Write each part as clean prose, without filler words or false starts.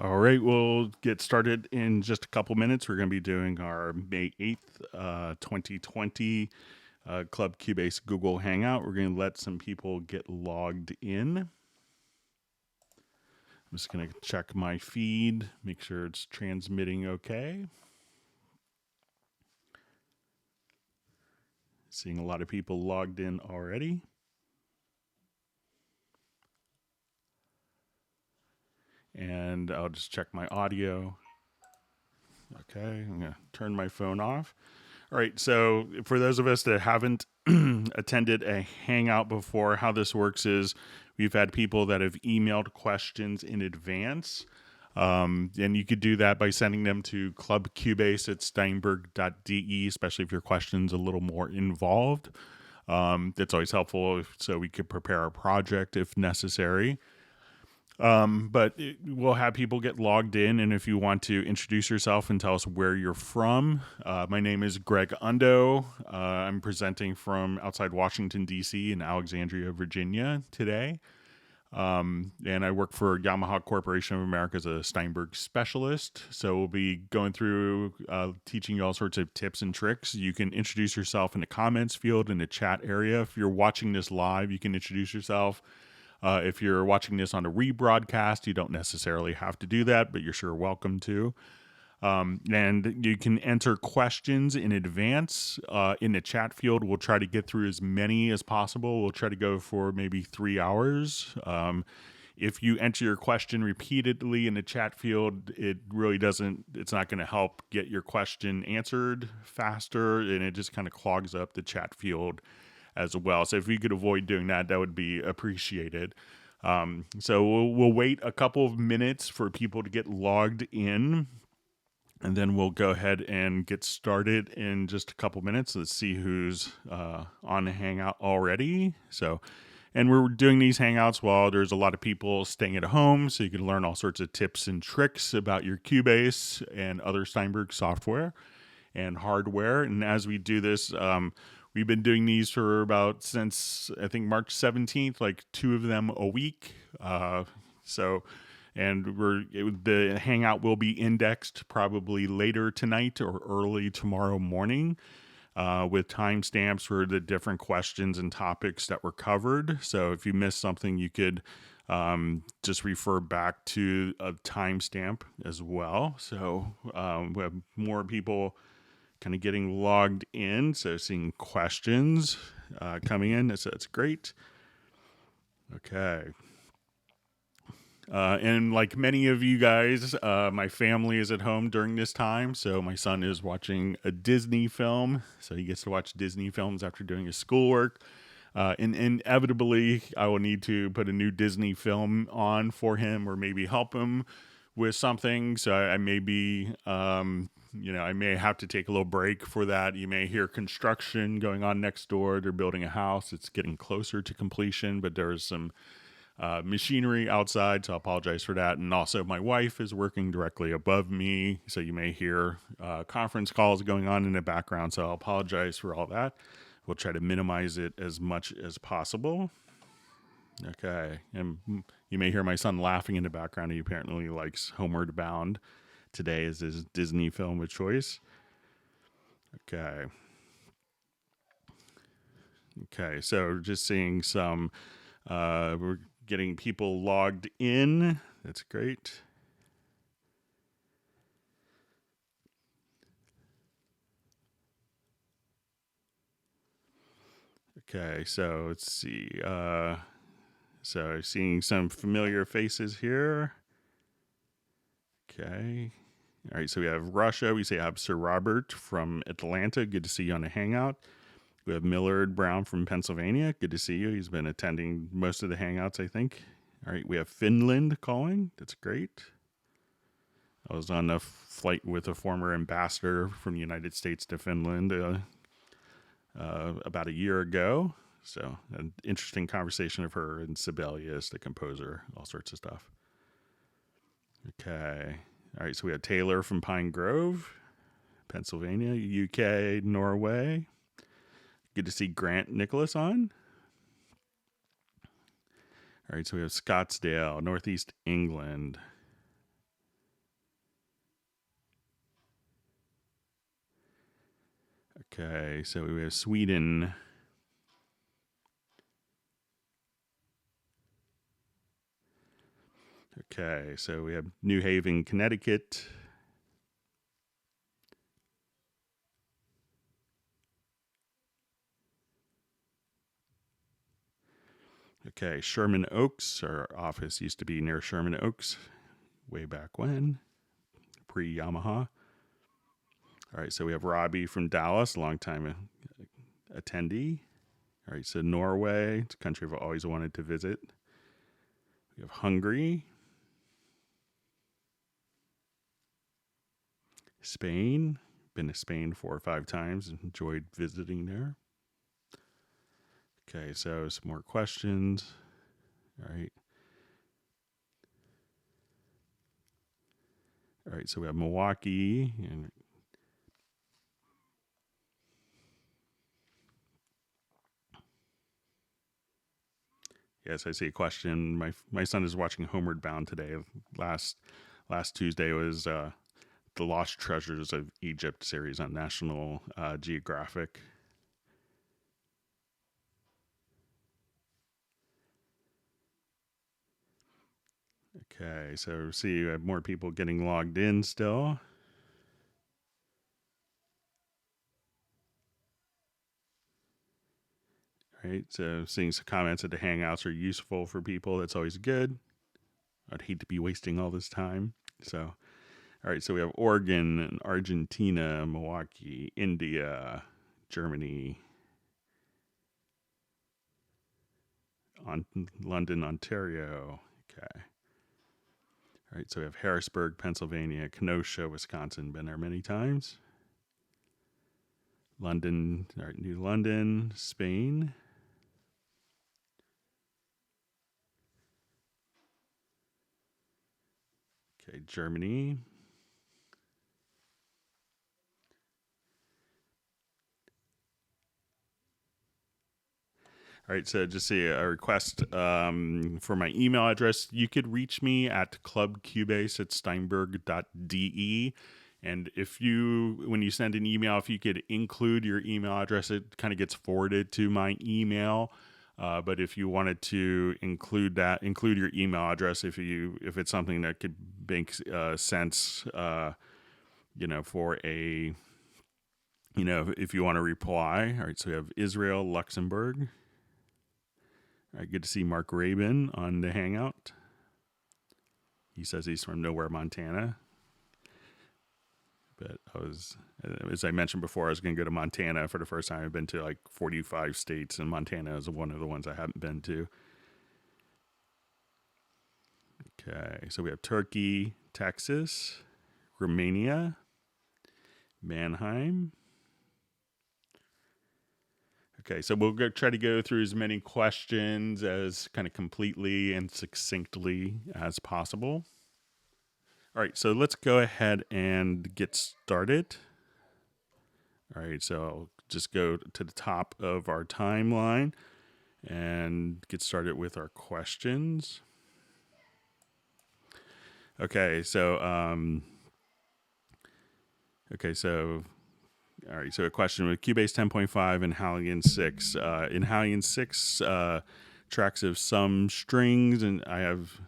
All right, we'll get started in just a couple minutes. We're going to be doing our May 8th, 2020 Club Cubase Google Hangout. We're going to let some people get logged in. I'm just going to check my feed, make sure it's transmitting okay. Seeing a lot of people logged in already. And I'll just check my audio. Okay, I'm going to turn my phone off. All right, so for those of us that haven't attended a hangout before, how this works is we've had people that have emailed questions in advance. And you could do that by sending them to clubcubase at steinberg.de, especially if your question's a little more involved. That's always helpful so we could prepare our project if necessary. But we'll have people get logged in, and if you want to introduce yourself and tell us where you're from, my name is Greg Undo. I'm presenting from outside Washington, D.C. in Alexandria, Virginia today. And I work for Yamaha Corporation of America as a Steinberg specialist. So we'll be going through teaching you all sorts of tips and tricks. You can introduce yourself in the comments field in the chat area. If you're watching this live, you can introduce yourself. If you're watching this on a rebroadcast, you don't necessarily have to do that, but you're sure welcome to. And you can enter questions in advance in the chat field. We'll try to get through as many as possible. We'll try to go for maybe 3 hours. If you enter your question repeatedly in the chat field, it really doesn't, it's not going to help get your question answered faster, and it just kind of clogs up the chat field as well. So if we could avoid doing that, that would be appreciated. So we'll wait a couple of minutes for people to get logged in, and then we'll go ahead and get started in just a couple minutes. Let's see who's on the Hangout already. And we're doing these Hangouts while there's a lot of people staying at home, so you can learn all sorts of tips and tricks about your Cubase and other Steinberg software and hardware. And as we do this, we've been doing these for about since I think March 17th, like 2 of them a week. The Hangout will be indexed probably later tonight or early tomorrow morning with timestamps for the different questions and topics that were covered. So if you missed something, you could just refer back to a timestamp as well. So we have more people kind of getting logged in, so seeing questions coming in, so that's great. Okay. And like many of you guys, my family is at home during this time, so my son is watching a Disney film, so he gets to watch Disney films after doing his schoolwork. And inevitably, I will need to put a new Disney film on for him or maybe help him with something, so I may be... I may have to take a little break for that. You may hear construction going on next door. They're building a house. It's getting closer to completion, but there's some machinery outside, so I apologize for that. And also, my wife is working directly above me, so you may hear conference calls going on in the background, so I'll apologize for all that. We'll try to minimize it as much as possible. Okay, and you may hear my son laughing in the background. He apparently likes Homeward Bound. Today is his Disney film of choice. Okay, so just seeing some, we're getting people logged in. That's great. Okay, so let's see. So seeing some familiar faces here. Okay. All right, so we have Russia. We have Sir Robert from Atlanta. Good to see you on the Hangout. We have Millard Brown from Pennsylvania. Good to see you. He's been attending most of the Hangouts, I think. All right, we have Finland calling. That's great. I was on a flight with a former ambassador from the United States to Finland about a year ago. So an interesting conversation of her and Sibelius, the composer, all sorts of stuff. Okay. All right, so we have Taylor from Pine Grove, Pennsylvania, UK, Norway. Good to see Grant Nicholas on. All right, so we have Scottsdale, Northeast England. Okay, so we have Sweden. Okay, so we have New Haven, Connecticut. Okay, Sherman Oaks. Our office used to be near Sherman Oaks way back when, pre-Yamaha. All right, so we have Robbie from Dallas, longtime attendee. All right, so Norway, it's a country I've always wanted to visit. We have Hungary. Spain. Been to Spain 4 or 5 times and enjoyed visiting there. Okay, so some more questions. All right. All right, so we have Milwaukee. And yes, I see a question. My son is watching Homeward Bound today. Last Tuesday was the Lost Treasures of Egypt series on National Geographic. Okay, so see, we have more people getting logged in still. All right, so seeing some comments that the Hangouts are useful for people. That's always good. I'd hate to be wasting all this time. So, all right, so we have Oregon, Argentina, Milwaukee, India, Germany, London, Ontario. Okay. All right, so we have Harrisburg, Pennsylvania, Kenosha, Wisconsin. Been there many times. London, all right, New London, Spain. Okay, Germany. All right, so just a request for my email address. You could reach me at clubcubase@steinberg.de. And when you send an email, if you could include your email address, it kind of gets forwarded to my email. But if you wanted to include your email address, if it's something that could make sense, for a, if you want to reply. All right, so we have Israel, Luxembourg. All right, good to see Mark Rabin on the Hangout. He says he's from nowhere, Montana. But as I mentioned before, I was going to go to Montana for the first time. I've been to like 45 states, and Montana is one of the ones I haven't been to. Okay, so we have Turkey, Texas, Romania, Mannheim. Okay, so we'll try to go through as many questions as kind of completely and succinctly as possible. All right, so let's go ahead and get started. All right, so I'll just go to the top of our timeline and get started with our questions. Okay, so all right, so a question with Cubase 10.5 and Halligan 6. In Halligan 6, tracks of some strings, and I have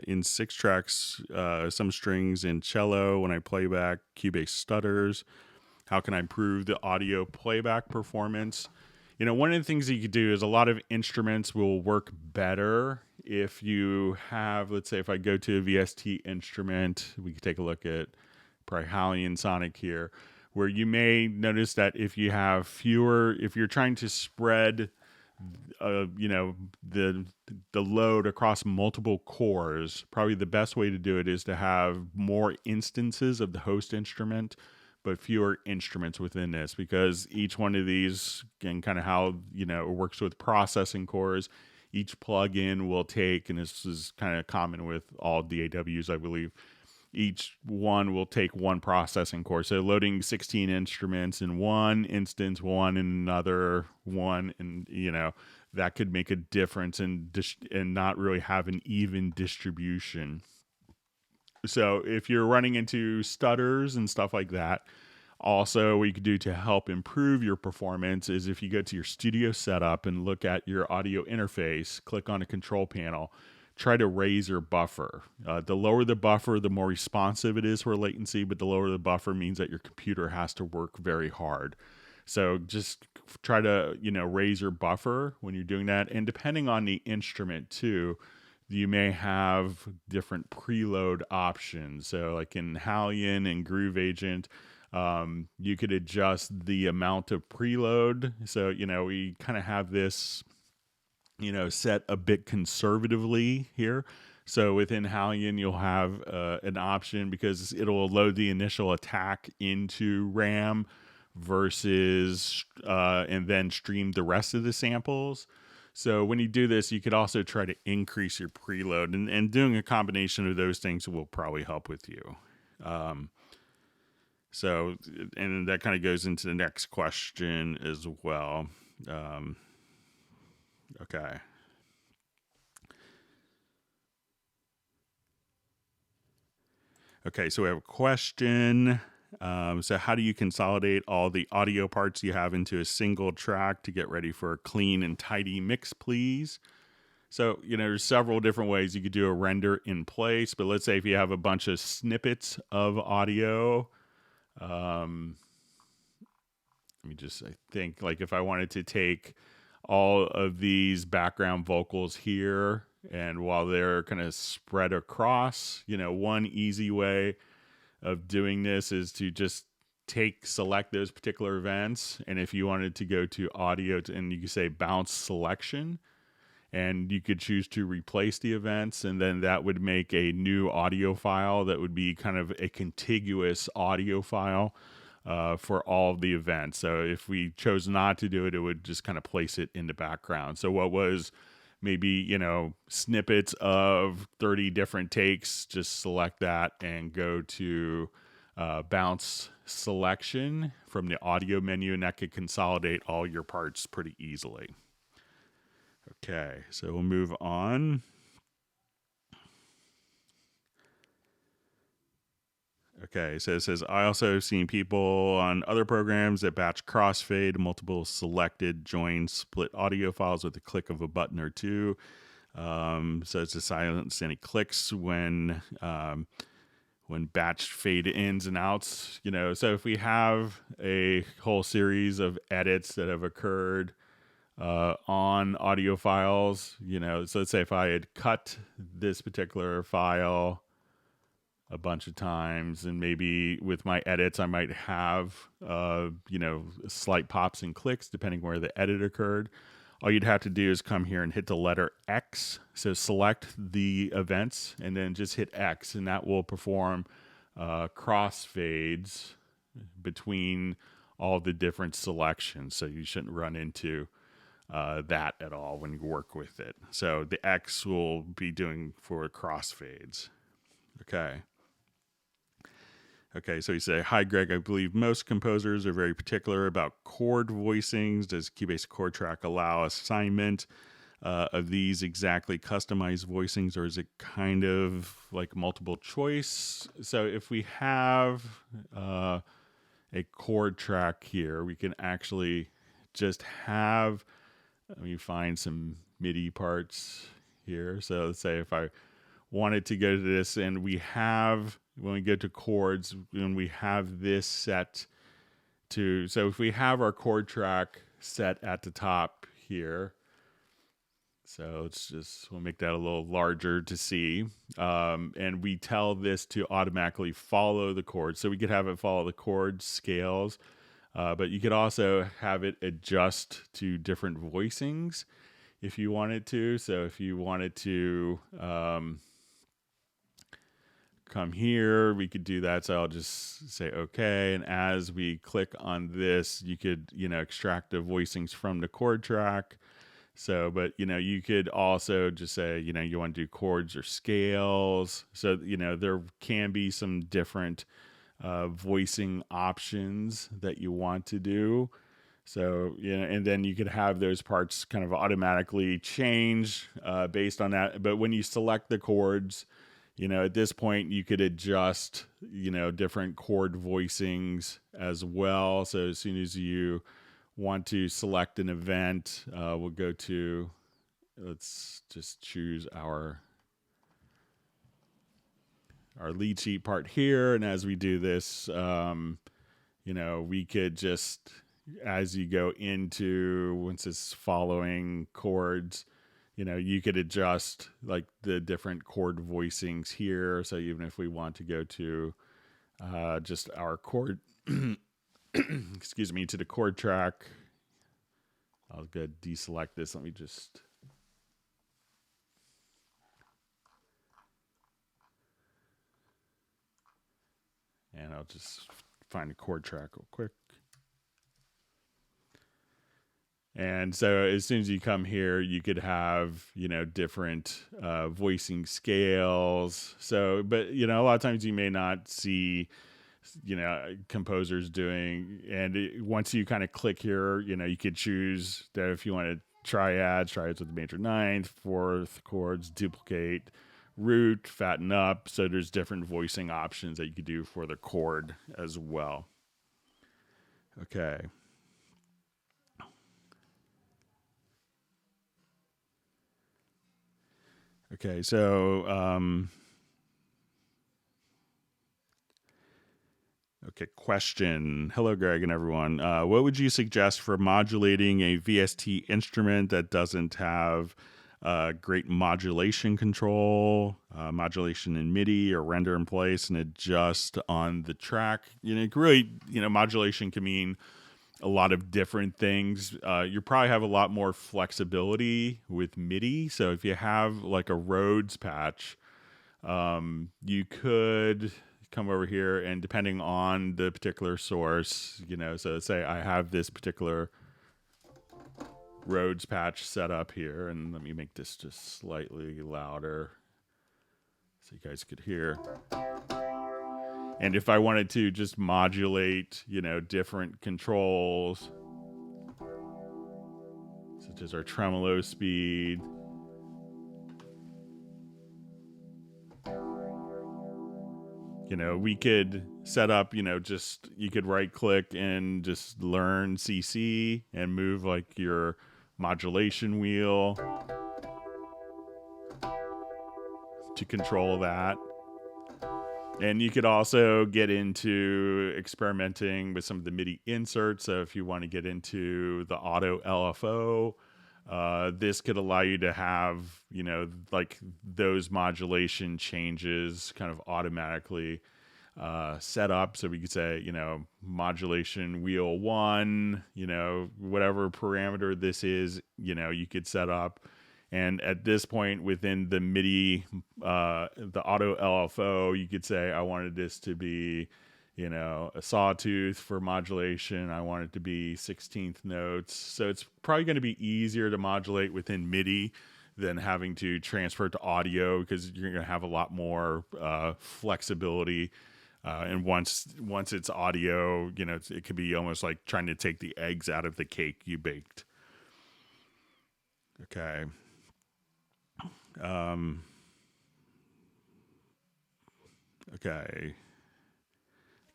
in 6 tracks some strings in cello. When I play back, Cubase stutters. How can I improve the audio playback performance? One of the things that you could do is a lot of instruments will work better if you have, let's say if I go to a VST instrument, we could take a look at probably Halligan Sonic here, where you may notice that if you're trying to spread, the load across multiple cores, probably the best way to do it is to have more instances of the host instrument, but fewer instruments within this, because each one of these, and kind of how, it works with processing cores, each plugin will take, and this is kind of common with all DAWs, I believe, each one will take one processing core. So loading 16 instruments in one instance, one in another, one, and that could make a difference and not really have an even distribution. So if you're running into stutters and stuff like that, Also, what you could do to help improve your performance is if you go to your studio setup and look at your audio interface, click on a control panel, try to raise your buffer. The lower the buffer, the more responsive it is for latency, but the lower the buffer means that your computer has to work very hard. So just try to, raise your buffer when you're doing that. And depending on the instrument too, you may have different preload options. So like in Halion and Groove Agent, you could adjust the amount of preload. So, we kind of have this, set a bit conservatively here. So within Halion, you'll have an option because it'll load the initial attack into RAM versus and then stream the rest of the samples. So when you do this, you could also try to increase your preload, and doing a combination of those things will probably help with you. So, and that kind of goes into the next question as well. Okay. Okay, so we have a question. So how do you consolidate all the audio parts you have into a single track to get ready for a clean and tidy mix, please? So, there's several different ways you could do a render in place, but let's say if you have a bunch of snippets of audio, let me just, I think, like if I wanted to take all of these background vocals here, and while they're kind of spread across, one easy way of doing this is to just select those particular events. And if you wanted to go to audio and you could say bounce selection, and you could choose to replace the events, and then that would make a new audio file that would be kind of a contiguous audio file for all of the events. So if we chose not to do it, it would just kind of place it in the background. So what was maybe, snippets of 30 different takes, just select that and go to bounce selection from the audio menu, and that could consolidate all your parts pretty easily. Okay, so we'll move on. Okay, so it says, I also have seen people on other programs that batch crossfade multiple selected, join, split audio files with the click of a button or two. So it's to silence any clicks when batch fade ins and outs. So if we have a whole series of edits that have occurred on audio files, so let's say if I had cut this particular file a bunch of times, and maybe with my edits I might have slight pops and clicks depending where the edit occurred. All you'd have to do is come here and hit the letter X. So select the events and then just hit X, and that will perform crossfades between all the different selections. So you shouldn't run into that at all when you work with it. So the X will be doing for crossfades. Okay, so you say, hi, Greg. I believe most composers are very particular about chord voicings. Does Cubase Chord Track allow assignment of these exactly customized voicings, or is it kind of like multiple choice? So if we have a chord track here, we can actually just have, let me find some MIDI parts here. So let's say if I wanted to go to this, and we have, when we go to chords, when we have this set to, so if we have our chord track set at the top here, so we'll make that a little larger to see, and we tell this to automatically follow the chords. So we could have it follow the chord scales, but you could also have it adjust to different voicings if you wanted to. So if you wanted to come here, we could do that. So I'll just say okay, and as we click on this, you could extract the voicings from the chord track. So, but you could also just say you want to do chords or scales. So there can be some different voicing options that you want to do. So and then you could have those parts kind of automatically change based on that. But when you select the chords, At this point you could adjust, different chord voicings as well. So as soon as you want to select an event, we'll go to, let's just choose our lead sheet part here. And as we do this, we could just, as you go into, once it's following chords, you could adjust like the different chord voicings here. So even if we want to go to just our chord, excuse me, to the chord track, I'll go deselect this. Let me just, and I'll just find a chord track real quick. And so as soon as you come here, you could have, different voicing scales. So, but, a lot of times you may not see, composers doing, and once you kind of click here, you could choose that if you want to triads with the major ninth, fourth chords, duplicate, root, fatten up. So there's different voicing options that you could do for the chord as well. Okay. Okay, so question. Hello, Greg and everyone. What would you suggest for modulating a VST instrument that doesn't have great modulation control, modulation in MIDI, or render in place and adjust on the track? Really, modulation can mean a lot of different things. You probably have a lot more flexibility with MIDI. So if you have like a Rhodes patch, you could come over here and depending on the particular source, so say I have this particular Rhodes patch set up here, and let me make this just slightly louder so you guys could hear. And if I wanted to just modulate, different controls, such as our tremolo speed, we could set up, just, you could right click and just learn CC and move like your modulation wheel to control that. And you could also get into experimenting with some of the MIDI inserts. So if you want to get into the auto LFO, this could allow you to have, like those modulation changes kind of automatically set up. So we could say, modulation wheel 1, whatever parameter this is, you could set up. And at this point within the MIDI, the auto LFO, you could say, I wanted this to be, a sawtooth for modulation. I want it to be 16th notes. So it's probably going to be easier to modulate within MIDI than having to transfer to audio, because you're going to have a lot more flexibility. And once it's audio, it could be almost like trying to take the eggs out of the cake you baked. Okay.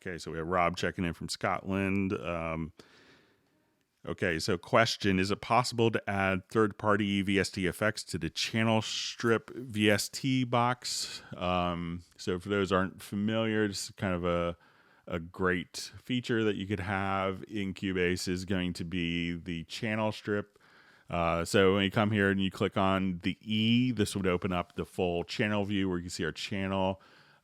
Okay, so we have Rob checking in from Scotland. Okay, so question, is it possible to add third-party VST effects to the channel strip VST box? So for those aren't familiar, it's kind of a great feature that you could have in Cubase is going to be the channel strip. So when you come here and you click on the E, this would open up the full channel view where you can see our channel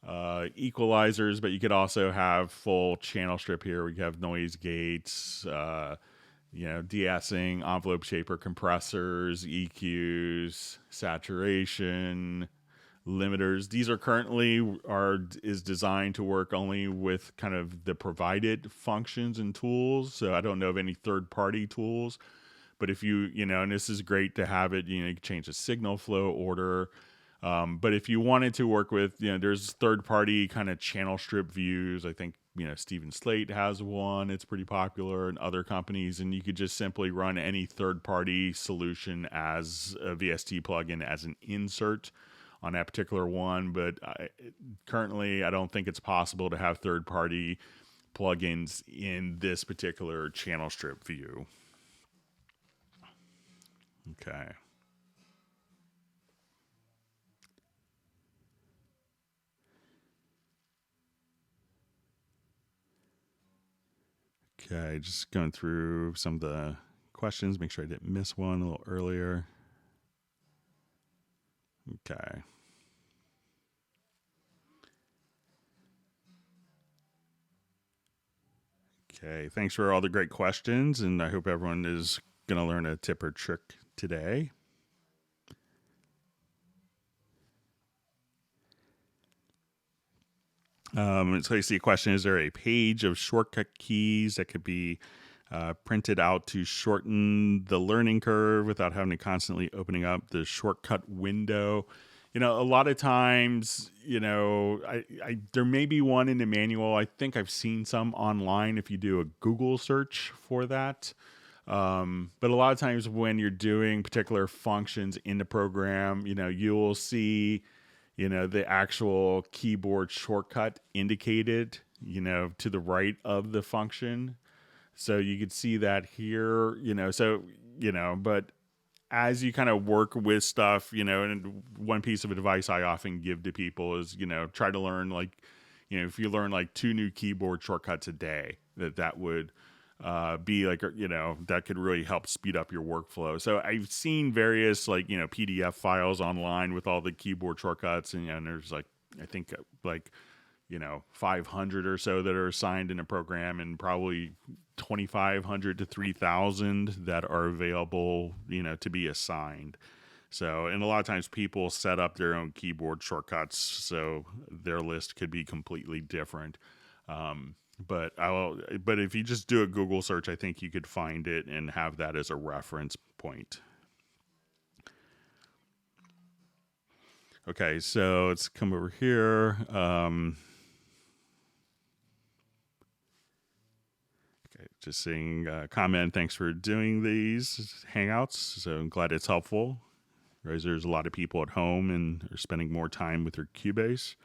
equalizers, but you could also have full channel strip here. We have noise gates, de-essing, envelope shaper, compressors, EQs, saturation, limiters. These are currently is designed to work only with kind of the provided functions and tools. So I don't know of any third-party tools. But if you, and this is great to have it, you can change the signal flow order. But if you wanted to work with, there's third-party kind of channel strip views. I think, Steven Slate has one. It's pretty popular, and other companies. And you could just simply run any third-party solution as a VST plugin as an insert on that particular one, but currently I don't think it's possible to have third-party plugins in this particular channel strip view. Okay. Okay, just going through some of the questions, make sure I didn't miss one a little earlier. Okay. Okay, thanks for all the great questions, and I hope everyone is going to learn a tip or trick today. So I see a question, is there a page of shortcut keys that could be printed out to shorten the learning curve without having to constantly opening up the shortcut window? A lot of times, there may be one in the manual. I think I've seen some online if you do a Google search for that. But a lot of times when you're doing particular functions in the program, you'll see the actual keyboard shortcut indicated, to the right of the function. So you could see that here, but as you kind of work with stuff, and one piece of advice I often give to people is, try to learn if you learn 2 new keyboard shortcuts a day, that would be that could really help speed up your workflow. So I've seen various PDF files online with all the keyboard shortcuts, and there's I think 500 or so that are assigned in a program, and probably 2,500 to 3,000 that are available to be assigned. So, and a lot of times people set up their own keyboard shortcuts, so their list could be completely different. But if you just do a Google search, I think you could find it and have that as a reference point. Okay, so let's come over here. Okay, just saying comment. Thanks for doing these Hangouts. So I'm glad it's helpful. There's a lot of people at home and are spending more time with their Cubase.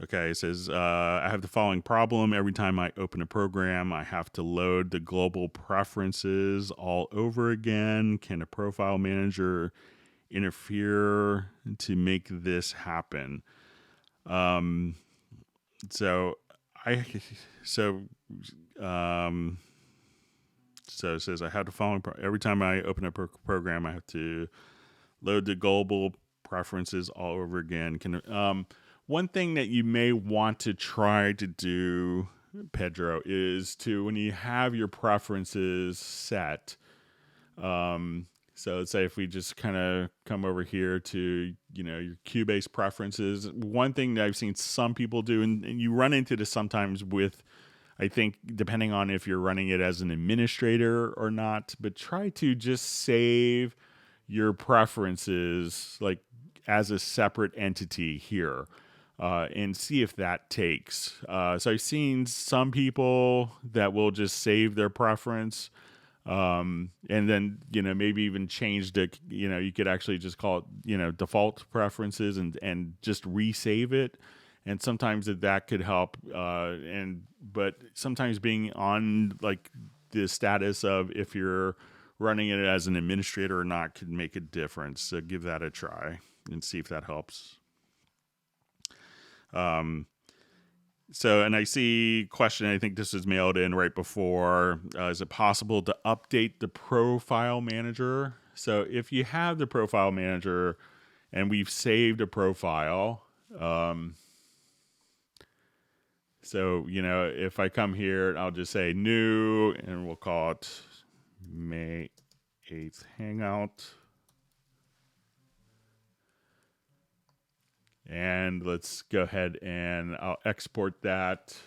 Okay, it says, I have the following problem. Every time I open a program, I have to load the global preferences all over again. Can a profile manager interfere to make this happen? So it says I have the following. Every time I open up a program, I have to load the global preferences all over again. One thing that you may want to try to do, Pedro, is to, when you have your preferences set, so let's say if we just kind of come over here to, your Cubase preferences, one thing that I've seen some people do, and you run into this sometimes with, I think, depending on if you're running it as an administrator or not, but try to just save your preferences as a separate entity here. And see if that takes. So I've seen some people that will just save their preference, and then maybe even change the you could actually just call it default preferences and just resave it. And sometimes that could help. But sometimes being on the status of if you're running it as an administrator or not could make a difference. So give that a try and see if that helps. And I see question, I think this was mailed in right before, is it possible to update the profile manager? So if you have the profile manager and we've saved a profile, if I come here, I'll just say new, and we'll call it May 8th Hangout. And let's go ahead and I'll export that.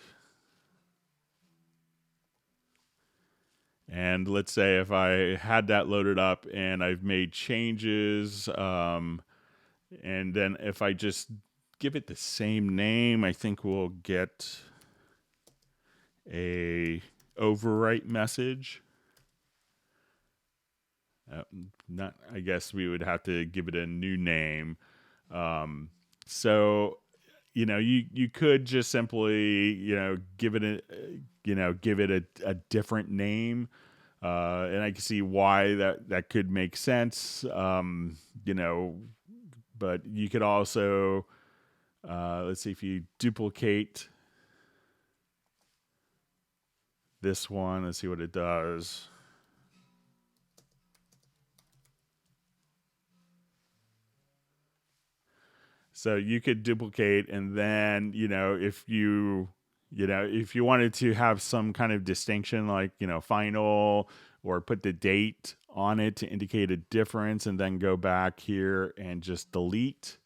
And let's say if I had that loaded up and I've made changes, and then if I just give it the same name, I think we'll get a overwrite message. I guess we would have to give it a new name. So, you could just simply, give it a different name. And I can see why that could make sense. But you could also, let's see if you duplicate this one. Let's see what it does. So you could duplicate, and then, if you wanted to have some kind of distinction, like, final, or put the date on it to indicate a difference, and then go back here and just delete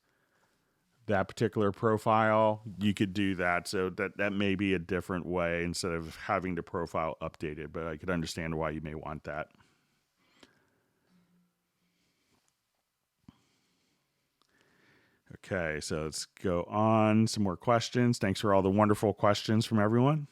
that particular profile, you could do that. So that may be a different way instead of having the profile updated, but I could understand why you may want that. Okay, so let's go on. Some more questions. Thanks for all the wonderful questions from everyone.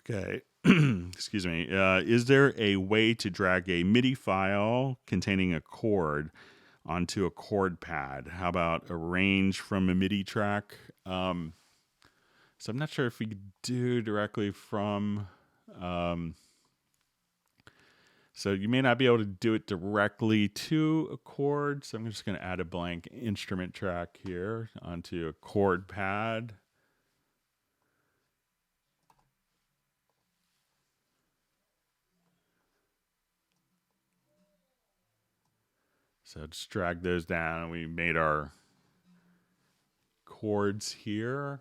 Okay, excuse me. Is there a way to drag a MIDI file containing a chord onto a chord pad? How about a range from a MIDI track? So I'm not sure if we could do directly from... so you may not be able to do it directly to a chord. So I'm just going to add a blank instrument track here onto a chord pad. So just drag those down. We made our chords here.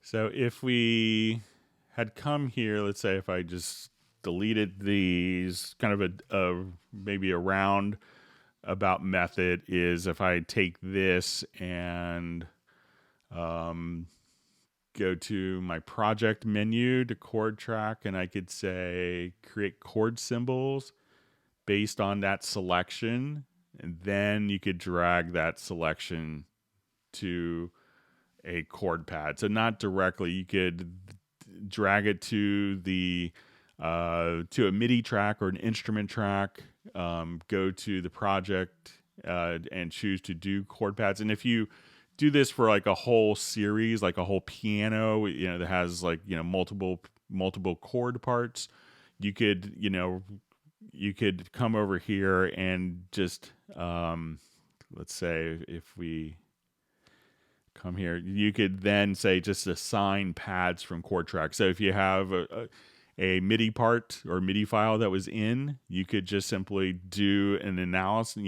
So if we had come here, let's say if I just deleted these, kind of maybe a roundabout method is if I take this and go to my project menu to chord track, and I could say create chord symbols based on that selection, and then you could drag that selection to a chord pad. So not directly, you could drag it to to a MIDI track or an instrument track, go to the project and choose to do chord pads. And if you do this for like a whole series, like a whole piano, that has like, multiple chord parts, you could, you could come over here and just, let's say if we come here, you could then say just assign pads from chord track. So if you have a MIDI part or MIDI file that was in, you could just simply do an analysis,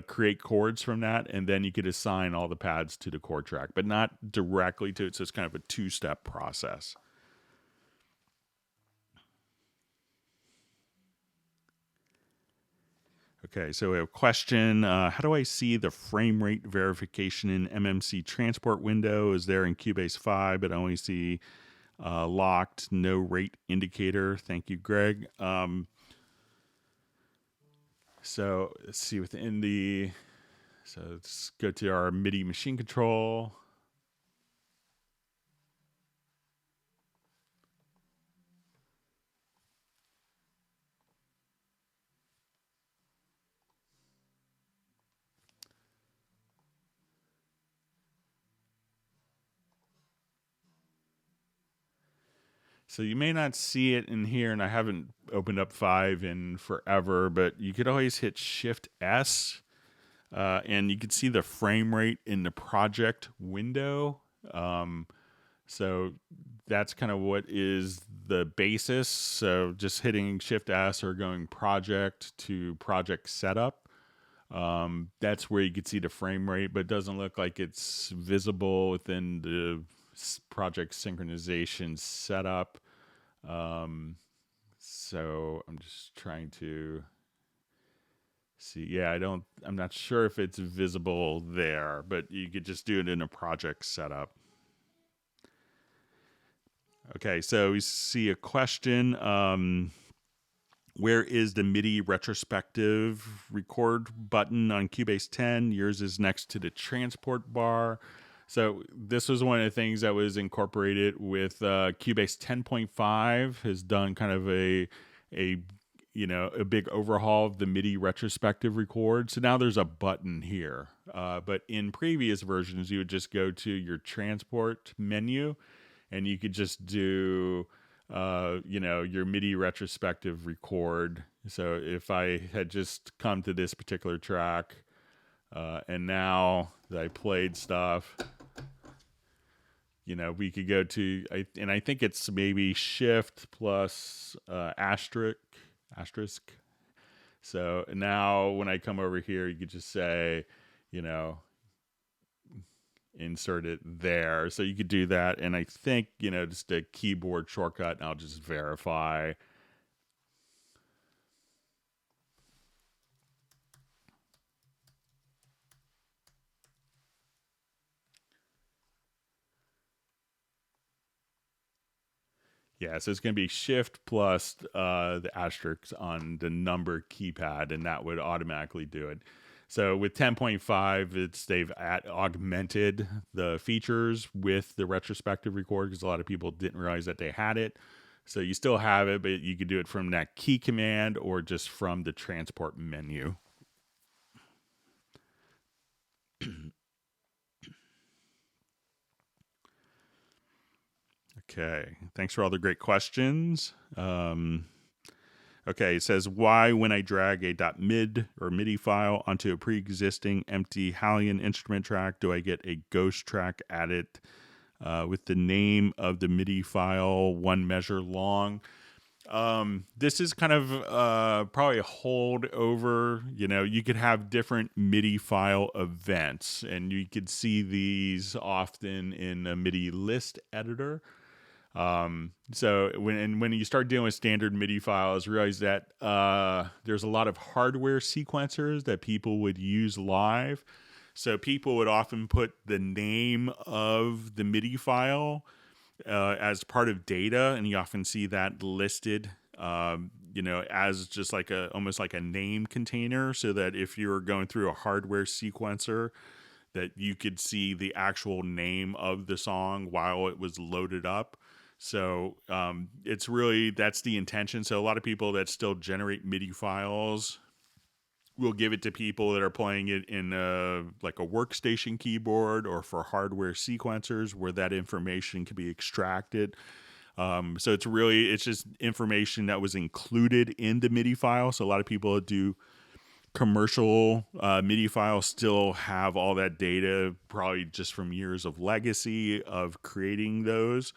create chords from that, and then you could assign all the pads to the chord track, but not directly to it. So it's kind of a two-step process. Okay, so we have a question. How do I see the frame rate verification in MMC transport window? Is there in Cubase 5, but I only see locked, no rate indicator. Thank you, Greg. So let's see so let's go to our MIDI machine control. So you may not see it in here, and I haven't opened up 5 in forever, but you could always hit Shift S, and you can see the frame rate in the project window. So that's kind of what is the basis. So just hitting Shift S or going project to project setup. That's where you can see the frame rate, but it doesn't look like it's visible within the project synchronization setup. So I'm just trying to see. Yeah, I'm not sure if it's visible there, but you could just do it in a project setup. Okay, so we see a question. Where is the MIDI retrospective record button on Cubase 10? Yours is next to the transport bar. So this was one of the things that was incorporated with Cubase 10.5. Has done kind of a a big overhaul of the MIDI retrospective record. So now there's a button here. But in previous versions, you would just go to your transport menu, and you could just do your MIDI retrospective record. So if I had just come to this particular track, and now that I played stuff, we could go to, I think it's maybe shift plus asterisk. So now when I come over here, you could just say, insert it there. So you could do that. And I think, just a keyboard shortcut, and I'll just verify. Yeah, so it's going to be shift plus the asterisk on the number keypad, and that would automatically do it. So with 10.5, they've augmented the features with the retrospective record, because a lot of people didn't realize that they had it. So you still have it, but you could do it from that key command or just from the transport menu. Okay, thanks for all the great questions. Okay, it says, why when I drag a .mid or MIDI file onto a pre-existing empty Hallian instrument track do I get a ghost track added with the name of the MIDI file 1 measure long? This is kind of probably a holdover. You could have different MIDI file events, and you could see these often in a MIDI list editor. So when you start dealing with standard MIDI files, realize that there's a lot of hardware sequencers that people would use live. So people would often put the name of the MIDI file as part of data, and you often see that listed, as just like almost like a name container, so that if you're going through a hardware sequencer, that you could see the actual name of the song while it was loaded up. So it's really, that's the intention. So a lot of people that still generate MIDI files will give it to people that are playing it in like a workstation keyboard or for hardware sequencers where that information can be extracted. So it's just information that was included in the MIDI file. So a lot of people that do commercial MIDI files still have all that data, probably just from years of legacy of creating those,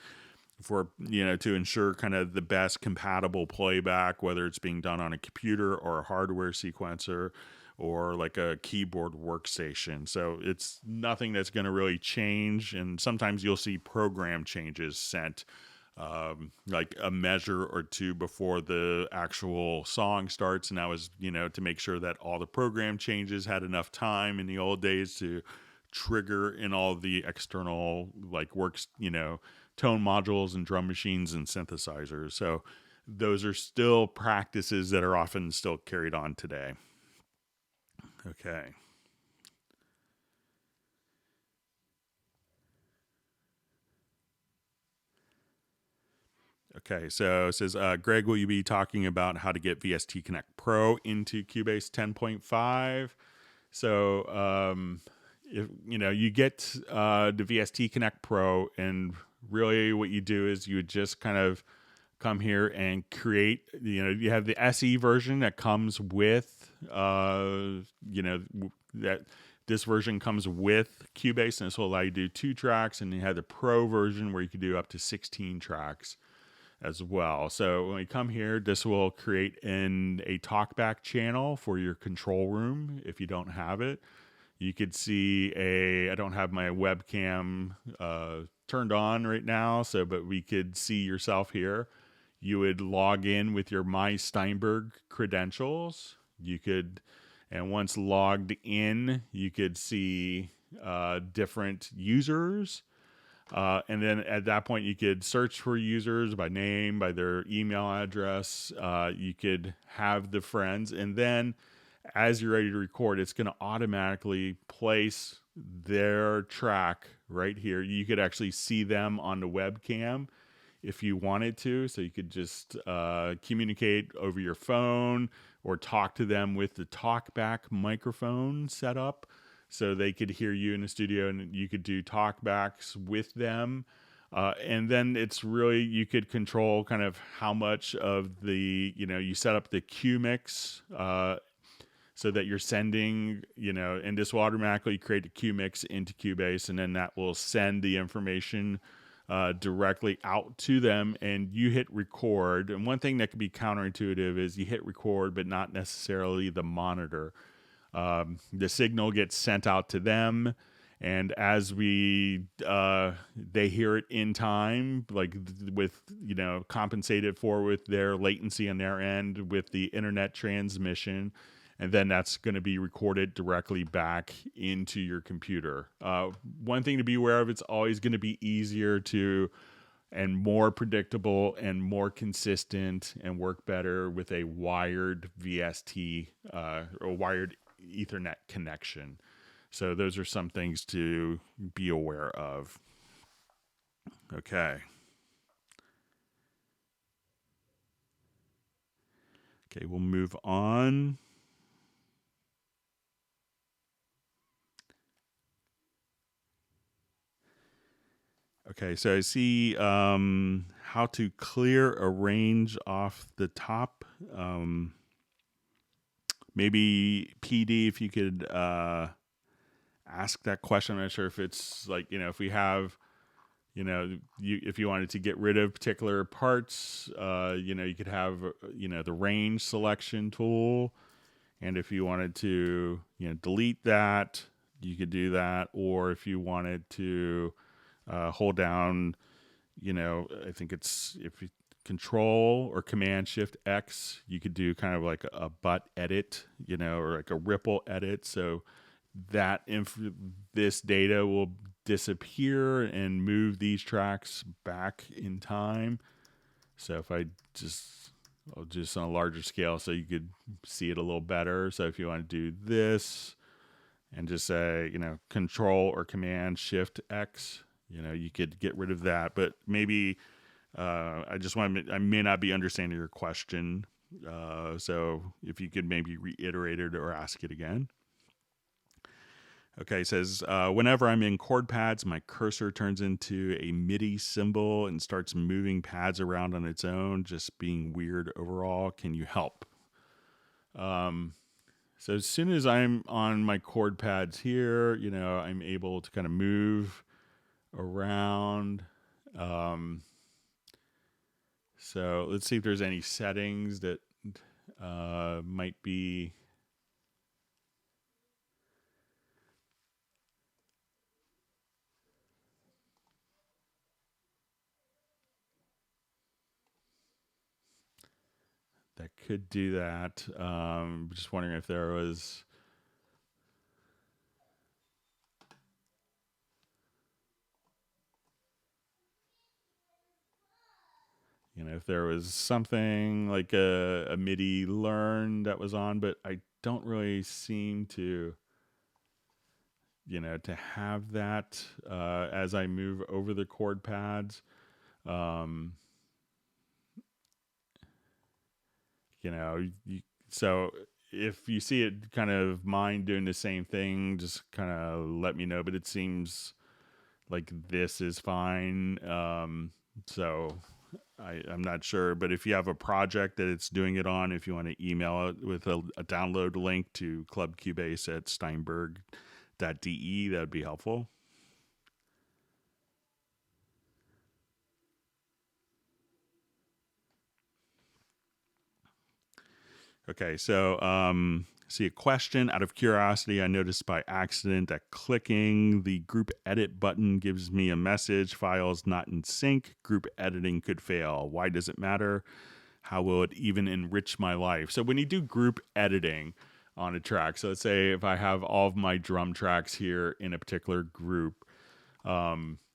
for to ensure kind of the best compatible playback, whether it's being done on a computer or a hardware sequencer or like a keyboard workstation. So it's nothing that's going to really change, and sometimes you'll see program changes sent like a measure or two before the actual song starts, and that was to make sure that all the program changes had enough time in the old days to trigger in all the external like works tone modules and drum machines and synthesizers. So those are still practices that are often still carried on today. Okay. Okay, so it says, Greg, will you be talking about how to get VST Connect Pro into Cubase 10.5? So, if you get the VST Connect Pro, and really what you do is you would just kind of come here and create, you have the SE version that comes with, that this version comes with Cubase, and this will allow you to do 2 tracks, and you have the Pro version where you can do up to 16 tracks as well. So when we come here, this will create a talkback channel for your control room if you don't have it. You could see I don't have my webcam turned on right now, but we could see yourself here. You would log in with your My Steinberg credentials. And once logged in, you could see different users. And then at that point, you could search for users by name, by their email address. You could have the friends. And then as you're ready to record, it's going to automatically place their track right here. You could actually see them on the webcam if you wanted to. So you could just communicate over your phone or talk to them with the talkback microphone set up so they could hear you in the studio, and you could do talkbacks with them. And then it's really, you could control kind of how much of the, you set up the Q mix so that you're sending, and this will automatically create a Q mix into Cubase, and then that will send the information directly out to them, and you hit record. And one thing that can be counterintuitive is you hit record, but not necessarily the monitor. The signal gets sent out to them, and as they hear it in time, like with, compensated for with their latency on their end with the internet transmission, and then that's going to be recorded directly back into your computer. One thing to be aware of, it's always going to be easier to and more predictable and more consistent and work better with a wired VST or wired Ethernet connection. So those are some things to be aware of. Okay. Okay, we'll move on. Okay, so I see how to clear a range off the top. Maybe PD, if you could ask that question. I'm not sure if it's like, if we have, if you wanted to get rid of particular parts, you could have, the range selection tool. And if you wanted to, delete that, you could do that. Or if you wanted to hold down, I think it's if you Control or Command Shift X, you could do kind of like a butt edit, or like a ripple edit. So that this data will disappear and move these tracks back in time. So if I'll just on a larger scale so you could see it a little better. So if you want to do this and just say, Control or Command Shift X, you could get rid of that. But maybe I may not be understanding your question. So if you could maybe reiterate it or ask it again. Okay, it says, whenever I'm in chord pads, my cursor turns into a MIDI symbol and starts moving pads around on its own, just being weird overall. Can you help? So as soon as I'm on my chord pads here, I'm able to kind of move around. So let's see if there's any settings that might be... that could do that. Just wondering if there was... if there was something like a MIDI learn that was on, but I don't really seem to, to have that as I move over the chord pads. So if you see it kind of mind doing the same thing, just kind of let me know. But it seems like this is fine. So I'm not sure, but if you have a project that it's doing it on, if you want to email it with a download link to Club Cubase at steinberg.de, that would be helpful. Okay, so see a question. Out of curiosity, I noticed by accident that clicking the group edit button gives me a message, files not in sync, group editing could fail. Why does it matter? How will it even enrich my life? So when you do group editing on a track, so let's say if I have all of my drum tracks here in a particular group,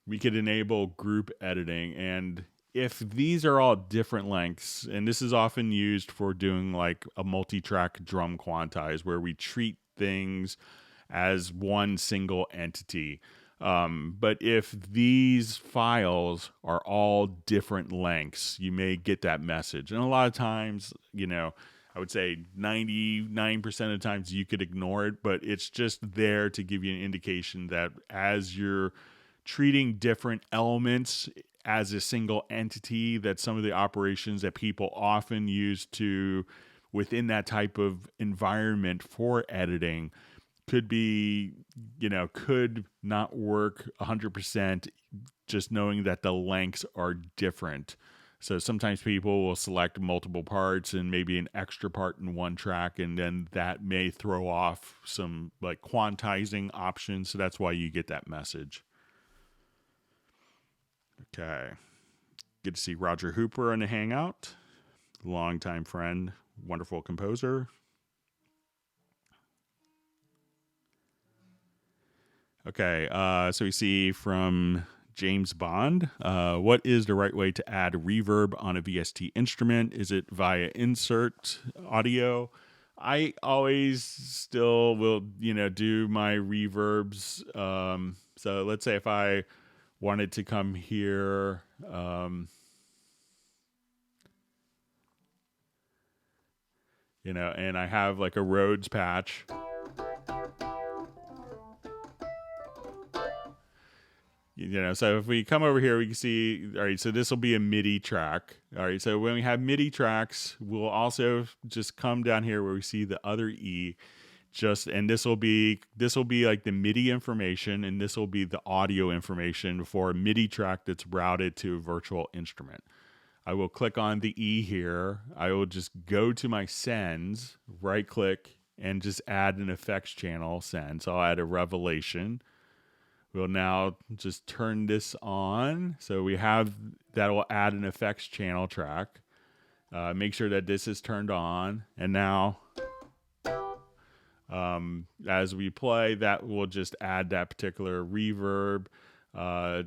we could enable group editing. And if these are all different lengths, and this is often used for doing like a multi-track drum quantize where we treat things as one single entity. But if these files are all different lengths, you may get that message. And a lot of times, I would say 99% of the times you could ignore it, but it's just there to give you an indication that as you're treating different elements as a single entity, that some of the operations that people often use to within that type of environment for editing could be, could not work 100% just knowing that the lengths are different. So sometimes people will select multiple parts and maybe an extra part in one track, and then that may throw off some like quantizing options. So that's why you get that message. Okay. Good to see Roger Hooper in the Hangout. Longtime friend, wonderful composer. Okay, so we see from James Bond, what is the right way to add reverb on a VST instrument? Is it via insert audio? I always still will, do my reverbs. So let's say if I wanted to come here, and I have like a Rhodes patch. So if we come over here, we can see, all right, so this will be a MIDI track. All right, so when we have MIDI tracks, we'll also just come down here where we see the other E, and this will be like the MIDI information, and this will be the audio information for a MIDI track that's routed to a virtual instrument. I will click on the E here. I will just go to my sends, right click, and just add an effects channel send. So I'll add a revelation. We'll now just turn this on. So we have, that will add an effects channel track. Make sure that this is turned on. And now, as we play, that will just add that particular reverb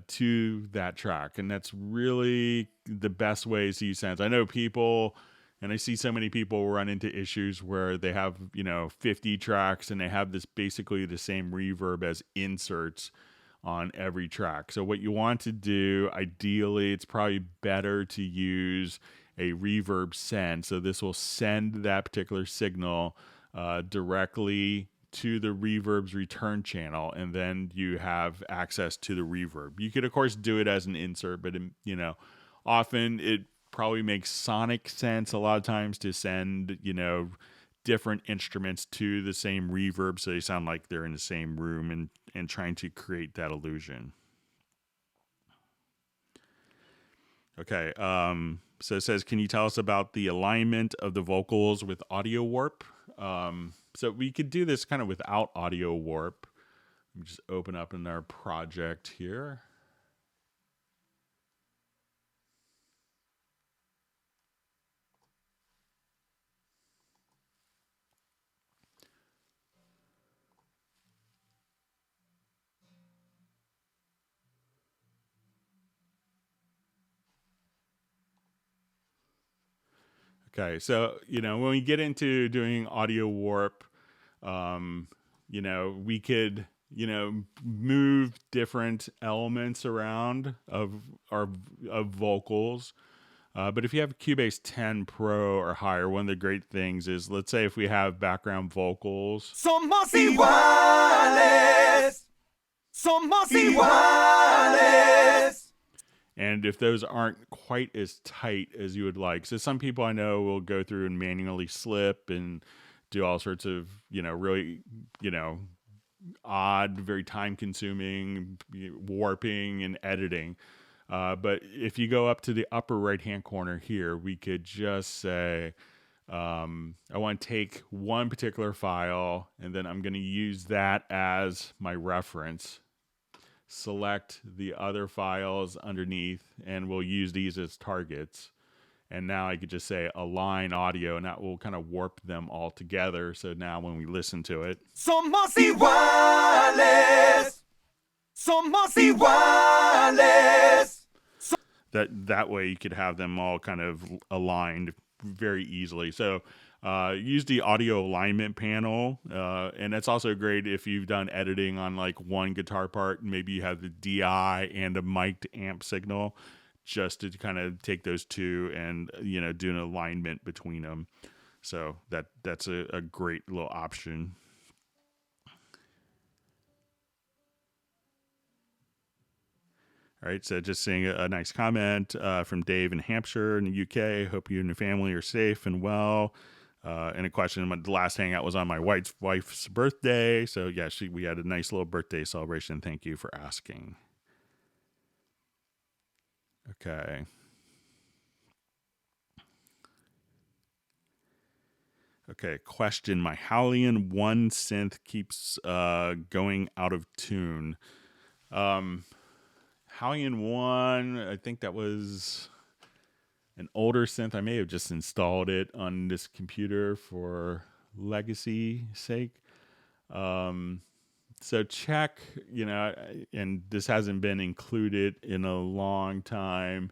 to that track. And that's really the best ways to use sounds. I know people, and I see so many people run into issues where they have, 50 tracks and they have this basically the same reverb as inserts on every track. So what you want to do, ideally, it's probably better to use a reverb send. So this will send that particular signal directly to the reverb's return channel, and then you have access to the reverb. You could, of course, do it as an insert, but, often it probably makes sonic sense a lot of times to send, different instruments to the same reverb so they sound like they're in the same room and trying to create that illusion. Okay, so it says, can you tell us about the alignment of the vocals with audio warp? So we could do this kind of without audio warp. Let me just open up in our project here. Okay, so, when we get into doing audio warp, we could, move different elements around of vocals. But if you have Cubase 10 Pro or higher, one of the great things is, let's say if we have background vocals. Somos iguales. Somos iguales. And if those aren't quite as tight as you would like. So some people I know will go through and manually slip and do all sorts of, really, odd, very time consuming warping and editing. But if you go up to the upper right-hand corner here, we could just say, I want to take one particular file, and then I'm going to use that as my reference. Select the other files underneath, and we'll use these as targets. And now I could just say align audio, and that will kind of warp them all together. So now when we listen to it, Somos iguales. Somos iguales. that way you could have them all kind of aligned very easily. So use the audio alignment panel, and that's also great if you've done editing on like one guitar part. Maybe you have the DI and a mic'd amp signal, just to kind of take those two and do an alignment between them. So that's a great little option. All right, so just seeing a nice comment from Dave in Hampshire in the UK. Hope you and your family are safe and well. And a question, the last hangout was on my wife's birthday. So yeah, we had a nice little birthday celebration. Thank you for asking. Okay. Okay, question. My Hallian 1 synth keeps going out of tune. Hallian 1, I think that was an older synth. I may have just installed it on this computer for legacy sake. So check, and this hasn't been included in a long time.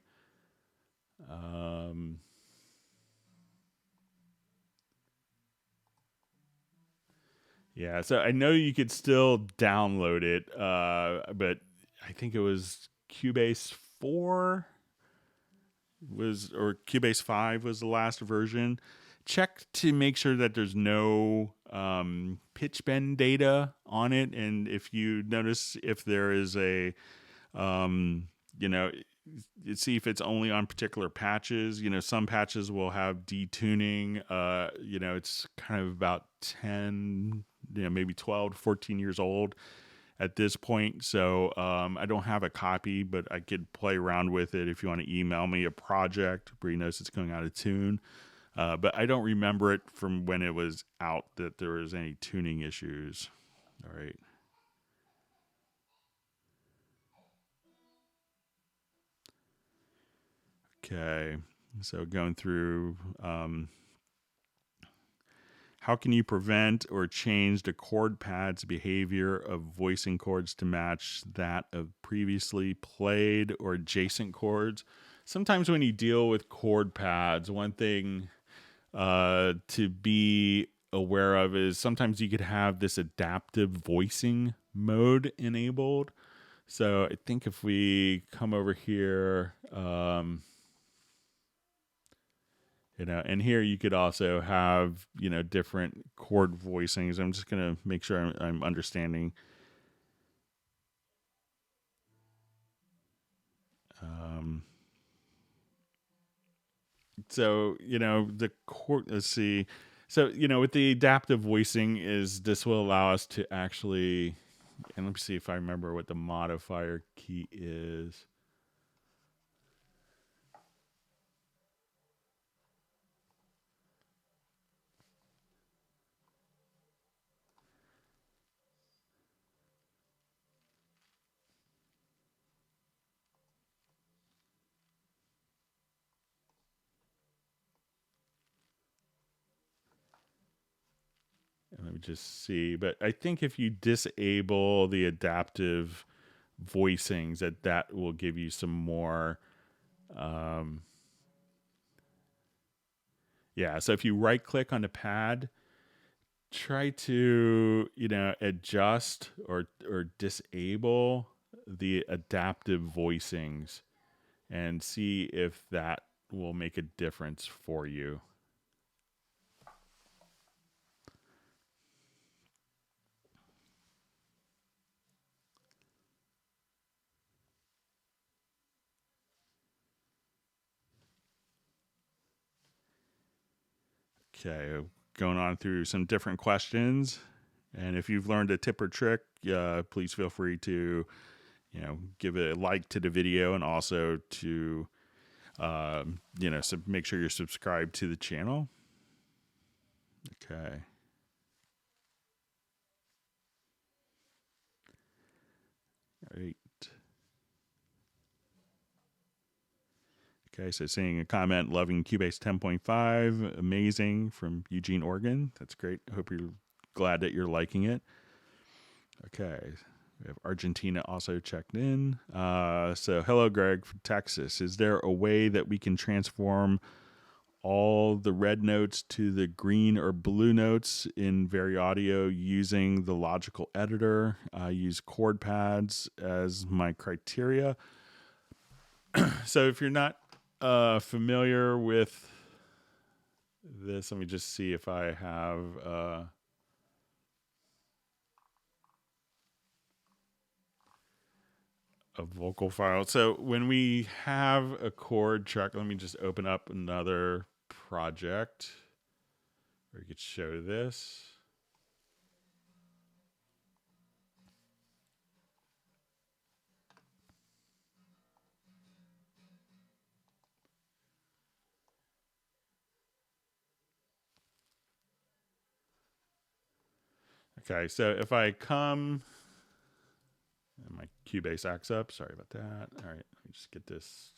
Yeah, so I know you could still download it, but I think it was Cubase 4 or Cubase 5 was the last version. Check to make sure that there's no pitch bend data on it, and if you notice if there is a, see if it's only on particular patches. Some patches will have detuning. It's kind of about 10, maybe 12 to 14 years old at this point. So I don't have a copy, but I could play around with it if you want to email me a project where you notice it's going out of tune. But I don't remember it from when it was out that there was any tuning issues. All right. Okay. So going through, how can you prevent or change the chord pad's behavior of voicing chords to match that of previously played or adjacent chords? Sometimes when you deal with chord pads, one thing to be aware of is sometimes you could have this adaptive voicing mode enabled. So I think if we come over here, and here you could also have, different chord voicings. I'm just going to make sure I'm understanding. So, the chord, let's see. So, with the adaptive voicing this will allow us to actually, and let me see if I remember what the modifier key is. Let me just see. But I think if you disable the adaptive voicings, that will give you some more. Yeah. So if you right click on the pad, try to, adjust or disable the adaptive voicings and see if that will make a difference for you. Okay, going on through some different questions. And if you've learned a tip or trick, please feel free to, give a like to the video and also to, make sure you're subscribed to the channel. Okay. All right. Okay, so seeing a comment, loving Cubase 10.5, amazing, from Eugene, Oregon. That's great. I hope you're glad that you're liking it. Okay, We have Argentina also checked in. So hello, Greg from Texas. Is there a way that we can transform all the red notes to the green or blue notes in Very Audio using the logical editor? I use chord pads as my criteria. So if you're not familiar with this, let me just see if I have a vocal file. So when we have a chord track, let me just open up another project where you could show this. Okay, so if I come, and my Cubase acts up, sorry about that. All right, let me just get this.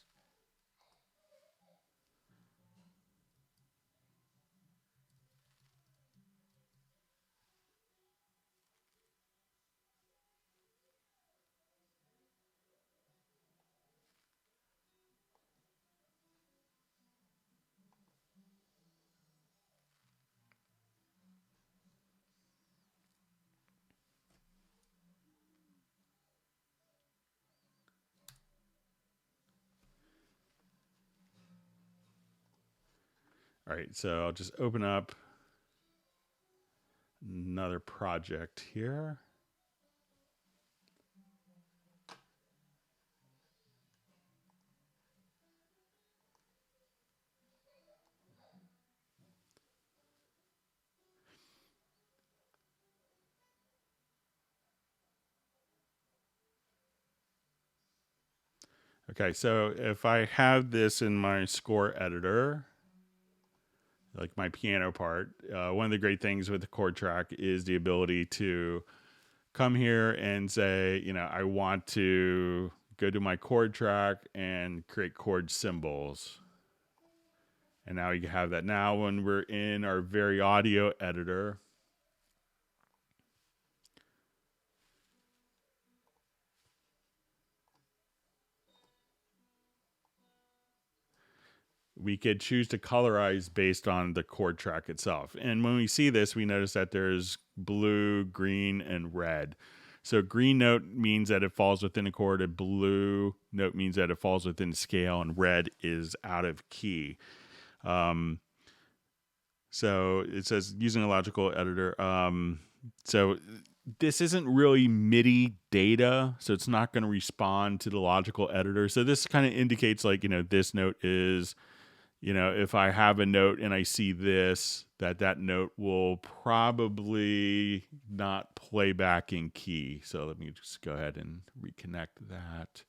All right, so I'll just open up another project here. Okay, so if I have this in my score editor, like my piano part, one of the great things with the chord track is the ability to come here and say, you know, I want to go to my chord track and create chord symbols. And now you have that. Now when we're in our Very Audio editor, we could choose to colorize based on the chord track itself. And when we see this, we notice that there's blue, green, and red. So green note means that it falls within a chord. A blue note means that it falls within a scale, and red is out of key. So it says using a logical editor. So this isn't really MIDI data, so it's not going to respond to the logical editor. So this kind of indicates like, you know, this note is, you know, if I have a note and I see this, that note will probably not play back in key. So let me just go ahead and reconnect that.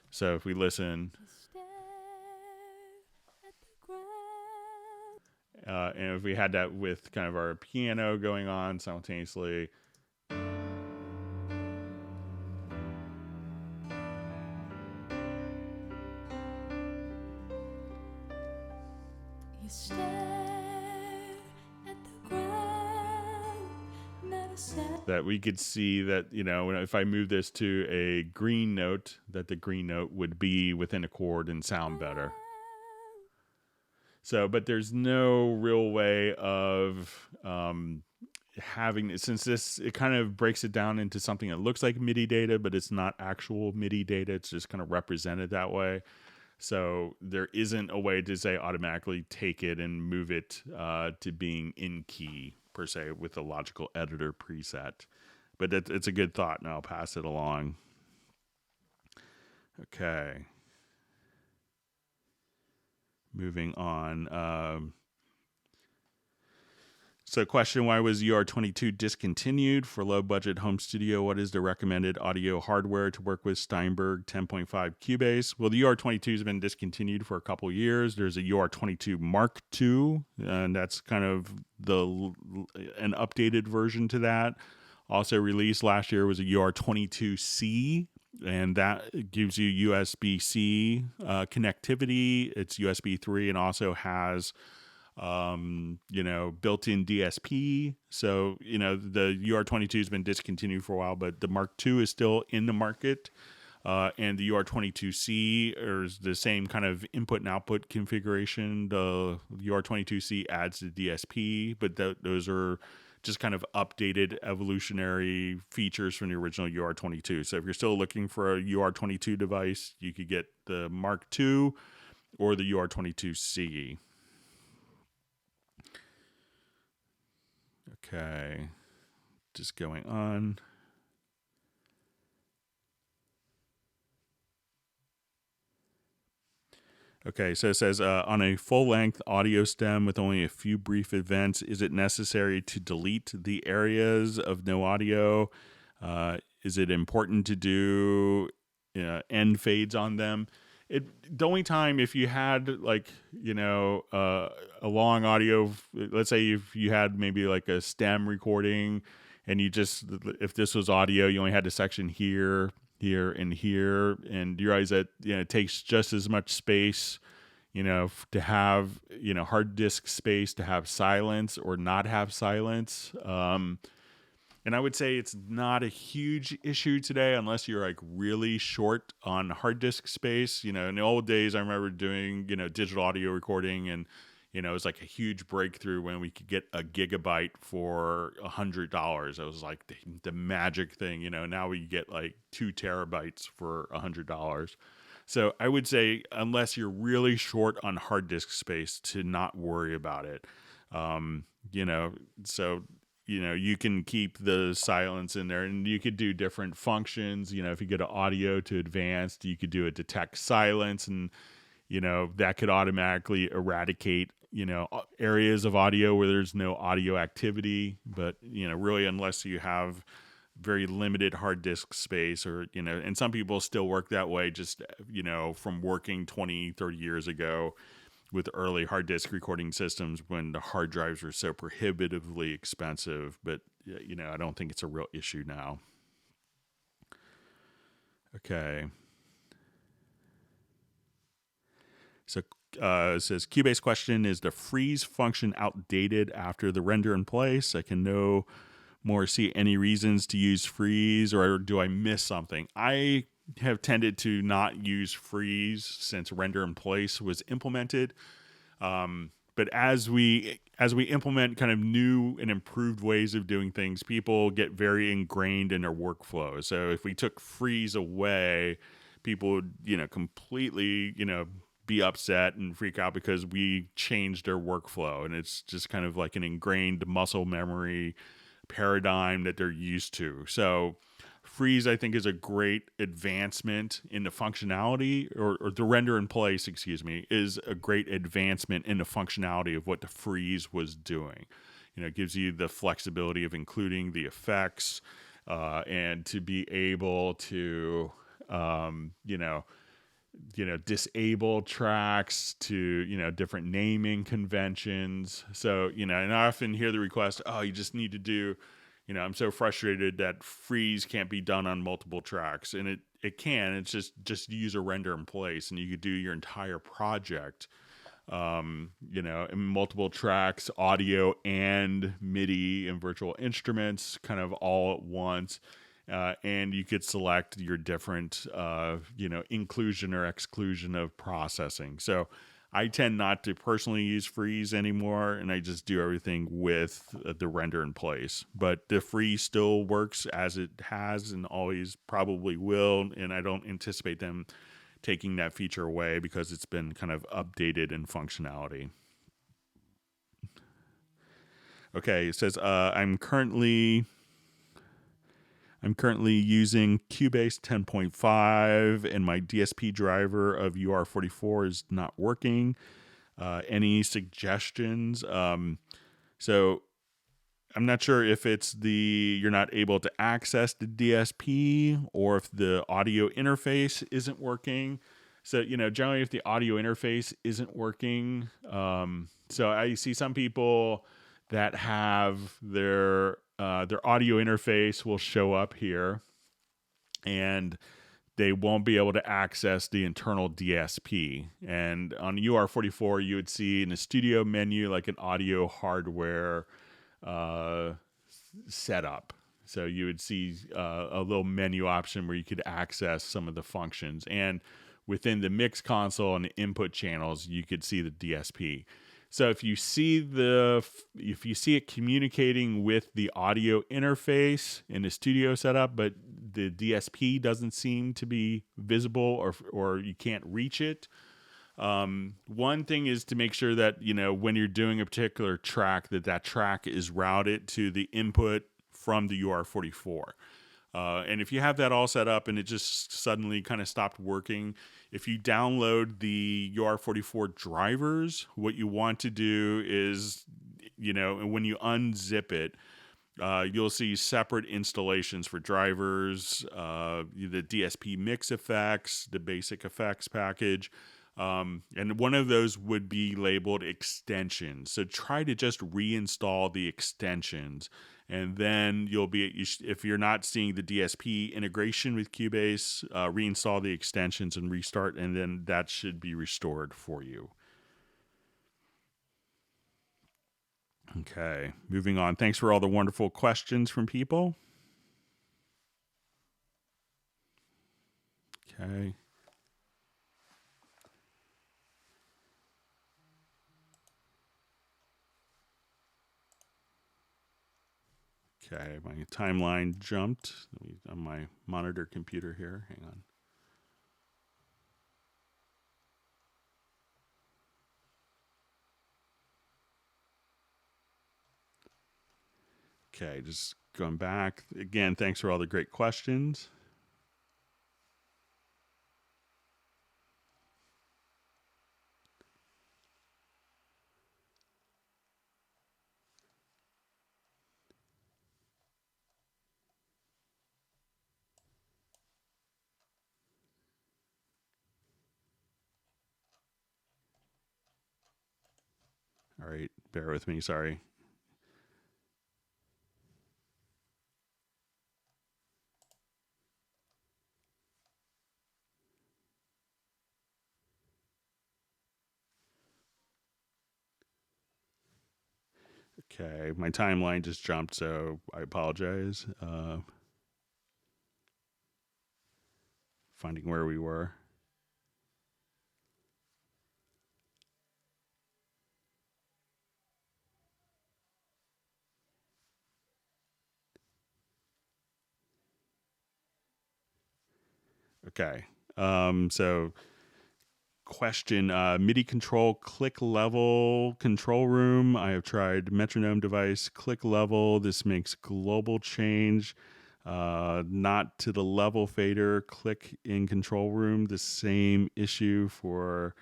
So if we listen, and if we had that with kind of our piano going on simultaneously, that we could see that, you know, if I move this to a green note, that the green note would be within a chord and sound better. So, but there's no real way of having it, since this, it kind of breaks it down into something that looks like MIDI data, but it's not actual MIDI data. It's just kind of represented that way. So there isn't a way to say automatically take it and move it to being in key per se with a logical editor preset. But it's a good thought, and I'll pass it along. Okay. Moving on. So question, why was UR22 discontinued for low budget home studio? What is the recommended audio hardware to work with Steinberg 10.5 Cubase? Well, the UR22 has been discontinued for a couple years. There's a UR22 Mark II, and that's kind of an updated version to that. Also released last year was a UR22C, and that gives you USB-C connectivity. It's USB 3 and also has built-in DSP. So, the UR22 has been discontinued for a while, but the Mark II is still in the market. And the UR22C is the same kind of input and output configuration. The UR22C adds the DSP, but those are just kind of updated evolutionary features from the original UR22. So if you're still looking for a UR22 device, you could get the Mark II or the UR22C. Okay, just going on. Okay, so it says, on a full-length audio stem with only a few brief events, is it necessary to delete the areas of no audio? Is it important to do end fades on them? The only time if you had a long audio, let's say if you had maybe like a stem recording, and if this was audio, you only had a section here, and here, and you realize that it takes just as much space to have hard disk space to have silence or not have silence. And I would say it's not a huge issue today unless you're like really short on hard disk space. In the old days, I remember doing digital audio recording, and it was like a huge breakthrough when we could get a gigabyte for $100. It was like the magic thing. Now we get like 2 terabytes for $100. So I would say unless you're really short on hard disk space, to not worry about it. You can keep the silence in there, and you could do different functions. If you go to audio to advanced, you could do a detect silence, and that could automatically eradicate areas of audio where there's no audio activity. But really, unless you have very limited hard disk space, or and some people still work that way, just from working 20-30 years ago with early hard disk recording systems when the hard drives were so prohibitively expensive. But I don't think it's a real issue now. Okay. So it says, Cubase question, is the freeze function outdated after the render in place? I can no more see any reasons to use freeze, or do I miss something? I have tended to not use freeze since render in place was implemented. But as we implement kind of new and improved ways of doing things, people get very ingrained in their workflow. So if we took freeze away, people would, completely, be upset and freak out because we changed their workflow. And it's just kind of like an ingrained muscle memory paradigm that they're used to. So freeze, I think, is a great advancement in the functionality, or the render in place, is a great advancement in the functionality of what the freeze was doing. It gives you the flexibility of including the effects, and to be able to, disable tracks to, different naming conventions. So, and I often hear the request, oh, you just need to do, I'm so frustrated that freeze can't be done on multiple tracks. And it can. It's just use a render in place, and you could do your entire project, in multiple tracks, audio and MIDI and virtual instruments, kind of all at once. And you could select your different, inclusion or exclusion of processing. So I tend not to personally use freeze anymore, and I just do everything with the render in place. But the freeze still works as it has and always probably will, and I don't anticipate them taking that feature away because it's been kind of updated in functionality. Okay, it says, I'm currently using Cubase 10.5, and my DSP driver of UR44 is not working. Any suggestions? So I'm not sure if it's you're not able to access the DSP, or if the audio interface isn't working. So, generally if the audio interface isn't working, so I see some people that have their audio interface will show up here, and they won't be able to access the internal DSP. And on UR44, you would see in the studio menu like an audio hardware uh, setup. So you would see a little menu option where you could access some of the functions. And within the mix console and the input channels, you could see the DSP. So if you see it communicating with the audio interface in the studio setup, but the DSP doesn't seem to be visible, or you can't reach it, one thing is to make sure that, when you're doing a particular track, that track is routed to the input from the UR44. And if you have that all set up and it just suddenly kind of stopped working, if you download the UR44 drivers, what you want to do is, when you unzip it, you'll see separate installations for drivers, the DSP mix effects, the basic effects package. And one of those would be labeled extensions. So try to just reinstall the extensions. And then if you're not seeing the DSP integration with Cubase, reinstall the extensions and restart, and then that should be restored for you. Okay, moving on. Thanks for all the wonderful questions from people. Okay. Okay, my timeline jumped on my monitor computer here. Hang on. Okay, just going back. Again, thanks for all the great questions. All right, bear with me, sorry. Okay, my timeline just jumped, so I apologize. Finding where we were. Okay, so question, MIDI control click level control room. I have tried metronome device click level. This makes global change, not to the level fader. Click in control room. The same issue for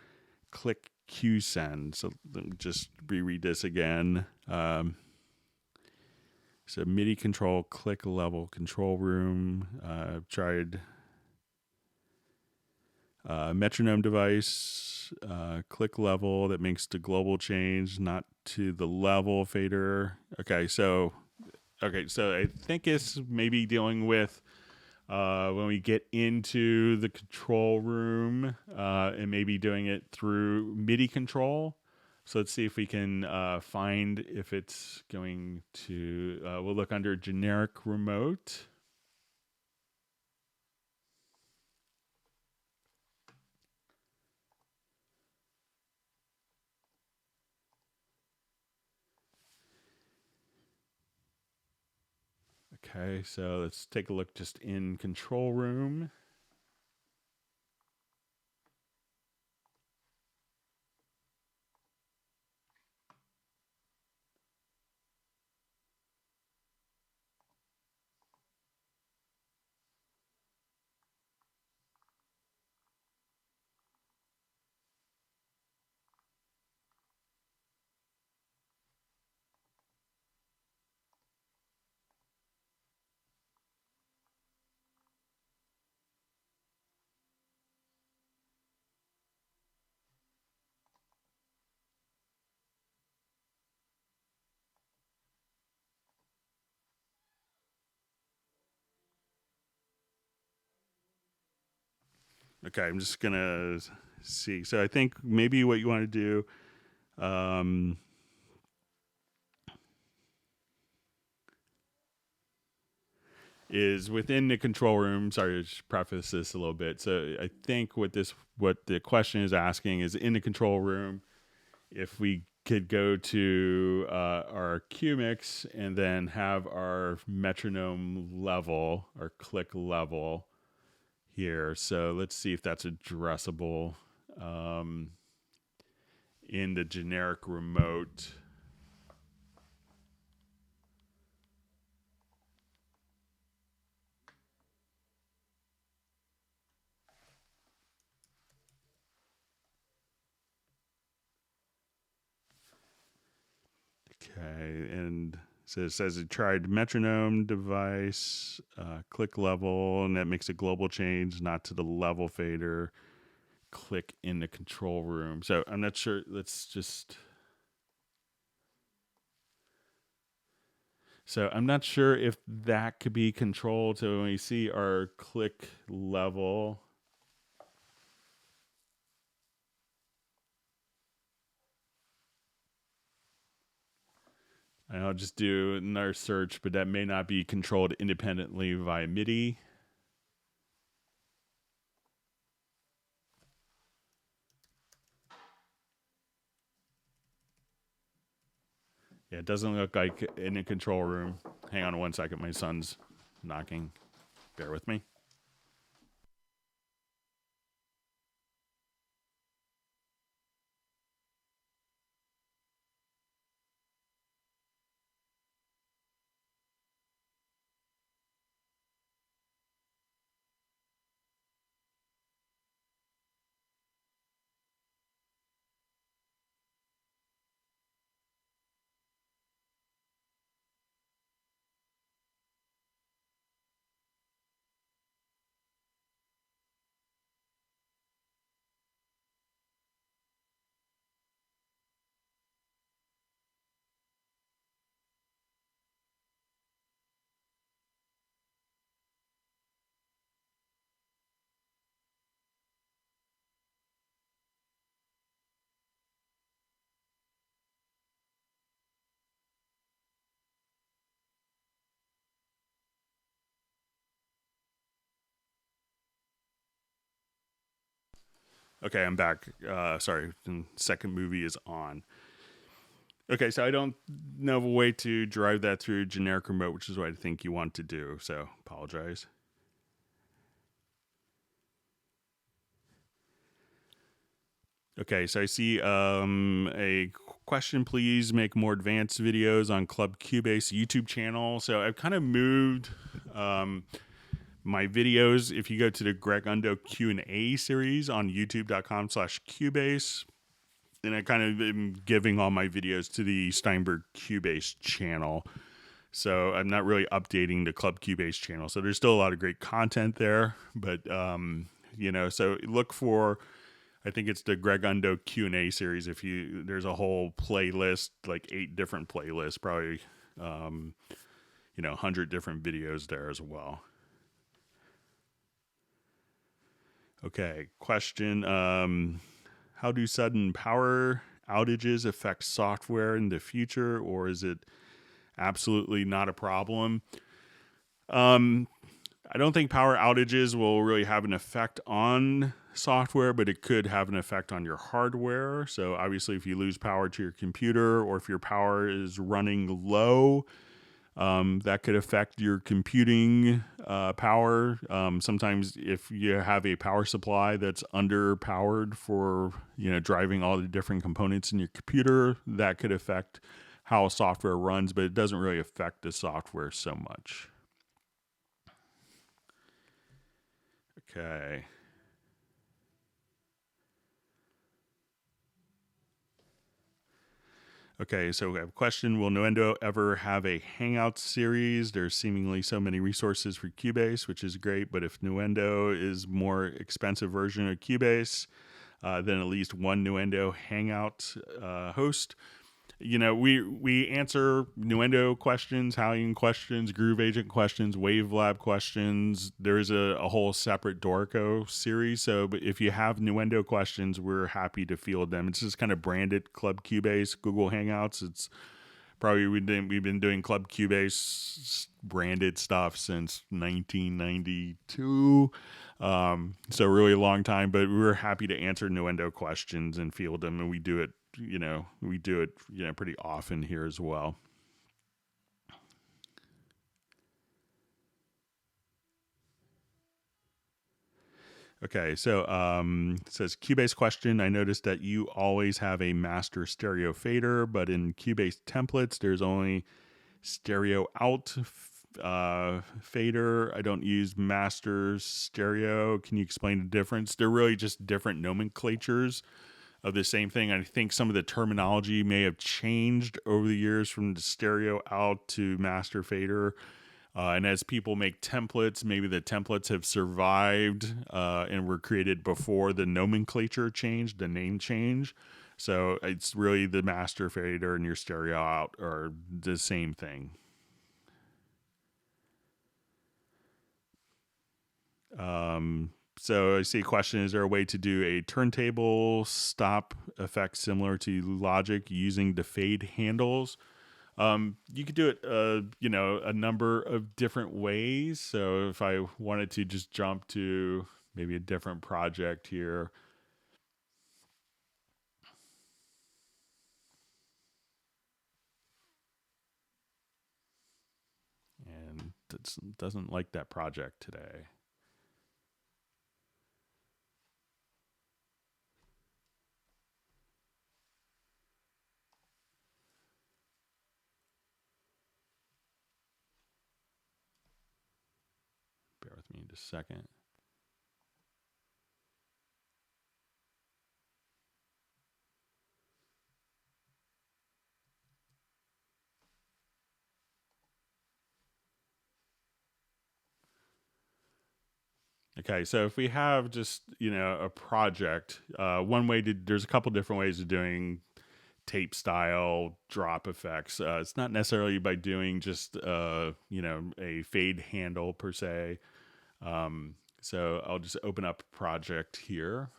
click Q send. So let me just reread this again. So MIDI control click level control room. I've tried metronome device, click level that makes the global change, not to the level fader. Okay, so I think it's maybe dealing with when we get into the control room and maybe doing it through MIDI control. So let's see if we can find if it's going to, we'll look under generic remote. Okay, so let's take a look just in control room. Okay, I'm just going to see. So I think maybe what you want to do, is within the control room. Sorry to preface this a little bit. So I think what the question is asking is, in the control room, if we could go to our Q mix and then have our metronome level, our click level here. So let's see if that's addressable in the generic remote. Okay, and so it says it tried metronome device, click level, and that makes a global change, not to the level fader. Click in the control room. So I'm not sure. Let's just. So I'm not sure if that could be controlled. So when we see our click level, and I'll just do another search, but that may not be controlled independently via MIDI. Yeah, it doesn't look like in a control room. Hang on one second. My son's knocking. Bear with me. Okay, I'm back. Sorry, the second movie is on. Okay, so I don't know of a way to drive that through generic remote, which is what I think you want to do. So apologize. Okay, so I see a question. Please make more advanced videos on Club Cubase YouTube channel. So I've kind of moved my videos. If you go to the Greg Undo Q&A series on youtube.com/Cubase, and I kind of am giving all my videos to the Steinberg Cubase channel. So I'm not really updating the Club Cubase channel. So there's still a lot of great content there, but so look for, I think it's the Greg Undo Q&A series. There's a whole playlist, like 8 different playlists, probably 100 different videos there as well. Okay, question. How do sudden power outages affect software in the future, or is it absolutely not a problem? I don't think power outages will really have an effect on software, but it could have an effect on your hardware. So obviously, if you lose power to your computer, or if your power is running low, that could affect your computing power. Sometimes if you have a power supply that's underpowered for driving all the different components in your computer, that could affect how software runs, but it doesn't really affect the software so much. Okay. Okay, so we have a question. Will Nuendo ever have a Hangout series? There's seemingly so many resources for Cubase, which is great, but if Nuendo is more expensive version of Cubase, then at least one Nuendo Hangout host. we answer Nuendo questions, Halion questions, Groove Agent questions, Wavelab questions. There's a whole separate Dorico series. So but if you have Nuendo questions, we're happy to field them. It's just kind of branded Club Cubase, Google Hangouts. It's probably we've been doing Club Cubase branded stuff since 1992. So really a long time, but we're happy to answer Nuendo questions and field them, and we do it pretty often here as well. Okay, so it says Cubase question. I noticed that you always have a master stereo fader, but in Cubase templates, there's only stereo out fader. I don't use master stereo. Can you explain the difference? They're really just different nomenclatures of the same thing. I think some of the terminology may have changed over the years from the stereo out to master fader. And as people make templates, maybe the templates have survived and were created before the nomenclature changed, the name change. So it's really the master fader and your stereo out are the same thing. So I see a question, is there a way to do a turntable stop effect similar to Logic using the fade handles? You could do it, a number of different ways. So if I wanted to just jump to maybe a different project here. And it doesn't like that project today. Bear with me just a second. Okay, so if we have just, a project, there's a couple different ways of doing tape style drop effects. It's not necessarily by doing just, a fade handle per se. So I'll just open up a project here.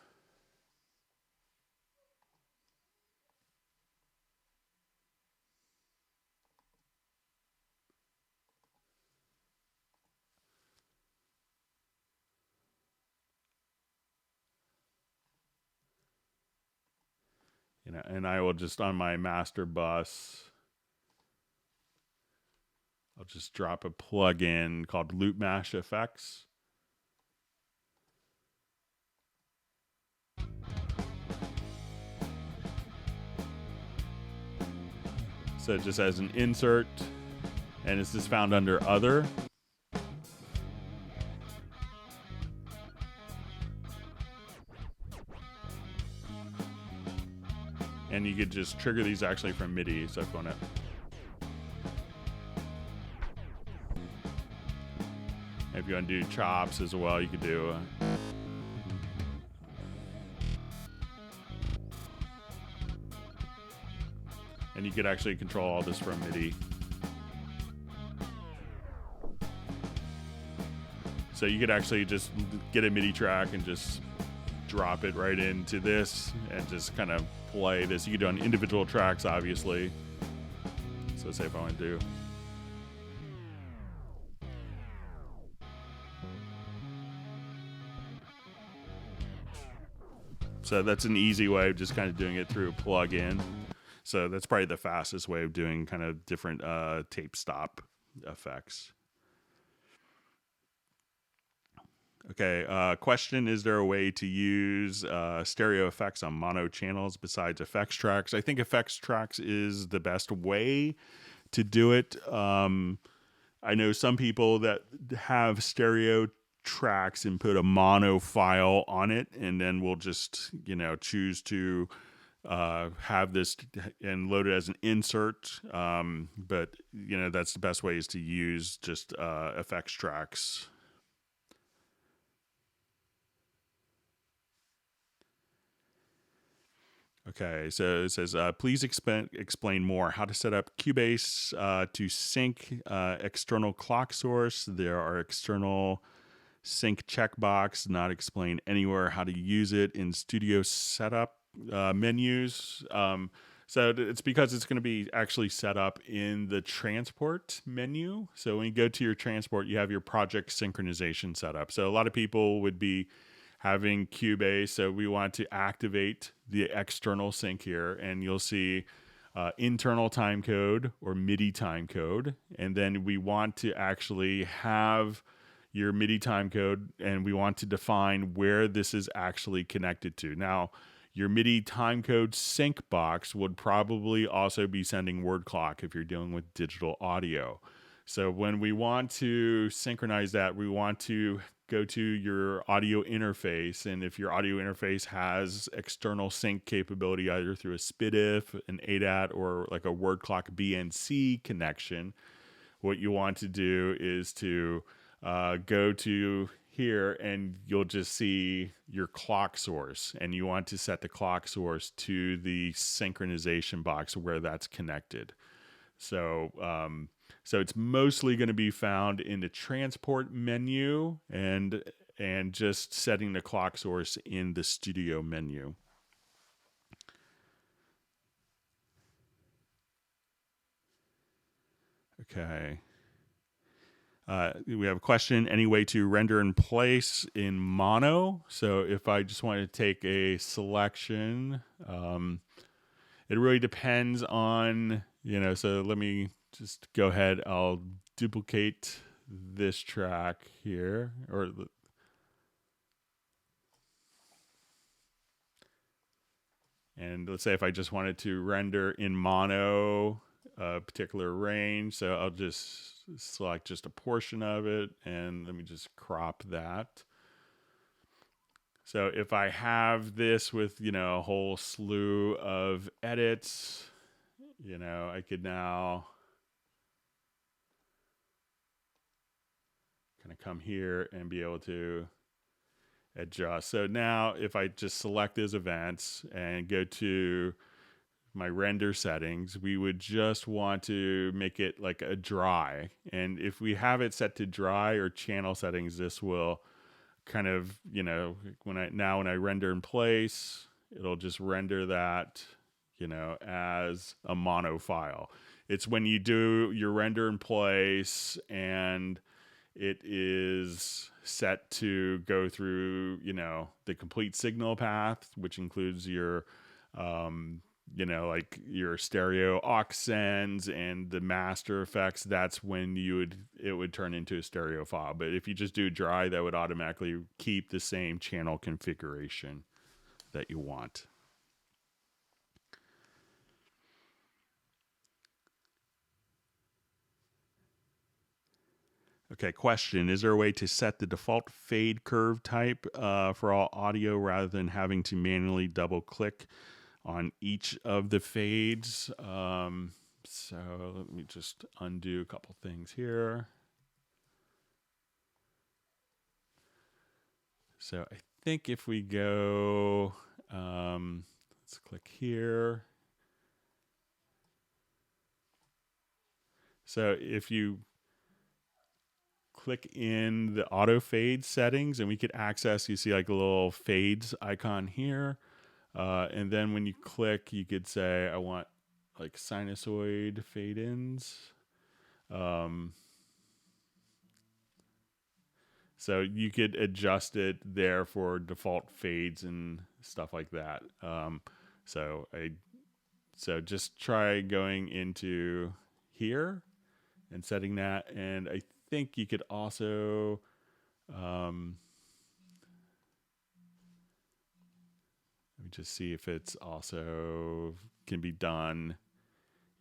And I will just on my master bus, I'll just drop a plugin called Loop Mash Effects. So just as an insert, and it's just found under Other. And you could just trigger these actually from MIDI. So if you want to. If you want to do chops as well, you could do. And you could actually control all this from MIDI. So you could actually just get a MIDI track and just drop it right into this and just kind of play this. You could do on individual tracks, obviously. So say if I want to do. So that's an easy way of just kind of doing it through a plug-in. So that's probably the fastest way of doing kind of different tape stop effects. Okay, question, is there a way to use stereo effects on mono channels besides effects tracks? I think effects tracks is the best way to do it. I know some people that have stereo tracks and put a mono file on it, and then we'll just, choose to have this and load it as an insert. But, that's the best way is to use just effects tracks. Okay, so it says, please explain more how to set up Cubase to sync external clock source. There are external sync checkbox, not explained anywhere how to use it in studio setup menus. So it's because it's going to be actually set up in the transport menu. So when you go to your transport, you have your project synchronization set up. So a lot of people would be having Cubase. So we want to activate the external sync here, and you'll see internal time code or MIDI time code. And then we want to actually have your MIDI time code, and we want to define where this is actually connected to. Now, your MIDI time code sync box would probably also be sending word clock if you're dealing with digital audio. So when we want to synchronize that, we want to go to your audio interface. And if your audio interface has external sync capability, either through a SPDIF, an ADAT, or like a word clock BNC connection, what you want to do is to go to here, and you'll just see your clock source, and you want to set the clock source to the synchronization box where that's connected. So it's mostly going to be found in the transport menu and just setting the clock source in the studio menu. Okay. We have a question, any way to render in place in mono? So if I just want to take a selection, it really depends on, so let me just go ahead. I'll duplicate this track here, and let's say if I just wanted to render in mono a particular range, so I'll just select just a portion of it, and let me just crop that. So if I have this with, a whole slew of edits, I could now kind of come here and be able to adjust. So now if I just select those events and go to my render settings, we would just want to make it like a dry. And if we have it set to dry or channel settings, this will kind of, when I render in place, it'll just render that, as a mono file. It's when you do your render in place and it is set to go through, the complete signal path, which includes your, like your stereo aux sends and the master effects. That's when it would turn into a stereo file. But if you just do dry, that would automatically keep the same channel configuration that you want. Okay, question. Is there a way to set the default fade curve type for all audio rather than having to manually double click on each of the fades? So let me just undo a couple things here. So I think if we go, let's click here. So if you click in the auto fade settings, and we could access, you see like a little fades icon here. And then when you click, you could say, I want like sinusoid fade ins. So you could adjust it there for default fades and stuff like that. So just try going into here and setting that. And I think you could also, let me just see if it's also can be done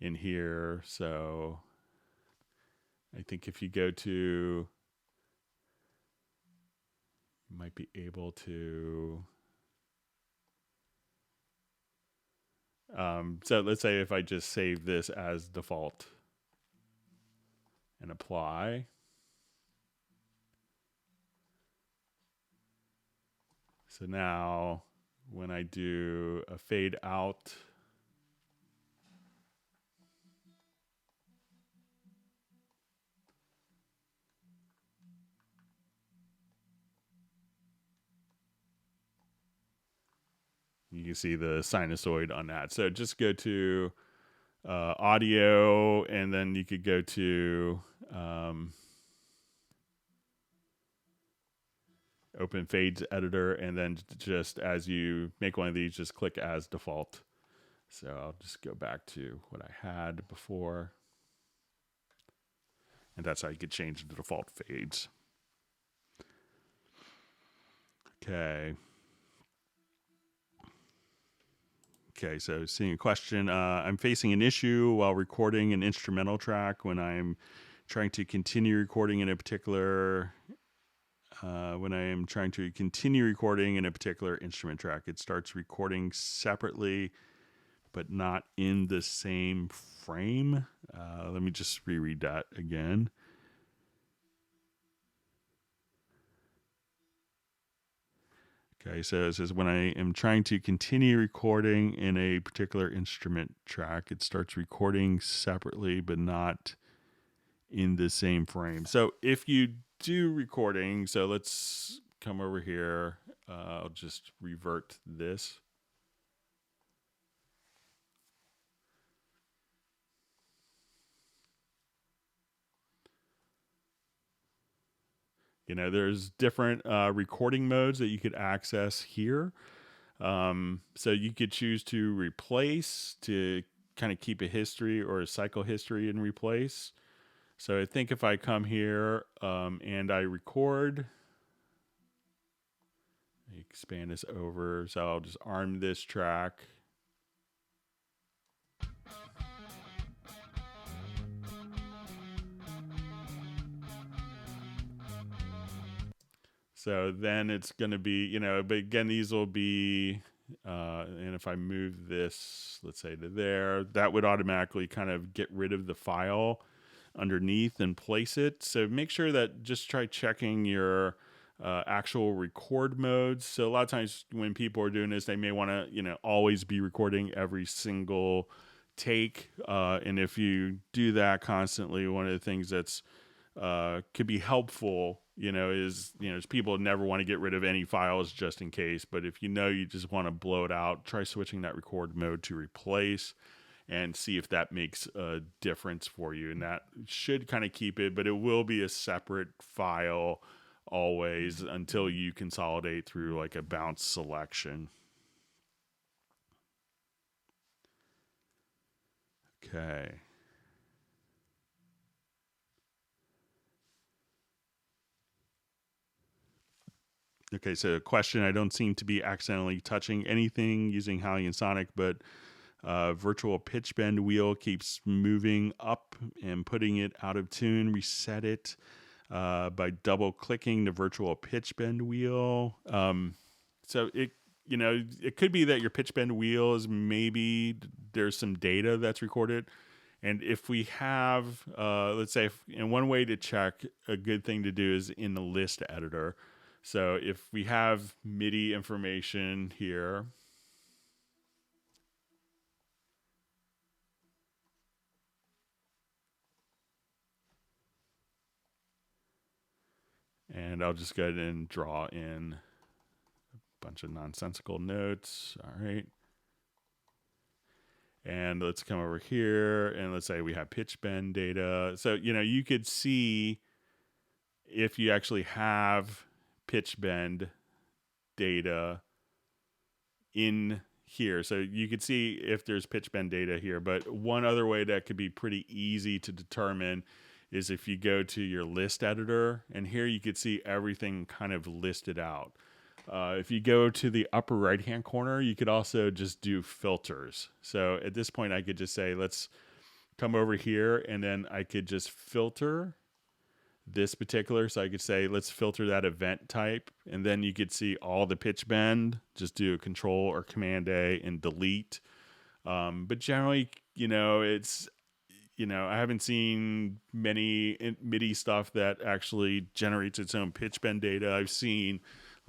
in here. So I think if you go to, you might be able to, so let's say if I just save this as default and apply. So now when I do a fade out, you can see the sinusoid on that. So just go to audio, and then you could go to open fades editor, and then just as you make one of these, just click as default. So I'll just go back to what I had before, and that's how you could change the default fades. Okay. Okay, so seeing a question. I'm facing an issue while recording an instrumental track when I'm trying to continue recording in a particular instrument track. It starts recording separately, but not in the same frame. Let me just reread that again. Okay, so it says when I am trying to continue recording in a particular instrument track, it starts recording separately, but not in the same frame. So if you do recording, so let's come over here. I'll just revert this. You know, there's different recording modes that you could access here. So you could choose to replace, to kind of keep a history or a cycle history and replace. So I think if I come here and I record, expand this over. So I'll just arm this track. So then it's going to be, you know, but again, these will be, and if I move this, let's say to there, that would automatically kind of get rid of the file underneath and place it. So make sure that just try checking your actual record modes. So a lot of times when people are doing this, they may want to, you know, always be recording every single take. And if you do that constantly, one of the things that's could be helpful, you know, is people never want to get rid of any files just in case. But if you know you just want to blow it out, try switching that record mode to replace and see if that makes a difference for you. And that should kind of keep it, but it will be a separate file always until you consolidate through like a bounce selection. Okay. Okay, so a question, I don't seem to be accidentally touching anything using Hallian Sonic, but virtual pitch bend wheel keeps moving up and putting it out of tune. Reset it by double clicking the virtual pitch bend wheel. So it could be that your pitch bend wheel is maybe there's some data that's recorded. And if we have, let's say, and one way to check, a good thing to do is in the list editor. So if we have MIDI information here, and I'll just go ahead and draw in a bunch of nonsensical notes. All right. And let's come over here and let's say we have pitch bend data. So, you could see if you actually have pitch bend data in here. So you could see if there's pitch bend data here. But one other way that could be pretty easy to determine is if you go to your list editor, and here you could see everything kind of listed out. If you go to the upper right hand corner, you could also just do filters. So at this point I could just say, let's come over here, and then I could just filter this particular. So I could say, let's filter that event type, and then you could see all the pitch bend. Just do a Control or Command A and delete. But generally, it's, I haven't seen many MIDI stuff that actually generates its own pitch bend data. I've seen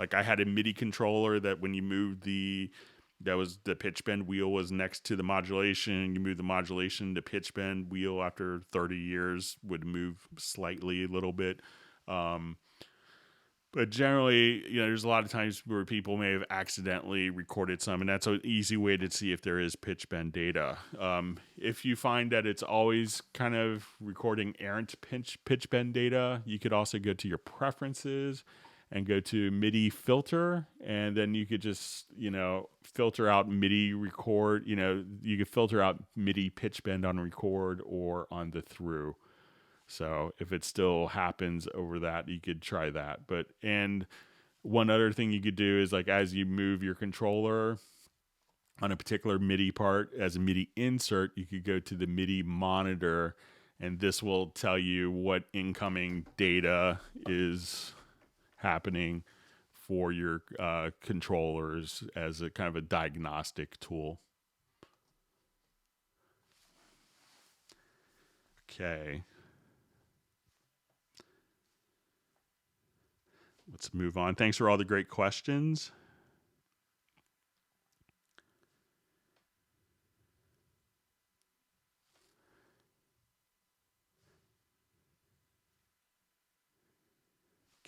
Like I had a MIDI controller that when you moved that was the pitch bend wheel was next to the modulation. You move the modulation, the pitch bend wheel after 30 years would move slightly a little bit. But generally, there's a lot of times where people may have accidentally recorded some, and that's an easy way to see if there is pitch bend data. If you find that it's always kind of recording errant pitch bend data, you could also go to your preferences and go to MIDI filter, and then you could just, filter out MIDI record. You could filter out MIDI pitch bend on record or on the through. So if it still happens over that, you could try that. And one other thing you could do is like as you move your controller on a particular MIDI part as a MIDI insert, you could go to the MIDI monitor, and this will tell you what incoming data is happening for your controllers as a kind of a diagnostic tool. Okay. Let's move on. Thanks for all the great questions.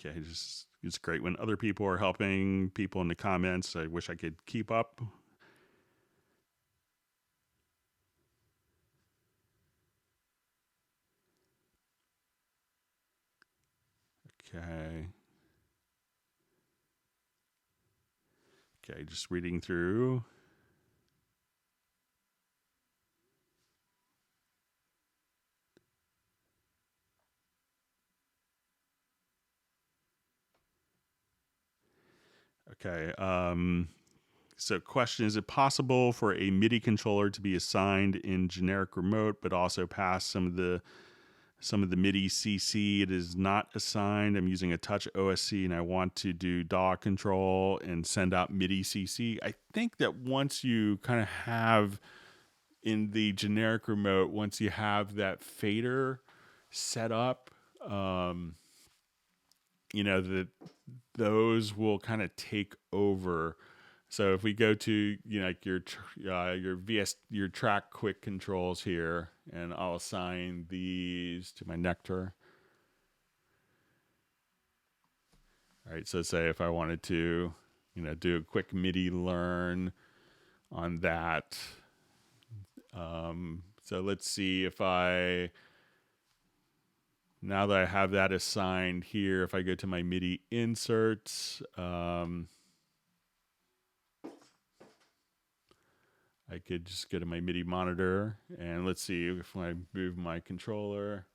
Okay, it's great when other people are helping people in the comments. I wish I could keep up. Okay. Okay, just reading through. Okay. So question, is it possible for a MIDI controller to be assigned in generic remote, but also pass some of the MIDI CC it is not assigned? I'm using a touch OSC and I want to do DAW control and send out MIDI CC. I think that once you kind of have in the generic remote, once you have that fader set up, that those will kind of take over. So if we go to like your your track quick controls here, and I'll assign these to my Nectar. All right, so say if I wanted to do a quick MIDI learn on that. So let's see if now that I have that assigned here, if I go to my MIDI inserts, I could just go to my MIDI monitor, and let's see if I move my controller.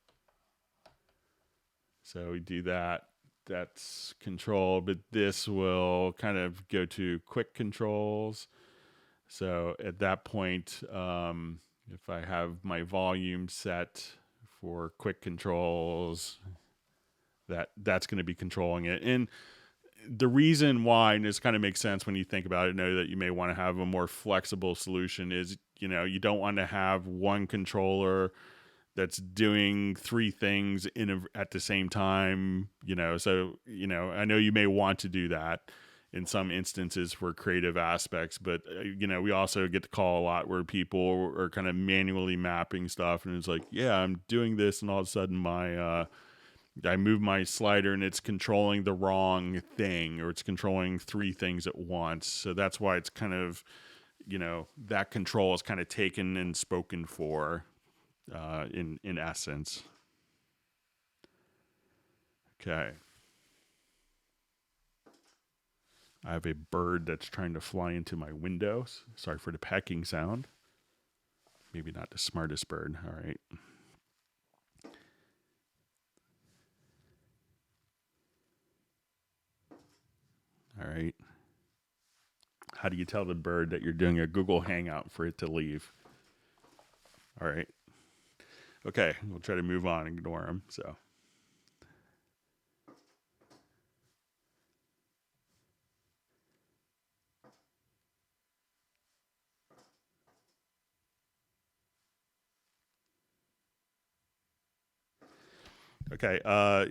So we do that. That's control, but this will kind of go to quick controls. So at that point, if I have my volume set for quick controls, that's going to be controlling it. And the reason why, and this kind of makes sense when you think about it, know that you may want to have a more flexible solution, is you don't want to have one controller that's doing three things at the same time. So I know you may want to do that in some instances for creative aspects, but we also get the call a lot where people are kind of manually mapping stuff, and it's like, yeah, I'm doing this, and all of a sudden I move my slider and it's controlling the wrong thing, or it's controlling three things at once. So that's why it's kind of, that control is kind of taken and spoken for in essence. Okay. I have a bird that's trying to fly into my windows. Sorry for the pecking sound. Maybe not the smartest bird. All right. All right. How do you tell the bird that you're doing a Google Hangout for it to leave? All right. Okay, we'll try to move on and ignore him. So. Okay,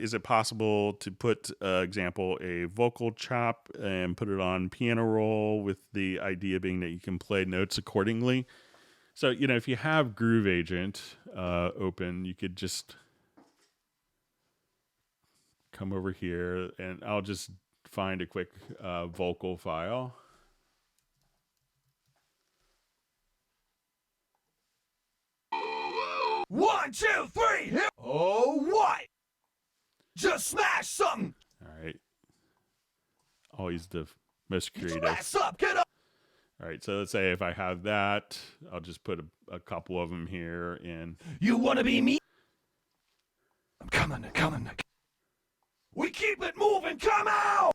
is it possible to put, example, a vocal chop and put it on piano roll with the idea being that you can play notes accordingly? So, if you have Groove Agent open, you could just come over here and I'll just find a quick vocal file. One, two, three, hit. Oh, what? Just smash something. All right. Always the most creative. Get your up, get up. All right, so let's say if I have that, I'll just put a couple of them here in. You want to be me? I'm coming. We keep it moving, come out.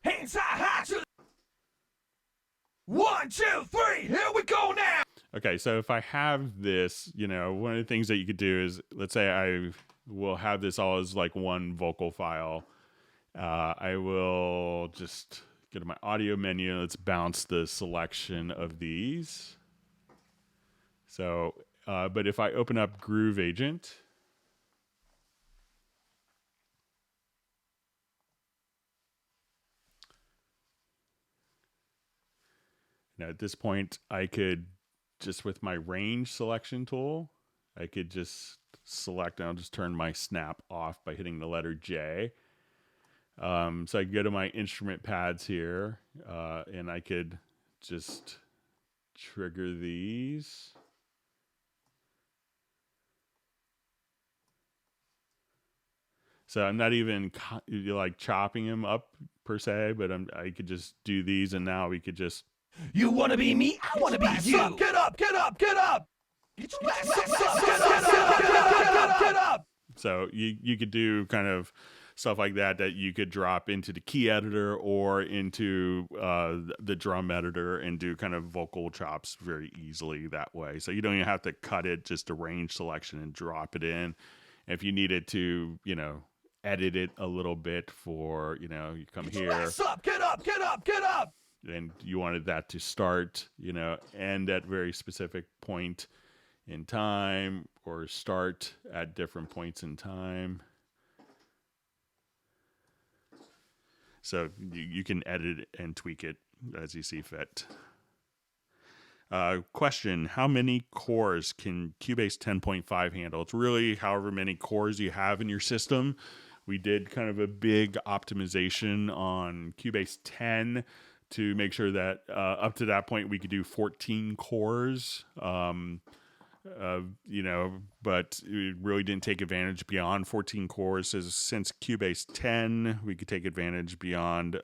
Hands high, to. 1, 2, 3, here we go now. Okay, so if I have this, one of the things that you could do is, let's say I will have this all as like one vocal file. I will just go to my audio menu. Let's bounce the selection of these. So, but if I open up Groove Agent, at this point, I could just with my range selection tool, I could just select, and I'll just turn my snap off by hitting the letter J. So I can go to my instrument pads here, and I could just trigger these. So I'm not even like chopping them up per se, but I could just do these, and now we could just. You want to be me? I want to be you. Get up. Get up. Get up. So you could do kind of stuff like that you could drop into the key editor or into the drum editor and do kind of vocal chops very easily that way. So you don't even have to cut it, just a range selection and drop it in. If you needed to, edit it a little bit for, you come here. Get up. And you wanted that to start, end at very specific point in time or start at different points in time. So you can edit it and tweak it as you see fit. Question, how many cores can Cubase 10.5 handle? It's really however many cores you have in your system. We did kind of a big optimization on Cubase 10 to make sure that up to that point we could do 14 cores, but we really didn't take advantage beyond 14 cores. So since Cubase 10, we could take advantage beyond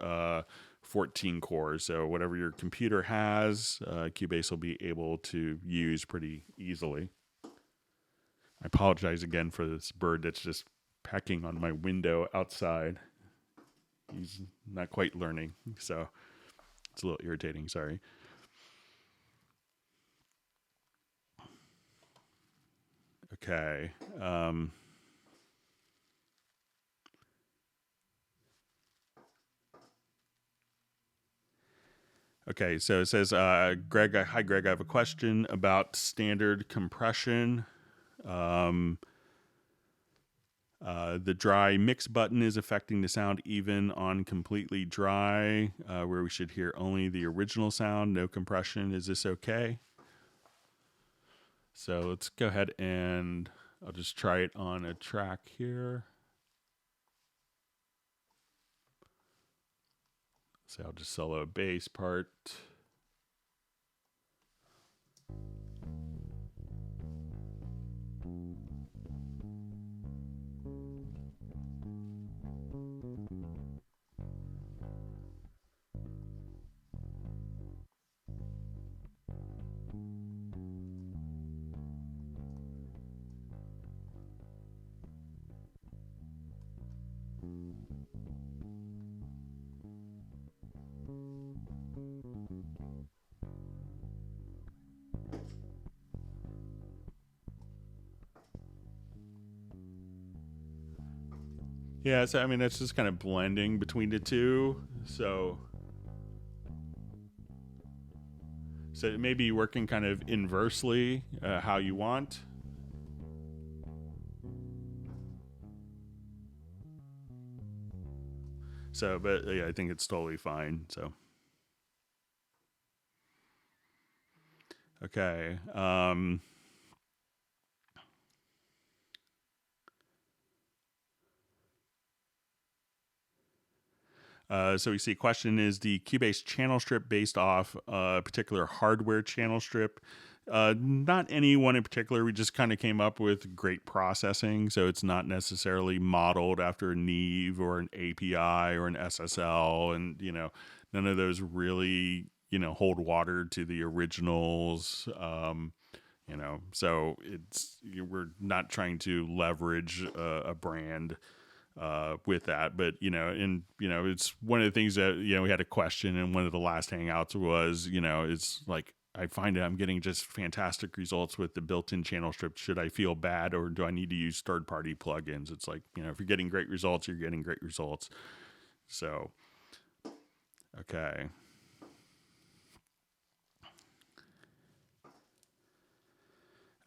14 cores. So whatever your computer has, Cubase will be able to use pretty easily. I apologize again for this bird that's just pecking on my window outside. He's not quite learning, so it's a little irritating, sorry. Okay. Okay, so it says, Greg, hi, Greg, I have a question about standard compression. The dry mix button is affecting the sound even on completely dry, where we should hear only the original sound, no compression. Is this okay? So let's go ahead and I'll just try it on a track here. So I'll just solo a bass part. Yeah, so I mean, that's just kind of blending between the two. So it may be working kind of inversely how you want. So, but yeah, I think it's totally fine. So, okay. So we see question is the Cubase channel strip based off a particular hardware channel strip? Not any one in particular. We just kind of came up with great processing. So it's not necessarily modeled after a Neve or an API or an SSL. And, none of those really, hold water to the originals. So we're not trying to leverage a brand with that. But it's one of the things that we had a question, and one of the last hangouts was it's like I find that I'm getting just fantastic results with the built-in channel strip. Should I feel bad, or do I need to use third-party plugins? It's like if you're getting great results, you're getting great results. So okay.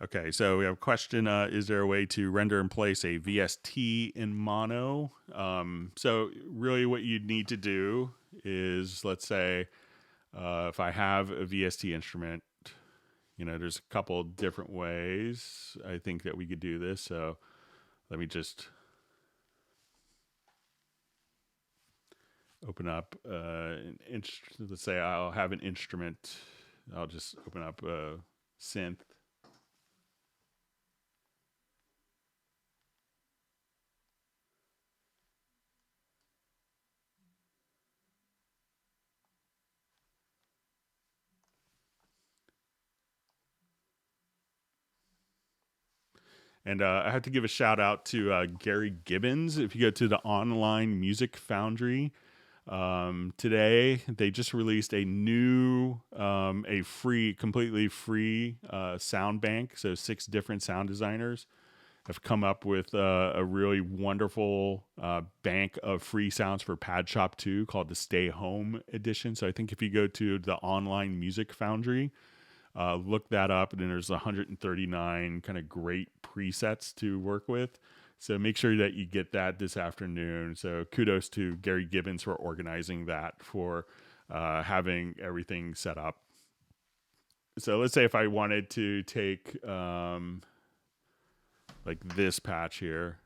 Okay, so we have a question. Is there a way to render and place a VST in mono? So really what you'd need to do is, let's say, if I have a VST instrument, there's a couple different ways I think that we could do this. So let me just open up let's say I'll have an instrument. I'll just open up a synth. And I have to give a shout out to Gary Gibbons. If you go to the Online Music Foundry, today they just released a new, completely free sound bank. So 6 different sound designers have come up with a really wonderful bank of free sounds for Pad Shop 2 called the Stay Home Edition. So I think if you go to the Online Music Foundry, look that up, and then there's 139 kind of great presets to work with. So make sure that you get that this afternoon. So kudos to Gary Gibbons for organizing that, for having everything set up. So let's say if I wanted to take like this patch here,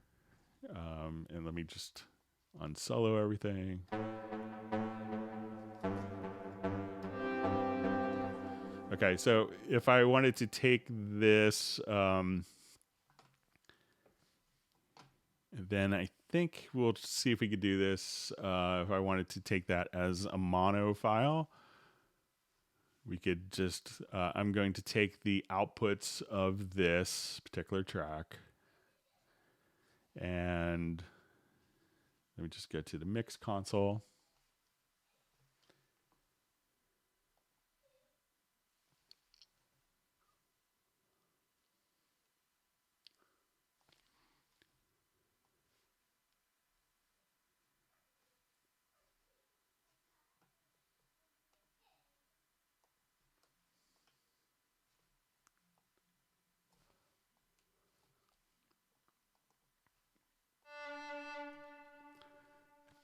and let me just unsolo everything. Okay, so if I wanted to take this, then I think we'll see if we could do this. If I wanted to take that as a mono file, we could just, I'm going to take the outputs of this particular track, and let me just go to the mix console.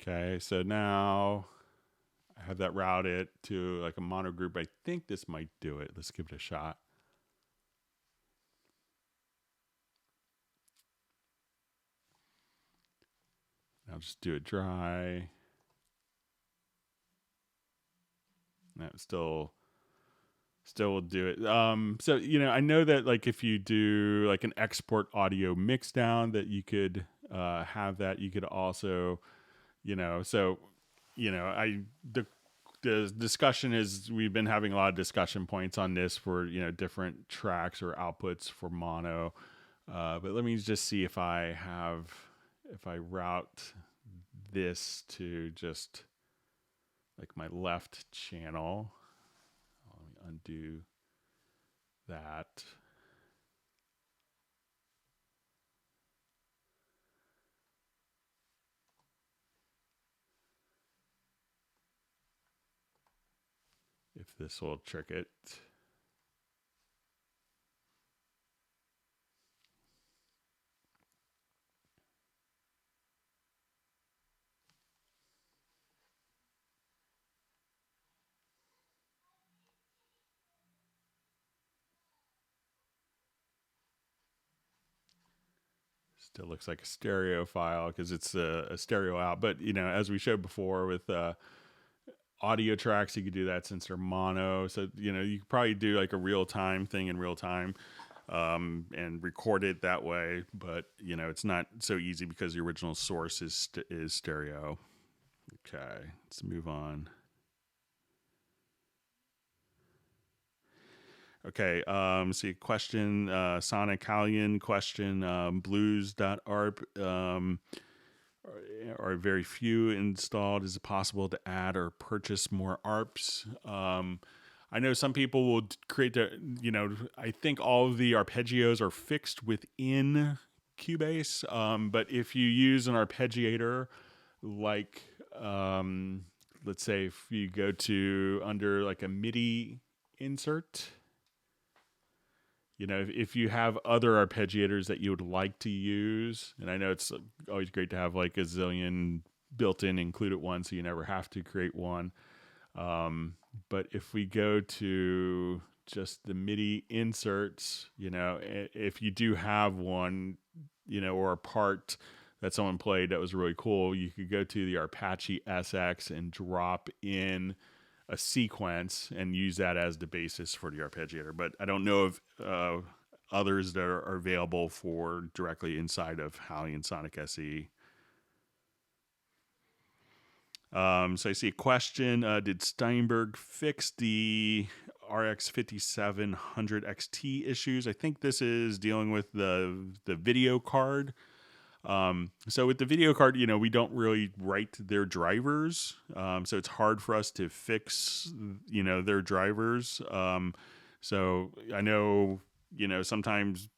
Okay, so now I have that routed to like a mono group. I think this might do it. Let's give it a shot. I'll just do it dry. That still will do it. So I know that like if you do like an export audio mix down, that you could have that. You could also, the discussion is, we've been having a lot of discussion points on this for different tracks or outputs for mono. But let me just see if I route this to just like my left channel. Let me undo that. If this will trick it. Still looks like a stereo file because it's a stereo out. But, as we showed before with audio tracks, you could do that since they're mono. So, you could probably do like a real-time thing in real time and record it that way. But, it's not so easy because the original source is stereo. Okay, let's move on. Okay, see question, Sonic Hallian question, blues.arp, are very few installed. Is it possible to add or purchase more ARPs? I know some people will create I think all of the arpeggios are fixed within Cubase, but if you use an arpeggiator, like, let's say if you go to under like a MIDI insert, if you have other arpeggiators that you would like to use, and I know it's always great to have like a zillion built-in included one, so you never have to create one. But if we go to just the MIDI inserts, if you do have one, or a part that someone played that was really cool, you could go to the Apache SX and drop in a sequence and use that as the basis for the arpeggiator. But I don't know if others that are available for directly inside of Hallian Sonic SE. So I see a question. Did Steinberg fix the RX 5700 XT issues? I think this is dealing with the video card. So with the video card, we don't really write their drivers. So it's hard for us to fix, their drivers. So I know, sometimes,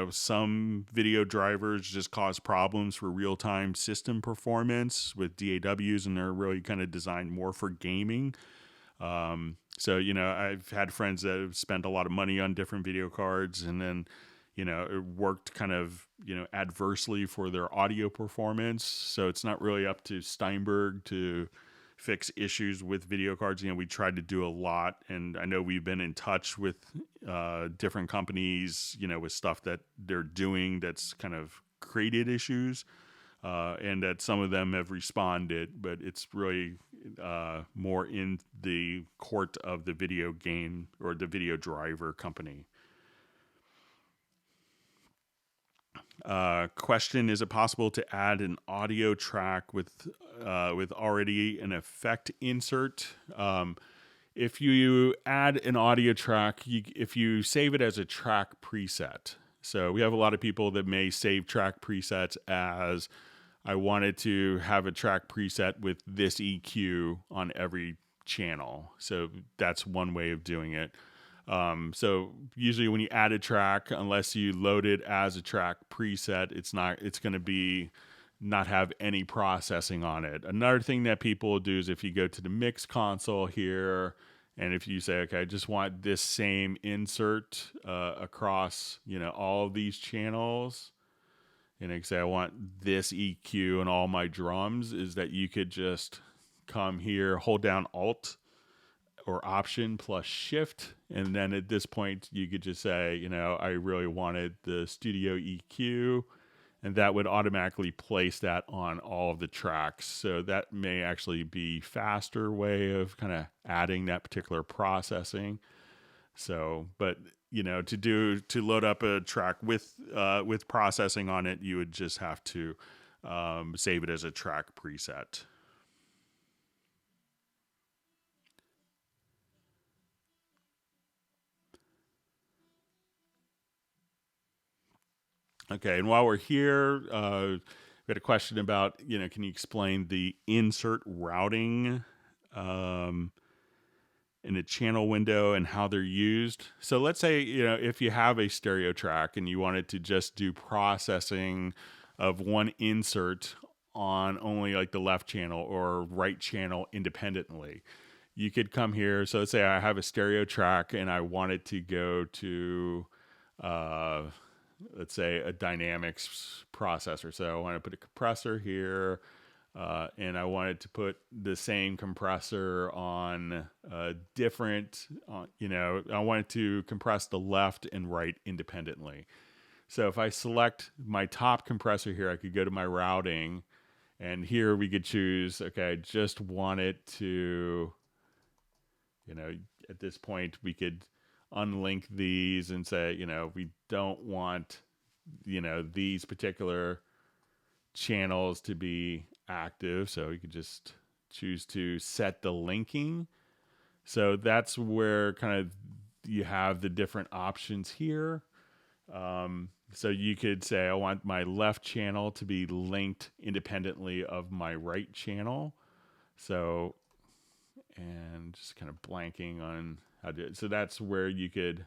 some video drivers just cause problems for real-time system performance with DAWs, and they're really kind of designed more for gaming. So, I've had friends that have spent a lot of money on different video cards, and then, it worked kind of, adversely for their audio performance. So it's not really up to Steinberg to fix issues with video cards. We tried to do a lot, and I know we've been in touch with different companies, with stuff that they're doing that's kind of created issues, and that some of them have responded, but it's really more in the court of the video game or the video driver company. Question: is it possible to add an audio track with already an effect insert? If you add an audio track, if you save it as a track preset, so we have a lot of people that may save track presets as, I wanted to have a track preset with this EQ on every channel. So that's one way of doing it. So usually when you add a track, unless you load it as a track preset, it's going to be not have any processing on it. Another thing that people will do is if you go to the mix console here, and if you say, okay, I just want this same insert across, all of these channels, and I say I want this EQ and all my drums, is that you could just come here, hold down Alt or Option plus Shift, and then at this point you could just say, I really wanted the studio EQ, and that would automatically place that on all of the tracks. So that may actually be faster way of kind of adding that particular processing. So, but to load up a track with processing on it, you would just have to save it as a track preset. Okay, and while we're here, we had a question about, can you explain the insert routing in a channel window and how they're used? So let's say, if you have a stereo track and you wanted to just do processing of one insert on only like the left channel or right channel independently, you could come here. So let's say I have a stereo track and I wanted to go to, let's say, a dynamics processor. So I want to put a compressor here, and I wanted to put the same compressor on different, I wanted to compress the left and right independently. So if I select my top compressor here, I could go to my routing, and here we could choose, okay, I just want it to, at this point we could unlink these and say, we don't want, these particular channels to be active. So you could just choose to set the linking. So that's where kind of you have the different options here. So you could say, I want my left channel to be linked independently of my right channel. So, and just kind of blanking on how to, so that's where you could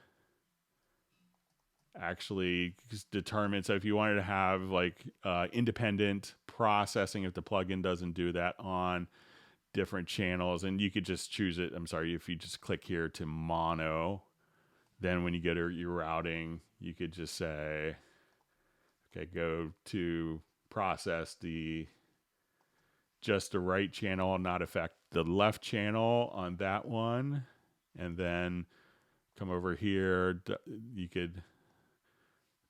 actually determine. So if you wanted to have like independent processing, if the plugin doesn't do that on different channels, and you could just choose it. I'm sorry, if you just click here to mono, then when you go to your routing, you could just say, okay, go to process just the right channel, not affect the left channel on that one. And then come over here, you could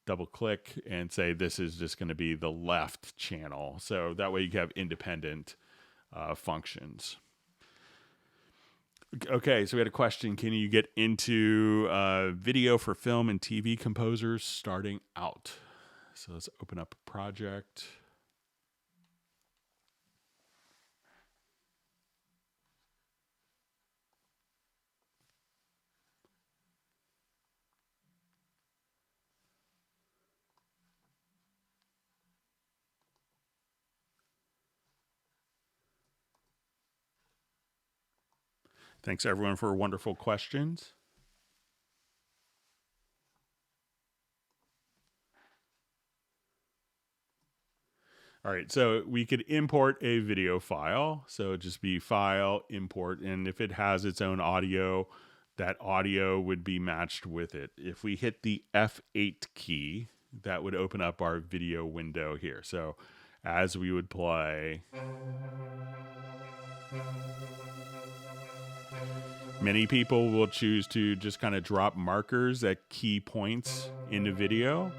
double click and say, this is just going to be the left channel. So that way you have independent functions. Okay, so we had a question. Can you get into video for film and TV composers starting out? So let's open up a project. Thanks everyone for wonderful questions. All right, so we could import a video file. So it'd just be file, import, and if it has its own audio, that audio would be matched with it. If we hit the F8 key, that would open up our video window here. So as we would play, many people will choose to just kind of drop markers at key points in the video.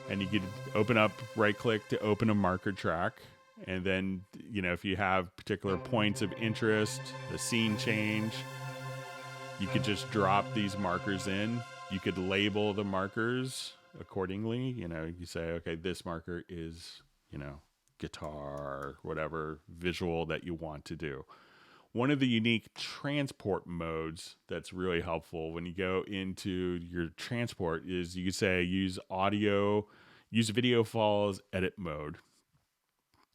And you could open up, right click to open a marker track. And then, if you have particular points of interest, the scene change, you could just drop these markers in. You could label the markers accordingly. You say, okay, this marker is, guitar, whatever visual that you want to do. One of the unique transport modes that's really helpful when you go into your transport is you could say use video files edit mode.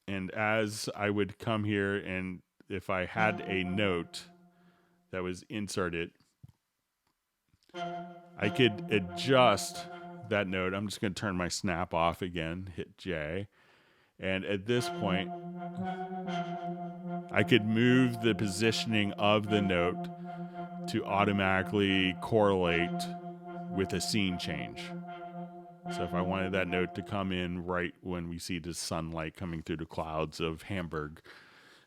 And as I would come here, and if I had a note that was inserted, I could adjust that note. I'm just going to turn my snap off again, hit J. And at this point, I could move the positioning of the note to automatically correlate with a scene change. So if I wanted that note to come in right when we see the sunlight coming through the clouds of Hamburg,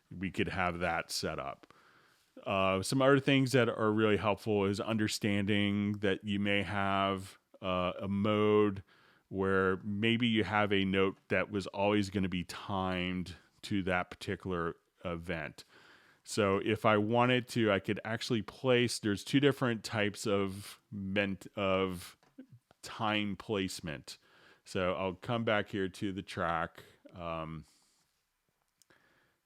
we could have that set up. Some other things that are really helpful is understanding that you may have a mode where maybe you have a note that was always going to be timed to that particular event. So if I wanted to, I could actually place, there's two different types of time placement. So I'll come back here to the track.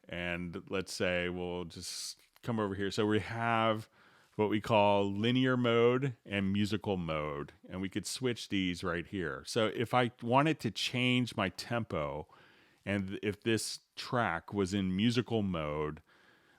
And let's say we'll just come over here. So we have what we call linear mode and musical mode, and we could switch these right here. So if I wanted to change my tempo, and if this track was in musical mode,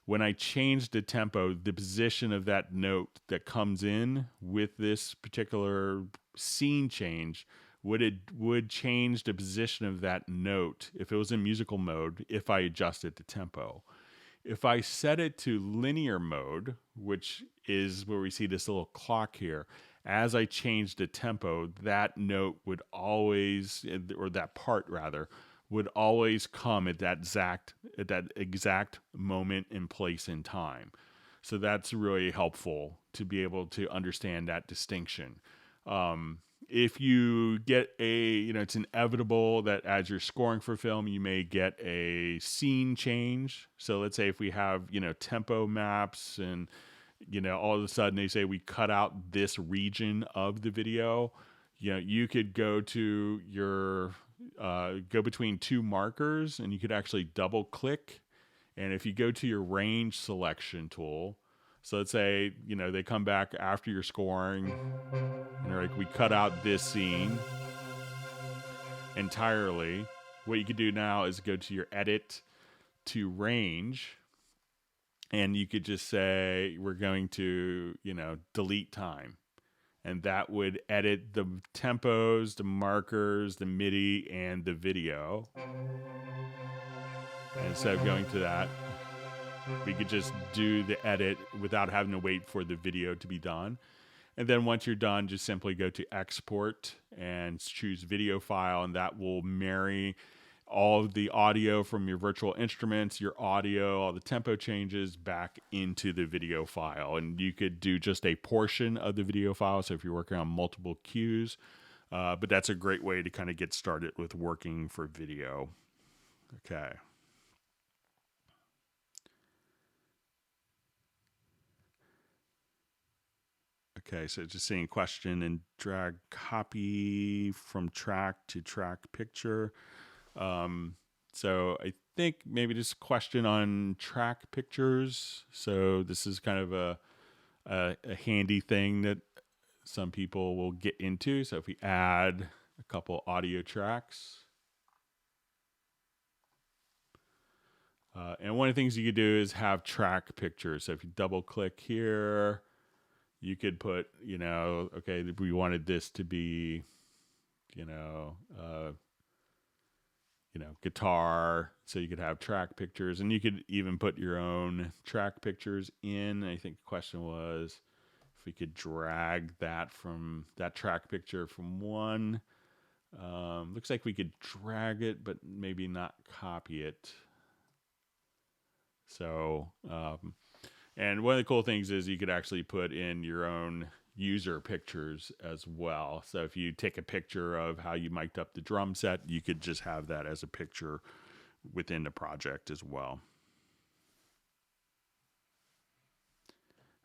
when I changed the tempo, the position of that note that comes in with this particular scene change would change the position of that note if it was in musical mode if I adjusted the tempo. If I set it to linear mode, which is where we see this little clock here, as I change the tempo, that note would always, or that part rather, would always come at that exact moment and place in time. So that's really helpful to be able to understand that distinction. if you get it's inevitable that as you're scoring for film, you may get a scene change. So let's say if we have, tempo maps and, all of a sudden they say we cut out this region of the video, you could go to your, go between two markers and you could actually double click. And if you go to your range selection tool, so let's say, they come back after you're scoring and they're like, we cut out this scene entirely. What you could do now is go to your edit to range and you could just say, we're going to, delete time. And that would edit the tempos, the markers, the MIDI, and the video. And instead of going to that, we could just do the edit without having to wait for the video to be done. And then once you're done, just simply go to export and choose video file, and that will marry all of the audio from your virtual instruments, your audio, all the tempo changes back into the video file. And you could do just a portion of the video file, so if you're working on multiple cues, but that's a great way to kind of get started with working for video. Okay. Okay, so just saying question and drag copy from track to track picture. So I think maybe just a question on track pictures. So this is kind of a handy thing that some people will get into. So if we add a couple audio tracks. And one of the things you could do is have track pictures. So if you double click here, you could put, okay, we wanted this to be, guitar. So you could have track pictures, and you could even put your own track pictures in. I think the question was if we could drag that track picture from one. Looks like we could drag it, but maybe not copy it. So, and one of the cool things is you could actually put in your own user pictures as well. So if you take a picture of how you mic'd up the drum set, you could just have that as a picture within the project as well.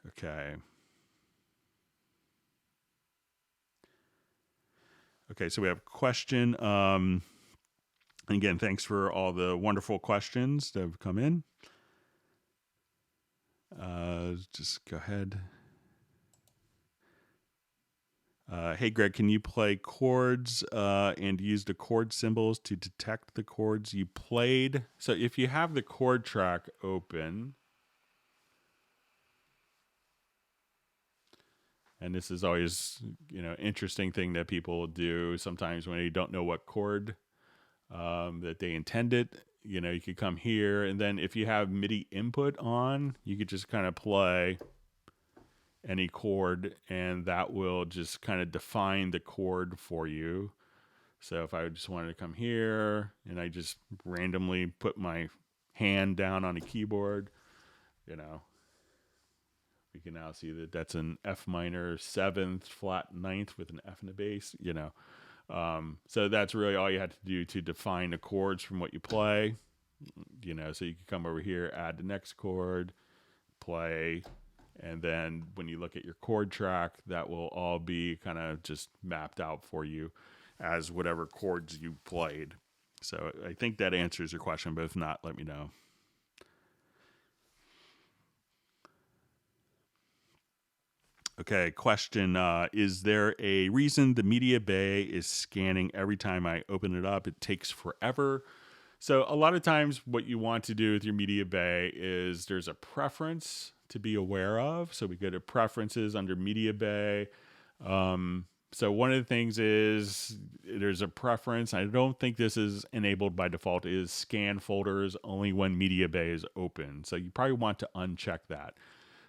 Okay. Okay, so we have a question. And again, thanks for all the wonderful questions that have come in. Just go ahead. Hey, Greg, can you play chords and use the chord symbols to detect the chords you played? So if you have the chord track open, and this is always, interesting thing that people do sometimes when they don't know what chord that they intended. You could come here, and then if you have MIDI input on, you could just kind of play any chord, and that will just kind of define the chord for you. So if I just wanted to come here, and I just randomly put my hand down on a keyboard, we can now see that that's an F minor 7th flat 9th with an F in the bass, So that's really all you had to do to define the chords from what you play, so you can come over here, add the next chord, play, and then when you look at your chord track, that will all be kind of just mapped out for you as whatever chords you played. So I think that answers your question, but if not, let me know. Okay, question. Is there a reason the media bay is scanning every time I open it up? It takes forever. So a lot of times what you want to do with your media bay is there's a preference to be aware of. So we go to preferences under media bay. So one of the things is there's a preference. I don't think this is enabled by default, is scan folders only when media bay is open. So you probably want to uncheck that.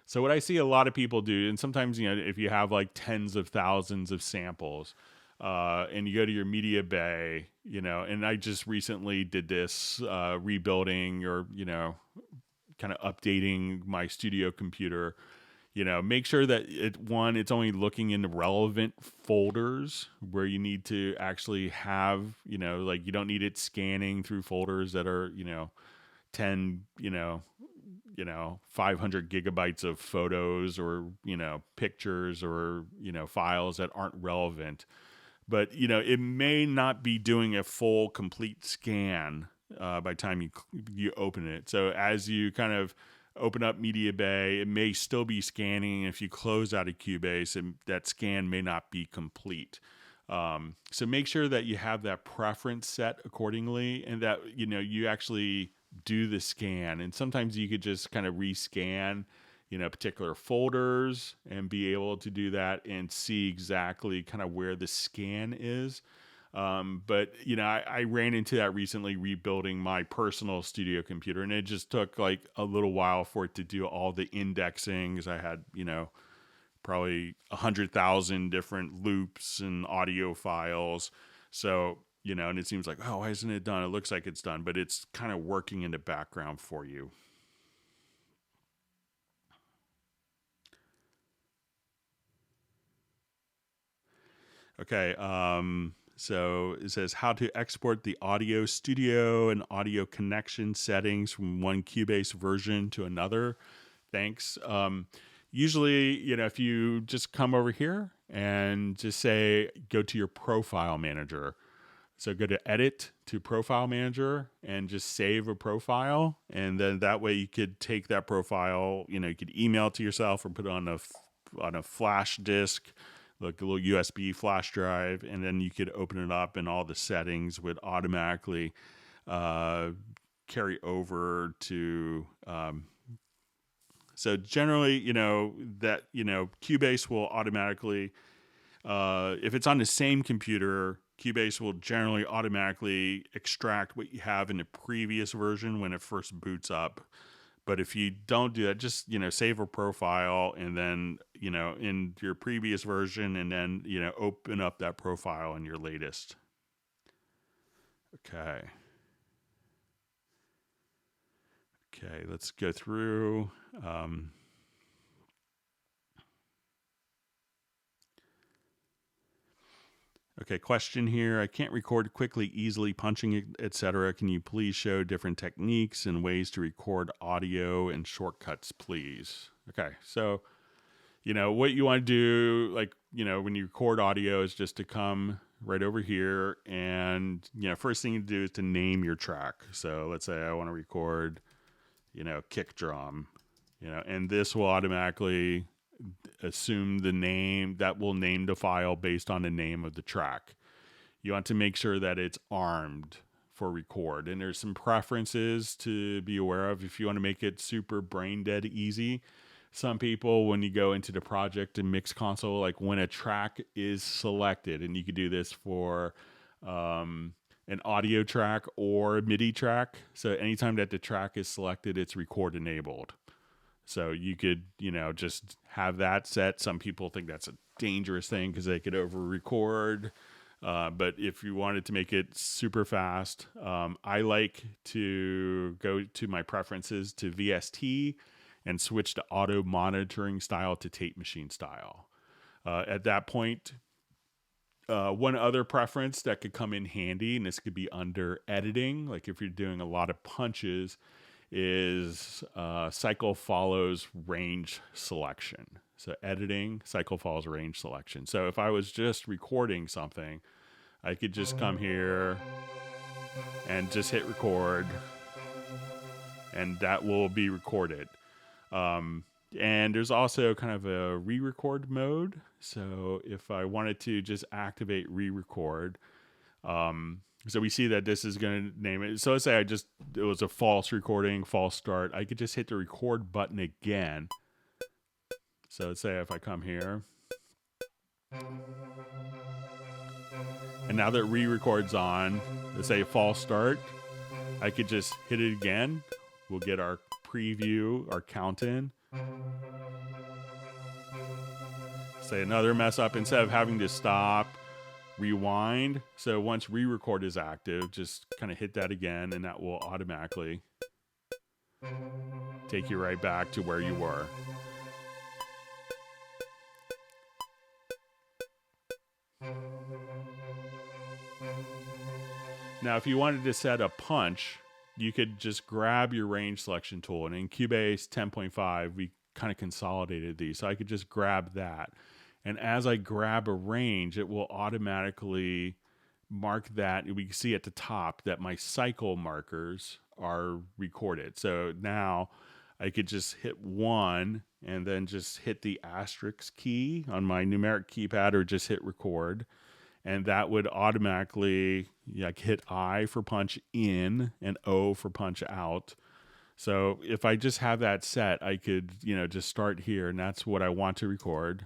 So what I see a lot of people do, and sometimes, if you have like tens of thousands of samples, and you go to your media bay, and I just recently did this, rebuilding or, kind of updating my studio computer, make sure that it's only looking in the relevant folders where you need to actually have, like you don't need it scanning through folders that are, 10, 500 gigabytes of photos or, pictures or, files that aren't relevant. But, it may not be doing a full complete scan by the time you open it. So as you kind of open up Media Bay, it may still be scanning. If you close out of Cubase, that scan may not be complete. So make sure that you have that preference set accordingly, and that you actually do the scan. And sometimes you could just kind of rescan particular folders and be able to do that and see exactly kind of where the scan is. But I ran into that recently rebuilding my personal studio computer, and it just took like a little while for it to do all the indexing, because I had, probably 100,000 different loops and audio files. So, and it seems like, oh, why isn't it done? It looks like it's done, but it's kind of working in the background for you. Okay. So it says how to export the audio studio and audio connection settings from one Cubase version to another. Thanks. Usually, if you just come over here and just say, go to your profile manager. So go to edit to profile manager and just save a profile. And then that way you could take that profile, you could email it to yourself or put it on a flash disk, like a little USB flash drive, and then you could open it up and all the settings would automatically carry over to. So generally, Cubase will automatically, if it's on the same computer, Cubase will generally automatically extract what you have in the previous version when it first boots up. But if you don't do that, just, save a profile and then, in your previous version, and then, open up that profile in your latest. Okay. Okay, let's go through. Okay, question here. I can't record quickly, easily, punching, etc. Can you please show different techniques and ways to record audio and shortcuts, please? Okay, so, what you want to do, like, when you record audio is just to come right over here and, first thing to do is to name your track. So let's say I want to record, kick drum, and this will automatically assume the name that will name the file based on the name of the track. You want to make sure that it's armed for record, and there's some preferences to be aware of if you want to make it super brain dead easy. Some people, when you go into the project and mix console, like when a track is selected, and you could do this for an audio track or a MIDI track. So anytime that the track is selected, it's record enabled. So you could, just have that set. Some people think that's a dangerous thing because they could over record. But if you wanted to make it super fast, I like to go to my preferences to VST and switch to auto monitoring style to tape machine style. At that point, one other preference that could come in handy, and this could be under editing, like if you're doing a lot of punches, is cycle follows range selection. So editing, cycle follows range selection. So if I was just recording something, I could just come here and just hit record, and that will be recorded. And there's also kind of a re-record mode. So if I wanted to just activate re-record, so we see that this is going to name it. So let's say it was a false recording, false start. I could just hit the record button again. So let's say if I come here, and now that re-record's on, let's say false start, I could just hit it again. We'll get our preview, our count in. Say another mess up, instead of having to stop, rewind. So once re-record is active, just kind of hit that again, and that will automatically take you right back to where you were. Now, if you wanted to set a punch, you could just grab your range selection tool. And in Cubase 10.5, we kind of consolidated these. So I could just grab that. And as I grab a range, it will automatically mark that. We see at the top that my cycle markers are recorded. So now I could just hit 1 and then just hit the asterisk key on my numeric keypad or just hit record. And that would automatically hit I for punch in and O for punch out. So if I just have that set, I could, just start here, and that's what I want to record.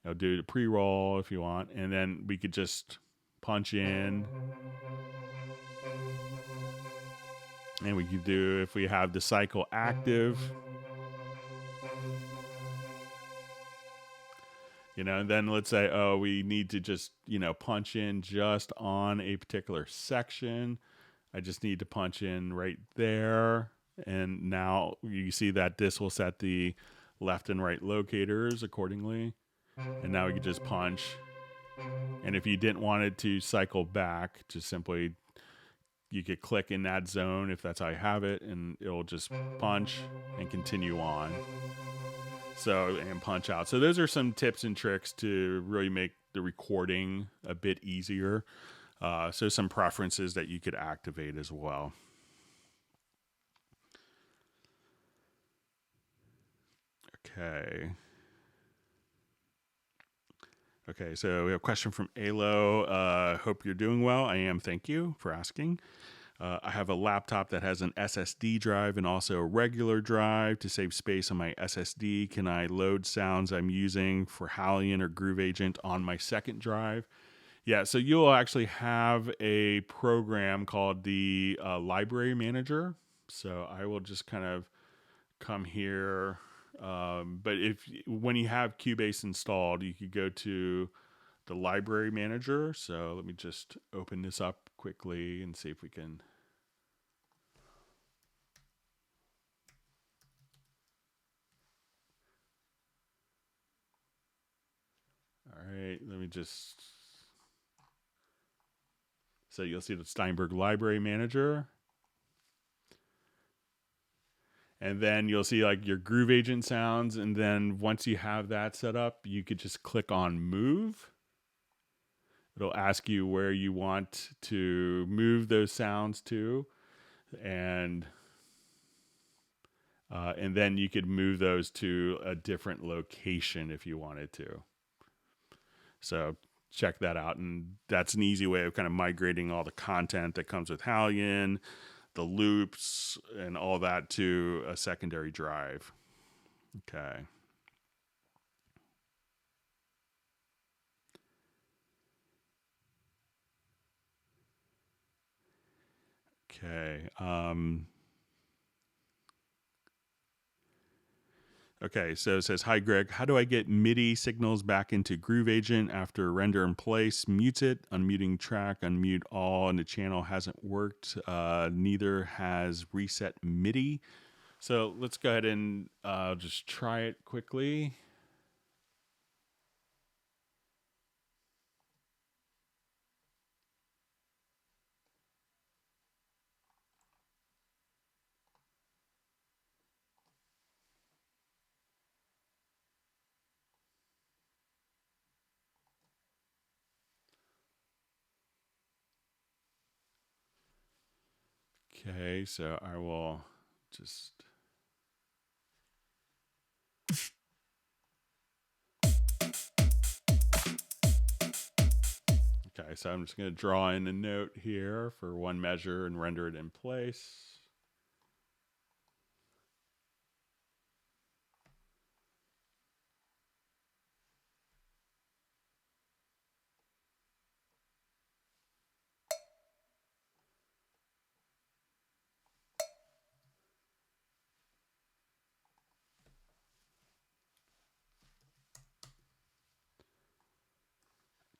I'll do the pre-roll if you want, and then we could just punch in. And we could do, if we have the cycle active, and then let's say, we need to just, punch in just on a particular section. I just need to punch in right there. And now you see that this will set the left and right locators accordingly. And now we can just punch. And if you didn't want it to cycle back, just simply, you could click in that zone if that's how you have it, and it'll just punch and continue on. So, and punch out. So those are some tips and tricks to really make the recording a bit easier. So some preferences that you could activate as well. Okay, so we have a question from Alo. Hope you're doing well. I am. Thank you for asking. I have a laptop that has an SSD drive and also a regular drive. To save space on my SSD, can I load sounds I'm using for Hallion or Groove Agent on my second drive? Yeah, so you'll actually have a program called the Library Manager. So I will just kind of come here. But when you have Cubase installed, you could go to the Library Manager. So let me just open this up quickly and see if we can. All right, let me just. So you'll see the Steinberg Library Manager. And then you'll see like your Groove Agent sounds. And then once you have that set up, you could just click on Move. It'll ask you where you want to move those sounds to. And then you could move those to a different location if you wanted to. So check that out. And that's an easy way of kind of migrating all the content that comes with Hallion, the loops, and all that to a secondary drive. Okay. Okay. Okay, so it says, hi, Greg. How do I get MIDI signals back into Groove Agent after render in place? Mutes it, unmuting track, unmute all, and the channel hasn't worked. Neither has reset MIDI. So let's go ahead and just try it quickly. Okay, so I will just. Okay, so I'm just going to draw in a note here for one measure and render it in place.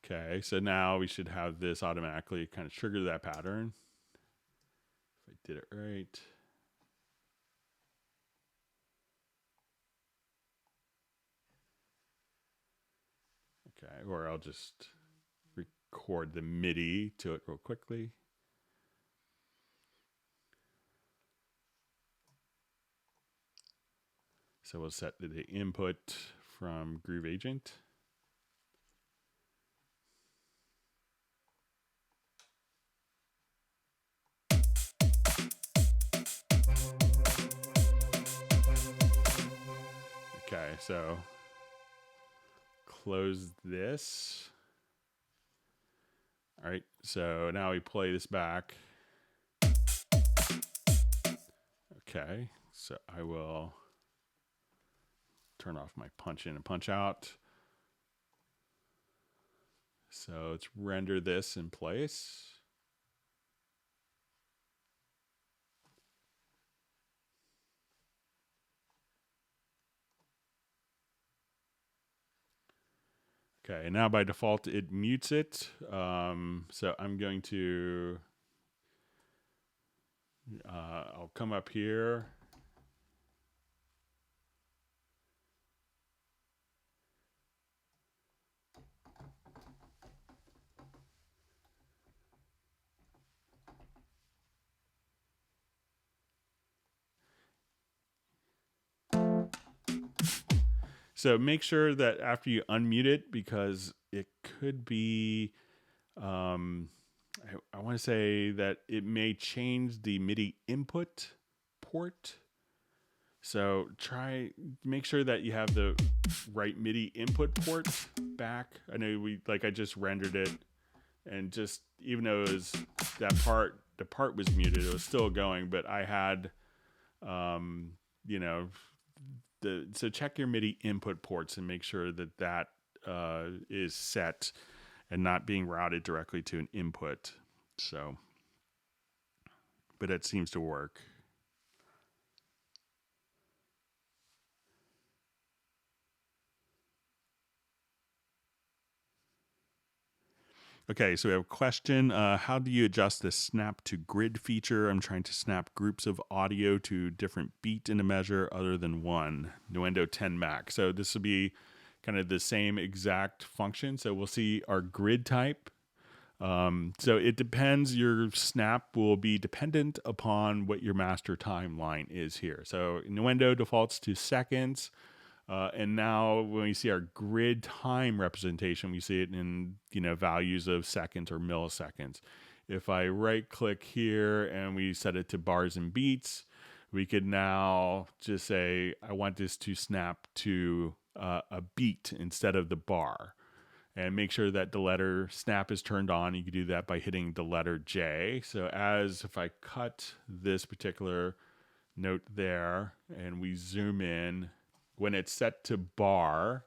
Okay, so now we should have this automatically kind of trigger that pattern. If I did it right. Okay, or I'll just record the MIDI to it real quickly. So we'll set the input from Groove Agent. Okay, so close this. All right, so now we play this back. Okay, so I will turn off my punch in and punch out. So let's render this in place. Okay, now by default it mutes it. So I'm going to, I'll come up here. So make sure that after you unmute it, because it could be, I want to say that it may change the MIDI input port. So make sure that you have the right MIDI input port back. I know I just rendered it, and just, even though it was the part was muted, it was still going, but I had, so check your MIDI input ports and make sure that is set and not being routed directly to an input. So, but it seems to work. Okay, so we have a question. How do you adjust the snap to grid feature? I'm trying to snap groups of audio to different beat in a measure other than one. Nuendo 10 Mac. So this will be kind of the same exact function. So we'll see our grid type. So it depends. Your snap will be dependent upon what your master timeline is here. So Nuendo defaults to seconds. And now when we see our grid time representation, we see it in, values of seconds or milliseconds. If I right click here and we set it to bars and beats, we could now just say, I want this to snap to a beat instead of the bar. And make sure that the letter snap is turned on. You can do that by hitting the letter J. So if I cut this particular note there and we zoom in, when it's set to bar,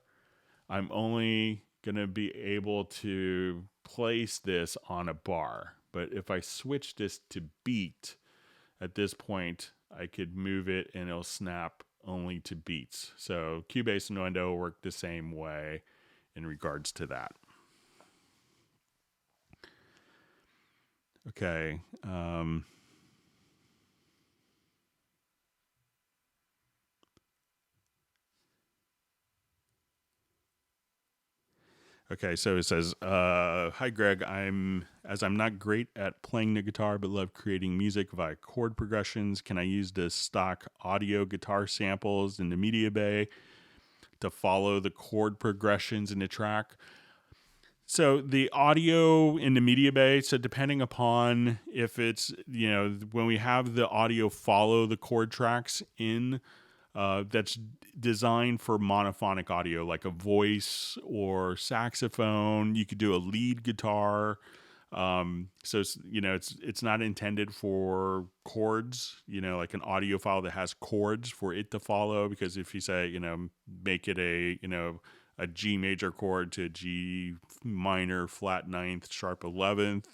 I'm only going to be able to place this on a bar. But if I switch this to beat, at this point, I could move it and it'll snap only to beats. So Cubase and Ondo work the same way in regards to that. Okay. Okay, so it says, hi Greg, I'm not great at playing the guitar, but love creating music via chord progressions. Can I use the stock audio guitar samples in the media bay to follow the chord progressions in the track? So the audio in the media bay, so depending upon if it's, when we have the audio follow the chord tracks in, that's designed for monophonic audio, like a voice or saxophone. You could do a lead guitar. So it's not intended for chords, like an audio file that has chords for it to follow. Because if you say, make it a G major chord to G minor flat ninth sharp 11th,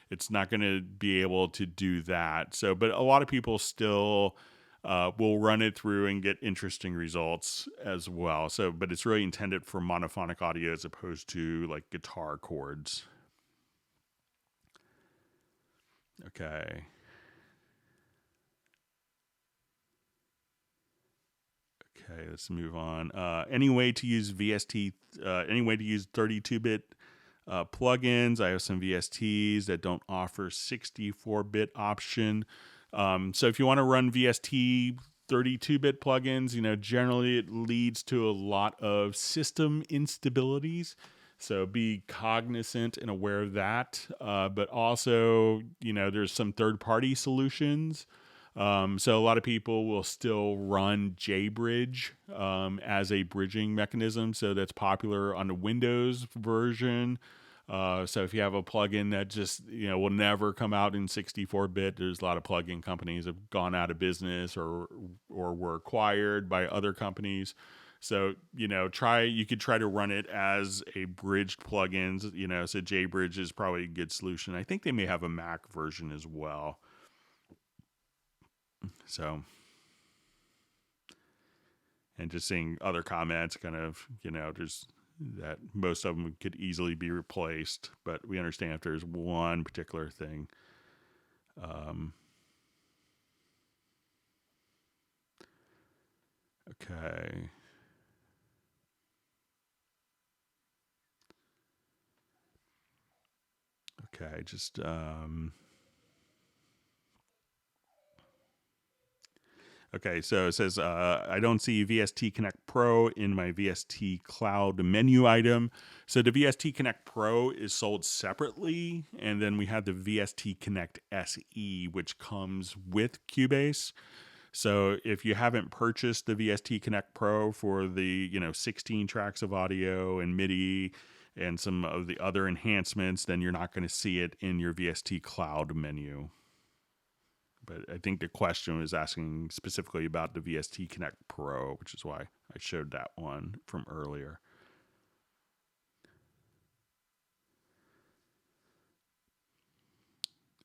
it's not going to be able to do that. So, but a lot of people still will run it through and get interesting results as well. So, but it's really intended for monophonic audio as opposed to like guitar chords. Okay. Okay, let's move on. Any way to use VST, any way to use 32-bit plugins? I have some VSTs that don't offer 64-bit option. So if you want to run VST 32-bit plugins, generally it leads to a lot of system instabilities. So be cognizant and aware of that. But also, there's some third-party solutions. So a lot of people will still run JBridge as a bridging mechanism. So that's popular on the Windows version. So if you have a plugin that just will never come out in 64-bit, there's a lot of plugin companies that have gone out of business or were acquired by other companies. So you could try to run it as a bridged plugins. So JBridge is probably a good solution. I think they may have a Mac version as well. So, and just seeing other comments, kind of there's that most of them could easily be replaced, but we understand if there's one particular thing. Okay. Okay, just okay, so it says, I don't see VST Connect Pro in my VST Cloud menu item. So the VST Connect Pro is sold separately, and then we have the VST Connect SE, which comes with Cubase. So if you haven't purchased the VST Connect Pro for the 16 tracks of audio and MIDI and some of the other enhancements, then you're not going to see it in your VST Cloud menu. But I think the question was asking specifically about the VST Connect Pro, which is why I showed that one from earlier.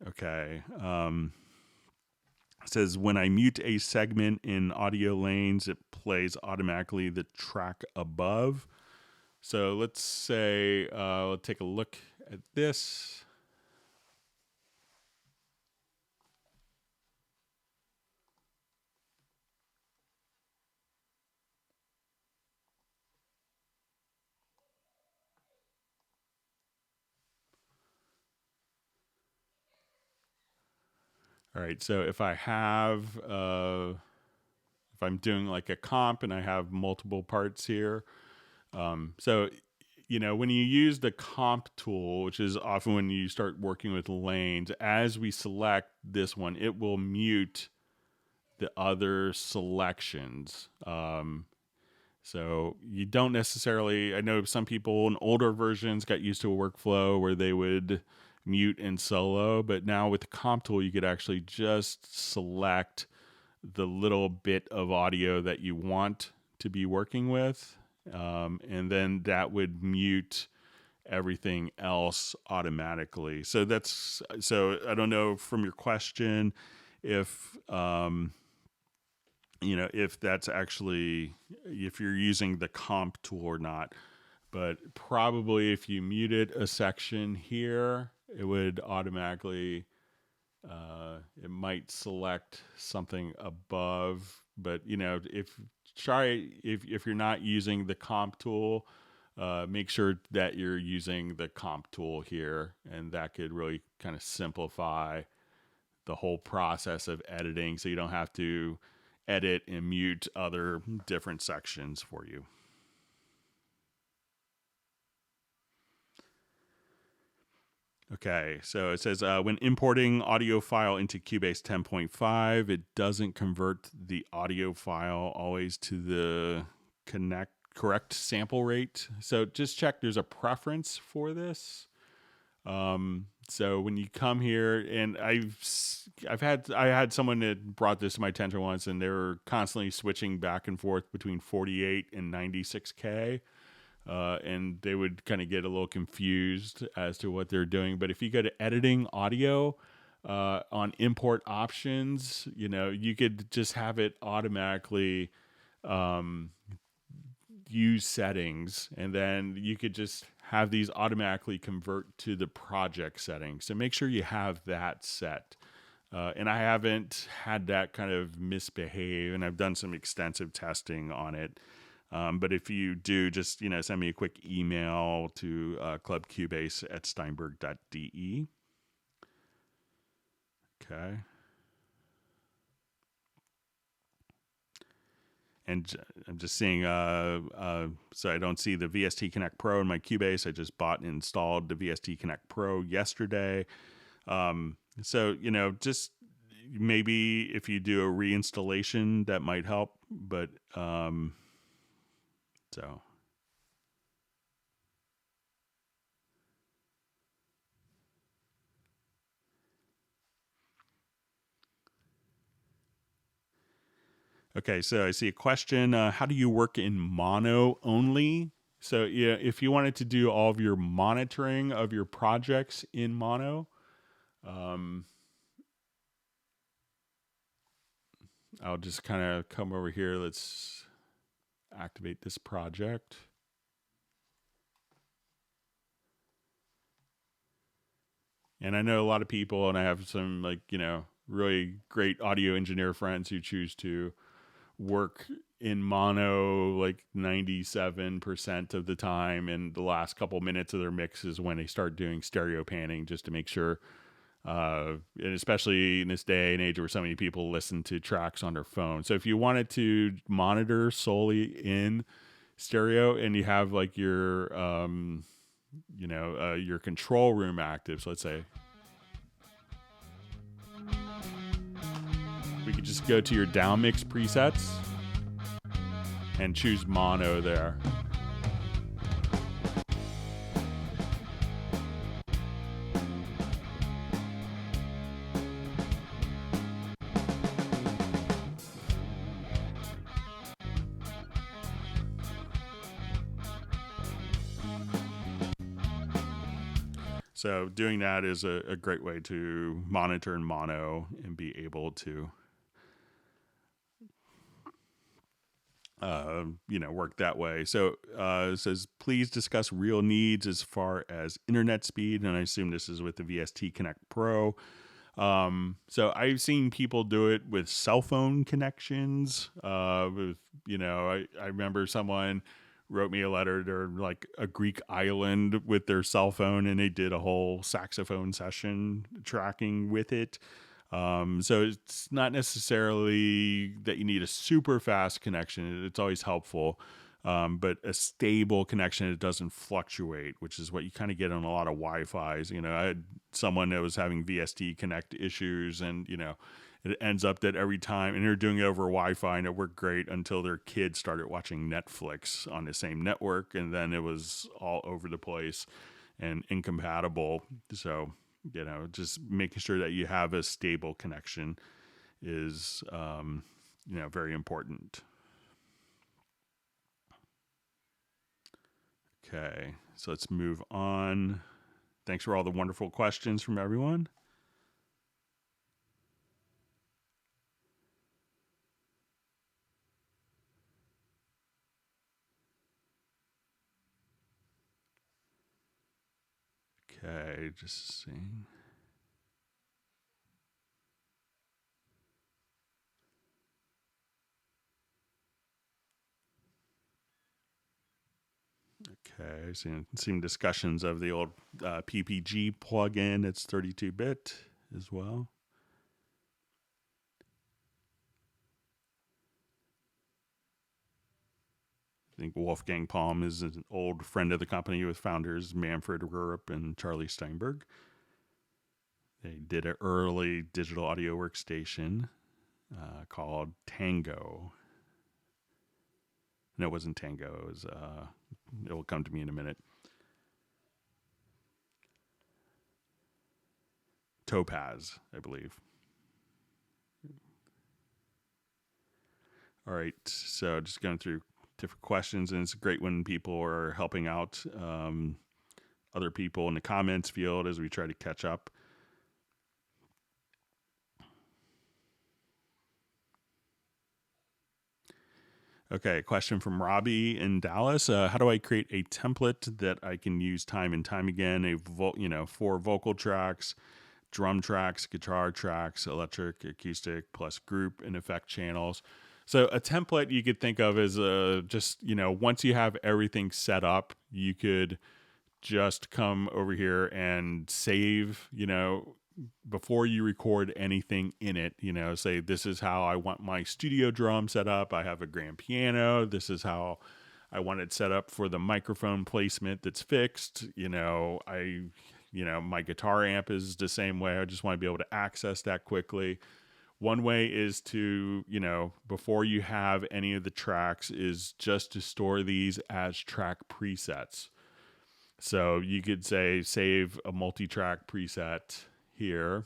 Okay. It says, when I mute a segment in audio lanes, it plays automatically the track above. So let's say, let's take a look at this. All right, so if I have, if I'm doing like a comp and I have multiple parts here, so when you use the comp tool, which is often when you start working with lanes, as we select this one, it will mute the other selections. So you don't necessarily, I know some people in older versions got used to a workflow where they would mute and solo, but now with the comp tool, you could actually just select the little bit of audio that you want to be working with. And then that would mute everything else automatically. So I don't know from your question if, if that's actually, if you're using the comp tool or not. But probably if you muted a section here, it would automatically, it might select something above. But, if you're not using the comp tool, make sure that you're using the comp tool here. And that could really kind of simplify the whole process of editing, so you don't have to edit and mute other different sections for you. Okay, so it says when importing audio file into Cubase 10.5, it doesn't convert the audio file always to the correct sample rate. So just check there's a preference for this. So when you come here, and I had someone that brought this to my attention once, and they were constantly switching back and forth between 48 and 96K. And they would kind of get a little confused as to what they're doing. But if you go to editing audio on import options, you could just have it automatically use settings, and then you could just have these automatically convert to the project settings. So make sure you have that set. And I haven't had that kind of misbehave, and I've done some extensive testing on it. But if you do, just send me a quick email to clubcubase@steinberg.de. Okay. and I'm just seeing, so I don't see the VST Connect Pro in my Cubase. I just bought and installed the VST Connect Pro yesterday. So, just maybe if you do a reinstallation, that might help. But, so. Okay, so I see a question. How do you work in mono only? So, yeah, if you wanted to do all of your monitoring of your projects in mono, I'll just kind of come over here. Let's activate this project. And I know a lot of people, and I have some really great audio engineer friends who choose to work in mono like 97% of the time, and the last couple minutes of their mix is when they start doing stereo panning, just to make sure, and especially in this day and age where so many people listen to tracks on their phone. So if you wanted to monitor solely in stereo and you have like your your control room active, so let's say we could just go to your down mix presets and choose mono there. So doing that is a great way to monitor in mono and be able to work that way. So it says, please discuss real needs as far as internet speed. And I assume this is with the VST Connect Pro. So I've seen people do it with cell phone connections. I remember someone wrote me a letter. They're like a Greek island with their cell phone, and they did a whole saxophone session tracking with it. So it's not necessarily that you need a super fast connection. It's always helpful. But a stable connection that doesn't fluctuate, which is what you kind of get on a lot of Wi-Fi's. I had someone that was having VST Connect issues, and it ends up that every time, and they're doing it over Wi-Fi, and it worked great until their kids started watching Netflix on the same network, and then it was all over the place and incompatible. So just making sure that you have a stable connection is very important. Okay, so let's move on. Thanks for all the wonderful questions from everyone. Okay, just seeing. Okay, seen discussions of the old PPG plugin. It's 32-bit as well. I think Wolfgang Palm is an old friend of the company with founders Manfred Rurup and Charlie Steinberg. They did an early digital audio workstation called Tango. No, it wasn't Tango. It was. It will come to me in a minute. Topaz, I believe. All right, so just going through different questions, and it's great when people are helping out other people in the comments field as we try to catch up. Okay, question from Robbie in Dallas. How do I create a template that I can use time and time again? For vocal tracks, drum tracks, guitar tracks, electric, acoustic, plus group and effect channels. So a template you could think of as once you have everything set up, you could just come over here and save, before you record anything in it, say this is how I want my studio drum set up. I have a grand piano. This is how I want it set up for the microphone placement that's fixed. My guitar amp is the same way. I just want to be able to access that quickly. One way is to, before you have any of the tracks, is just to store these as track presets. So you could say save a multi-track preset here.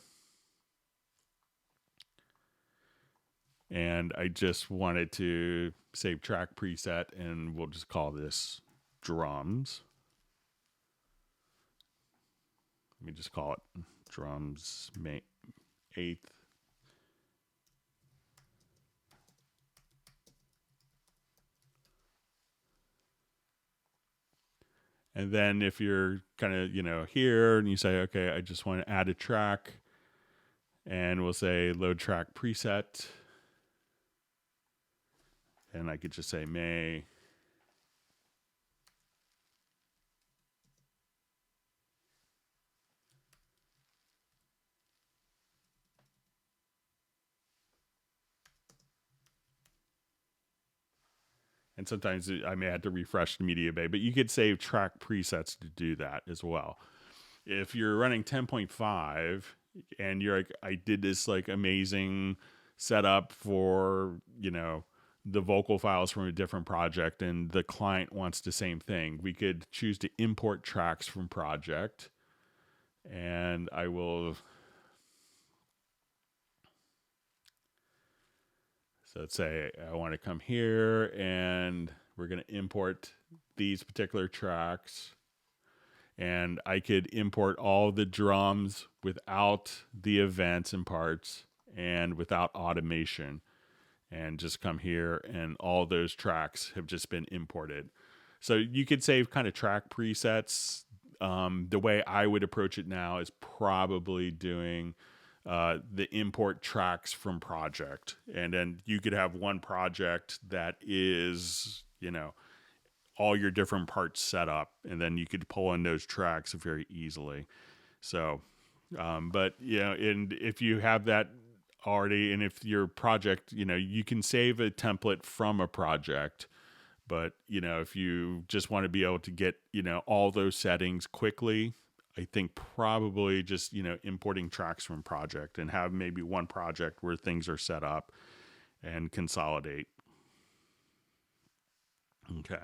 And I just wanted to save track preset, and we'll just call this drums. Let me just call it drums 8th. And then if you're kind of, here and you say, okay, I just want to add a track, and we'll say load track preset. And I could just say May. And sometimes I may have to refresh the media bay, but you could save track presets to do that as well. If you're running 10.5 and you're like, I did this like amazing setup for, the vocal files from a different project, and the client wants the same thing, we could choose to import tracks from project. And I will. So let's say I want to come here and we're going to import these particular tracks. And I could import all the drums without the events and parts and without automation. And just come here and all those tracks have just been imported. So you could save kind of track presets. The way I would approach it now is probably doing the import tracks from project. And then you could have one project that is, all your different parts set up, and then you could pull in those tracks very easily. So, but, and if you have that already, and if your project, you can save a template from a project, but, if you just want to be able to get, all those settings quickly, I think probably just, importing tracks from project and have maybe one project where things are set up and consolidate. Okay.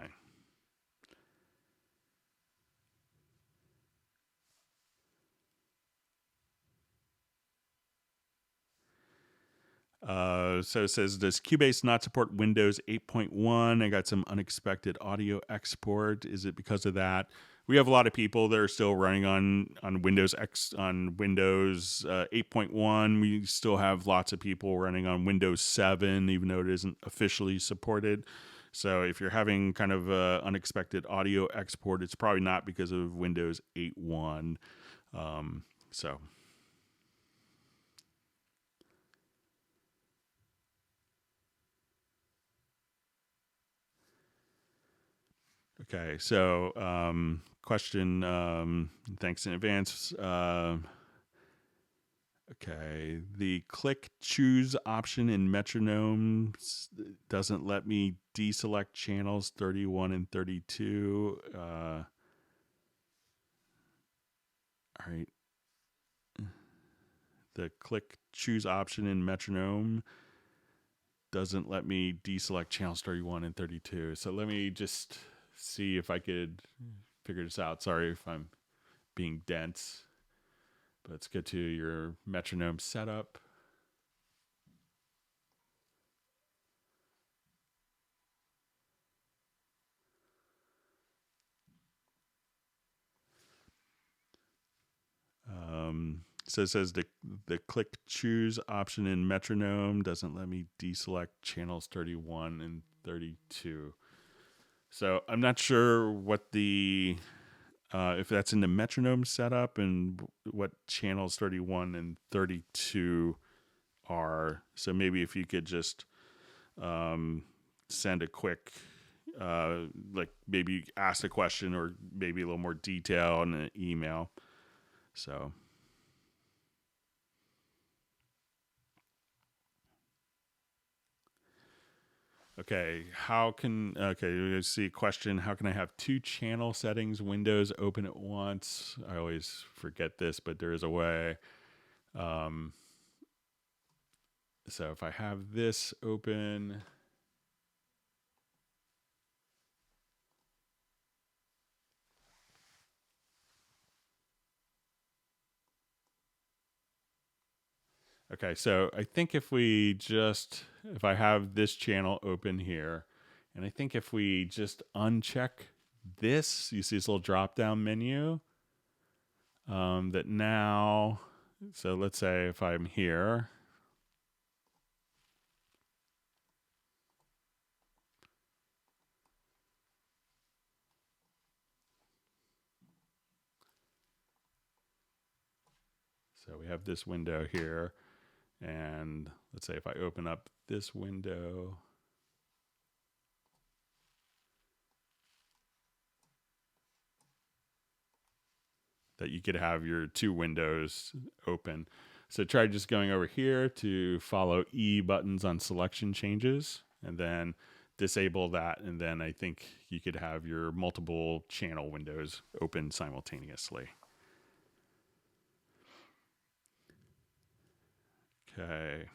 So it says, does Cubase not support Windows 8.1? I got some unexpected audio export. Is it because of that? We have a lot of people that are still running on Windows 8.1. We still have lots of people running on Windows 7, even though it isn't officially supported. So if you're having kind of unexpected audio export, it's probably not because of Windows 8.1. So. Okay, so question, thanks in advance. Okay, the click choose option in metronome doesn't let me deselect channels 31 and 32. All right. The click choose option in metronome doesn't let me deselect channels 31 and 32. So let me just see if I could figure this out. Sorry if I'm being dense, but let's get to your metronome setup. So it says the click choose option in metronome doesn't let me deselect channels 31 and 32. So I'm not sure what the if that's in the metronome setup and what channels 31 and 32 are. So maybe if you could just send a quick, like maybe ask a question or maybe a little more detail in an email. So. Okay, let's see, question, how can I have two channel settings windows open at once? I always forget this, but there is a way. So if I have this open, okay, so I think if I have this channel open here, and I think if we just uncheck this, you see this little drop down menu, that now, so let's say if I'm here, so we have this window here, and let's say if I open up this window, that you could have your two windows open. So try just going over here to follow E buttons on selection changes, and then disable that, and then I think you could have your multiple channel windows open simultaneously. Okay.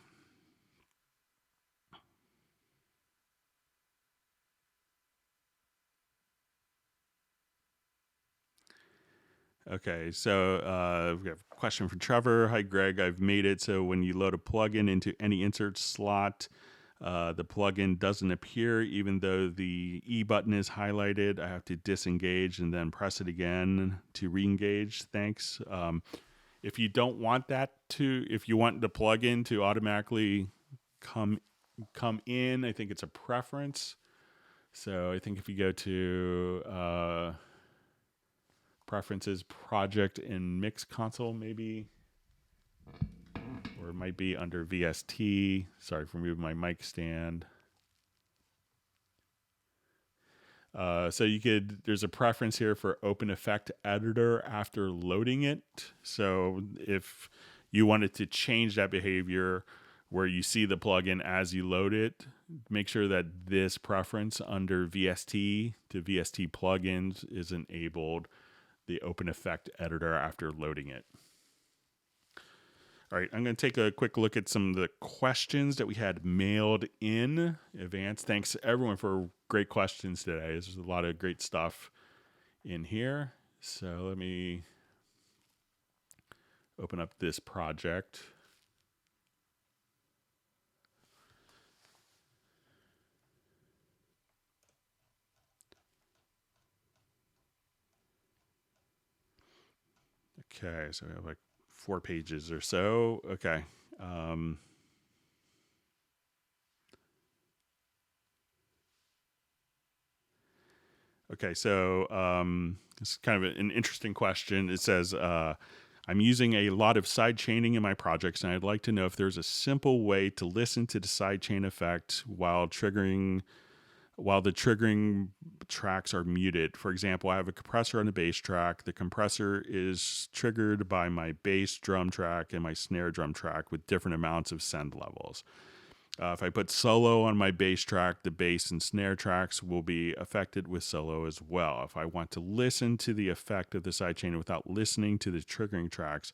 Okay, so we have a question from Trevor. Hi, Greg. I've made it so when you load a plugin into any insert slot, the plugin doesn't appear even though the E button is highlighted. I have to disengage and then press it again to re-engage. Thanks. If you don't want that if you want the plugin to automatically come in, I think it's a preference. So I think if you go to preferences, project, and mix console, maybe, or it might be under VST. Sorry for moving my mic stand. So there's a preference here for open effect editor after loading it. So if you wanted to change that behavior where you see the plugin as you load it, make sure that this preference under VST to VST plugins is enabled, the open effect editor after loading it. All right, I'm going to take a quick look at some of the questions that we had mailed in advance. Thanks everyone for great questions today. There's a lot of great stuff in here. So let me open up this project. Okay, so we have like 4 pages or so. Okay. Okay, so it's kind of an interesting question. It says, I'm using a lot of sidechaining in my projects, and I'd like to know if there's a simple way to listen to the sidechain effect while the triggering tracks are muted. For example, I have a compressor on the bass track. The compressor is triggered by my bass drum track and my snare drum track with different amounts of send levels. If I put solo on my bass track, the bass and snare tracks will be affected with solo as well. If I want to listen to the effect of the sidechain without listening to the triggering tracks,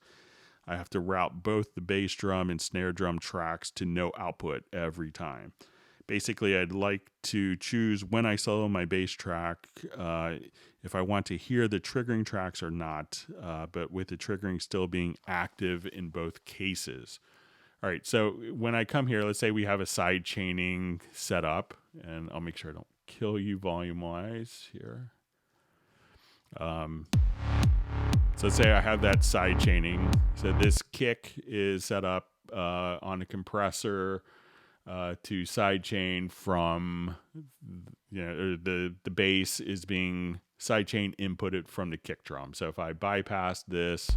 I have to route both the bass drum and snare drum tracks to no output every time. Basically, I'd like to choose when I solo my bass track if I want to hear the triggering tracks or not, but with the triggering still being active in both cases. All right, so when I come here, let's say we have a side chaining set up, and I'll make sure I don't kill you volume-wise here. So let's say I have that side chaining. So this kick is set up on a compressor to sidechain from, the bass is being sidechain inputted from the kick drum. So if I bypass this,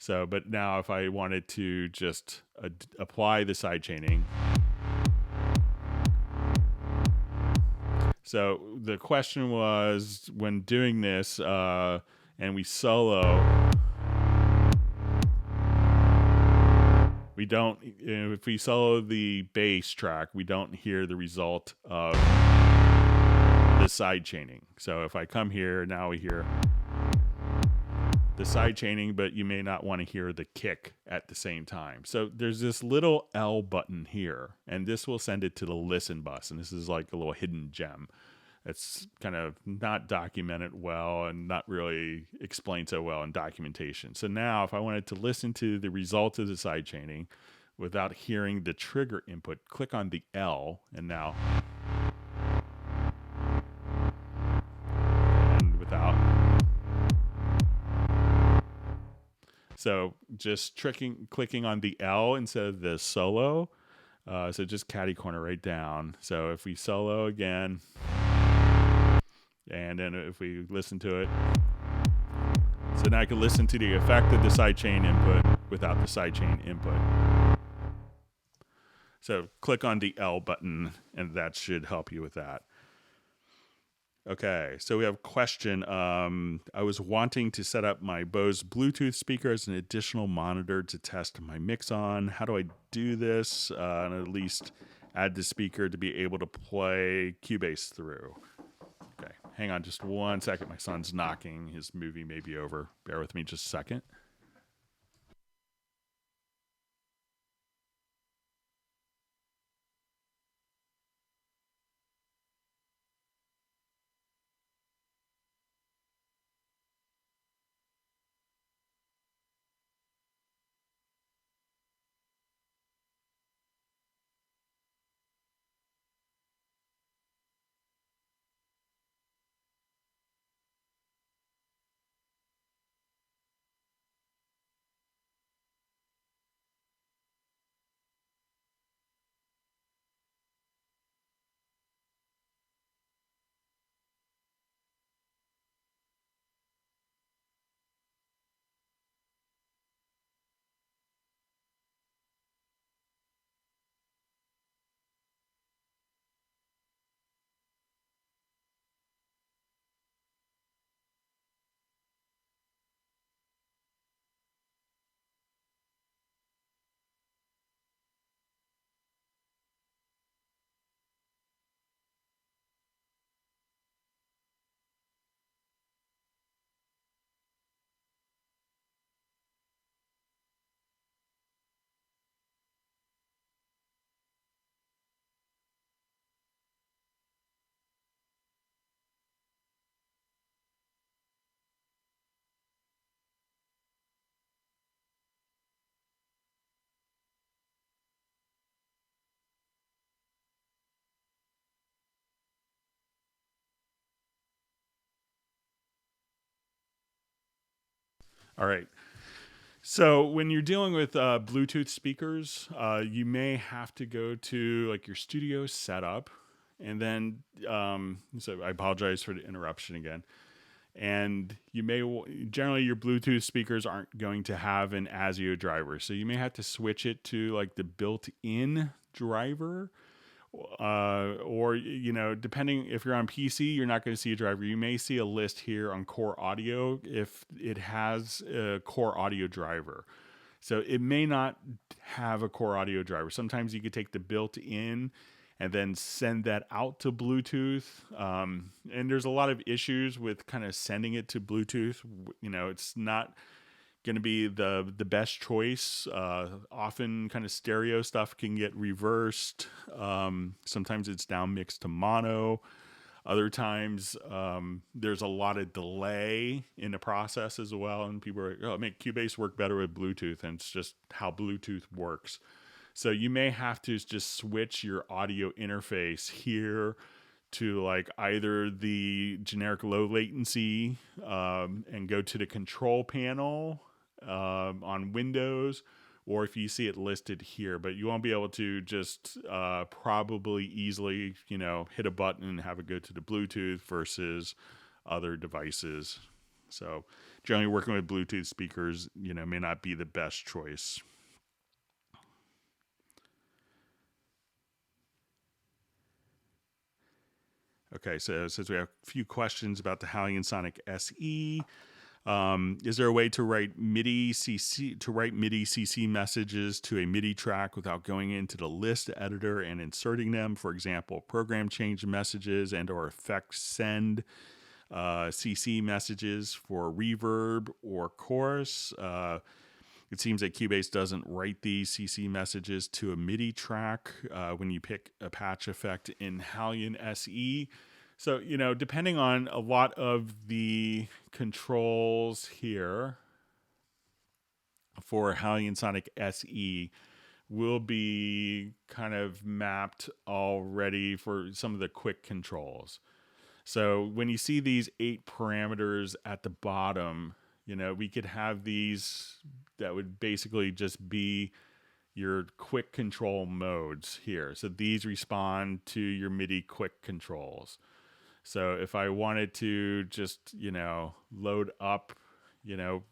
but now if I wanted to just apply the sidechaining. So the question was, when doing this and we solo, we don't, if we solo the bass track, we don't hear the result of the side chaining. So if I come here, now we hear the side chaining, but you may not want to hear the kick at the same time. So there's this little L button here, and this will send it to the listen bus. And this is like a little hidden gem. It's kind of not documented well and not really explained so well in documentation. So now if I wanted to listen to the result of the side chaining without hearing the trigger input, click on the L, and now, and without. So just clicking on the L instead of the solo. So just catty corner right down. So if we solo again, and then if we listen to it, so now I can listen to the effect of the sidechain input without the sidechain input. So click on the L button, and that should help you with that. Okay, so we have a question. I was wanting to set up my Bose Bluetooth speaker as an additional monitor to test my mix on. How do I do this? And at least add the speaker to be able to play Cubase through. Okay, hang on just 1 second. My son's knocking. His movie may be over. Bear with me just a second. All right. So when you're dealing with Bluetooth speakers, you may have to go to like your studio setup, and then so I apologize for the interruption again. And you may generally your Bluetooth speakers aren't going to have an ASIO driver, so you may have to switch it to like the built-in driver. Or depending if you're on PC, you're not going to see a driver. You may see a list here on Core Audio if it has a Core Audio driver. So it may not have a Core Audio driver. Sometimes you could take the built-in and then send that out to Bluetooth. And there's a lot of issues with kind of sending it to Bluetooth. It's not going to be the best choice. Often kind of stereo stuff can get reversed. Sometimes it's down mixed to mono. Other times there's a lot of delay in the process as well. And people are like, oh, make Cubase work better with Bluetooth. And it's just how Bluetooth works. So you may have to just switch your audio interface here to like either the generic low latency and go to the control panel on Windows, or if you see it listed here, but you won't be able to just probably easily, hit a button and have it go to the Bluetooth versus other devices. So generally working with Bluetooth speakers, may not be the best choice. Okay, so since we have a few questions about the Halion Sonic SE, Is there a way to write MIDI CC messages to a MIDI track without going into the list editor and inserting them? For example, program change messages and or effect send CC messages for reverb or chorus. It seems that Cubase doesn't write these CC messages to a MIDI track when you pick a patch effect in Halion SE. So, depending on a lot of the controls here for Halion Sonic SE will be kind of mapped already for some of the quick controls. So when you see these 8 parameters at the bottom, we could have these that would basically just be your quick control modes here. So these respond to your MIDI quick controls. So if I wanted to just, load up,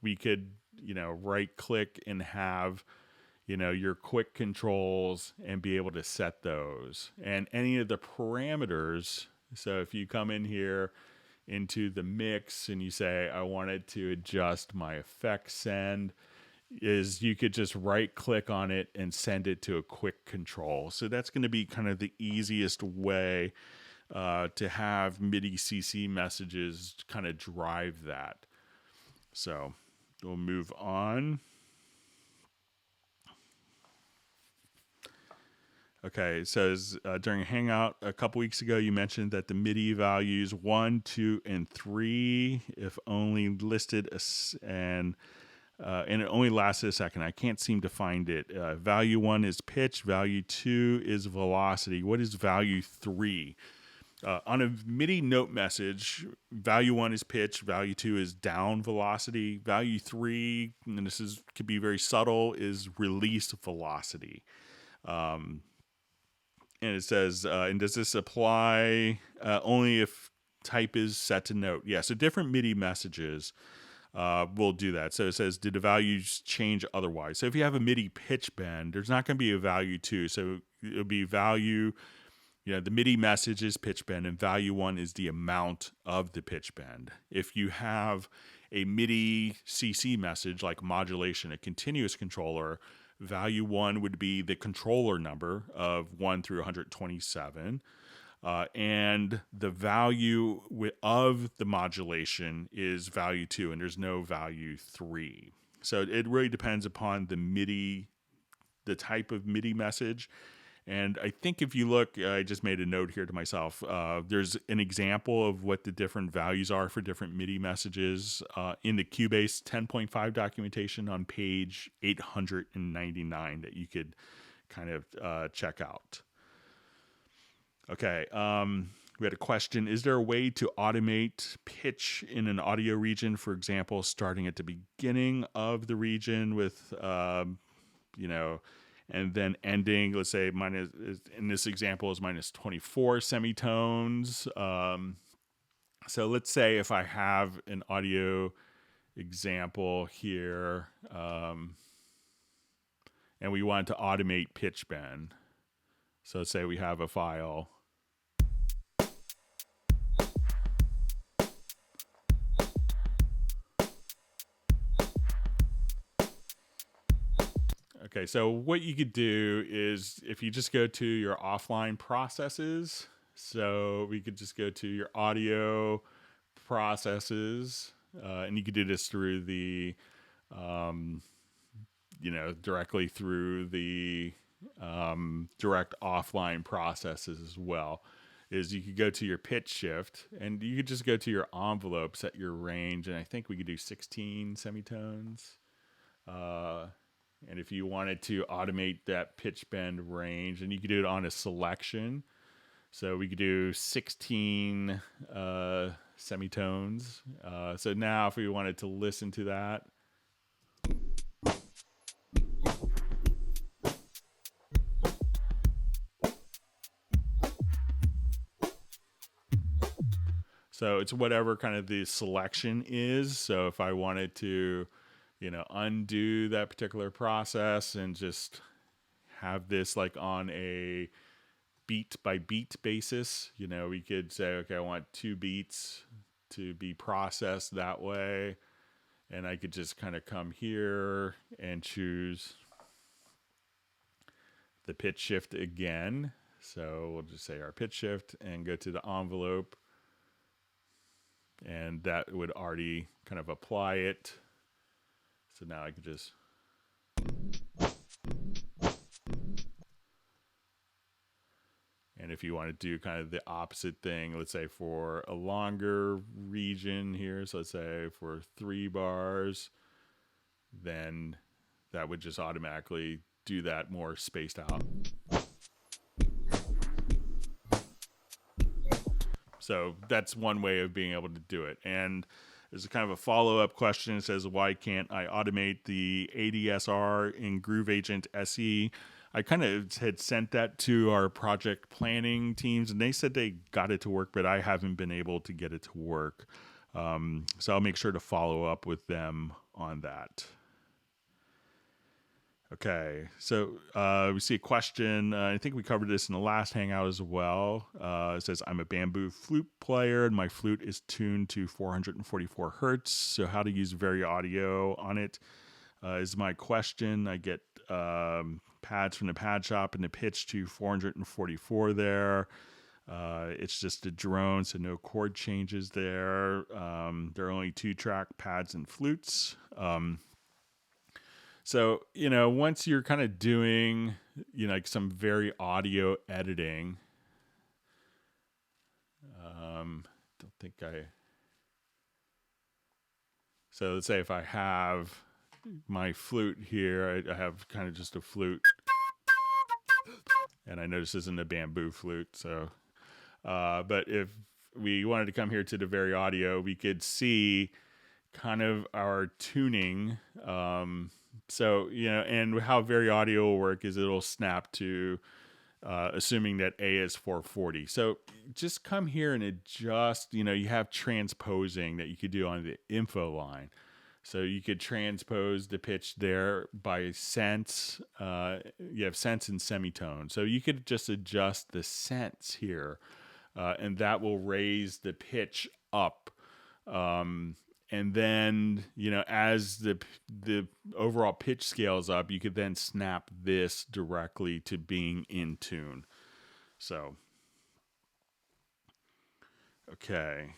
we could, right click and have, your quick controls and be able to set those. And any of the parameters. So if you come in here into the mix and you say, I wanted to adjust my effect send, is you could just right click on it and send it to a quick control. So that's going to be kind of the easiest way to have MIDI CC messages kind of drive that. So we'll move on. Okay, it says during Hangout a couple weeks ago, you mentioned that the MIDI values 1, 2, and 3, if only listed, and it only lasted a second. I can't seem to find it. Value 1 is pitch, value 2 is velocity. What is value 3? On a MIDI note message, value 1 is pitch, value 2 is down velocity, value 3, and this could be very subtle, is release velocity. And it says, and does this apply only if type is set to note? Yeah, so different MIDI messages will do that. So it says, did the values change otherwise? So if you have a MIDI pitch bend, there's not going to be a value 2. So it'll be value, the MIDI message is pitch bend, and value 1 is the amount of the pitch bend. If you have a MIDI CC message like modulation, a continuous controller, value 1 would be the controller number of 1 through 127. And the value of the modulation is value 2, and there's no value 3. So it really depends upon the type of MIDI message. And I think if you look, I just made a note here to myself, there's an example of what the different values are for different MIDI messages in the Cubase 10.5 documentation on page 899 that you could kind of check out. Okay, we had a question. Is there a way to automate pitch in an audio region, for example, starting at the beginning of the region with, and then ending, let's say, in this example is minus 24 semitones. So let's say if I have an audio example here, and we want to automate pitch bend. So let's say we have a file. Okay, so what you could do is if you just go to your offline processes, so we could just go to your audio processes, and you could do this through the, directly through the direct offline processes as well. Is you could go to your pitch shift, and you could just go to your envelope, set your range, and I think we could do 16 semitones. And if you wanted to automate that pitch bend range, and you could do it on a selection. So we could do 16 semitones. So now if we wanted to listen to that. So it's whatever kind of the selection is. So if I wanted to, undo that particular process and just have this like on a beat by beat basis, we could say, okay, I want 2 beats to be processed that way. And I could just kind of come here and choose the pitch shift again. So we'll just say our pitch shift and go to the envelope. And that would already kind of apply it. So now I could just... And if you want to do kind of the opposite thing, let's say for a longer region here, so let's say for 3 bars, then that would just automatically do that more spaced out. So that's one way of being able to do it. And there's a kind of a follow-up question. It says, why can't I automate the ADSR in Groove Agent SE? I kind of had sent that to our project planning teams, and they said they got it to work, but I haven't been able to get it to work. So I'll make sure to follow up with them on that. Okay, so we see a question. I think we covered this in the last Hangout as well. It says, I'm a bamboo flute player, and my flute is tuned to 444 hertz. So how to use Very Audio on it is my question. I get pads from the pad shop and the pitch to 444 there. It's just a drone, so no chord changes there. There are only 2-track pads and flutes. So, once you're kind of doing, like some very audio editing, don't think so let's say if I have my flute here, I have kind of just a flute, and I notice this isn't a bamboo flute. So, but if we wanted to come here to the Very Audio, we could see kind of our tuning. So, and how Very Audio will work is it'll snap to, assuming that A is 440. So just come here and adjust, you have transposing that you could do on the info line. So you could transpose the pitch there by sense. You have sense and semitone. So you could just adjust the sense here, and that will raise the pitch up. And then, as the overall pitch scales up, you could then snap this directly to being in tune. So, okay.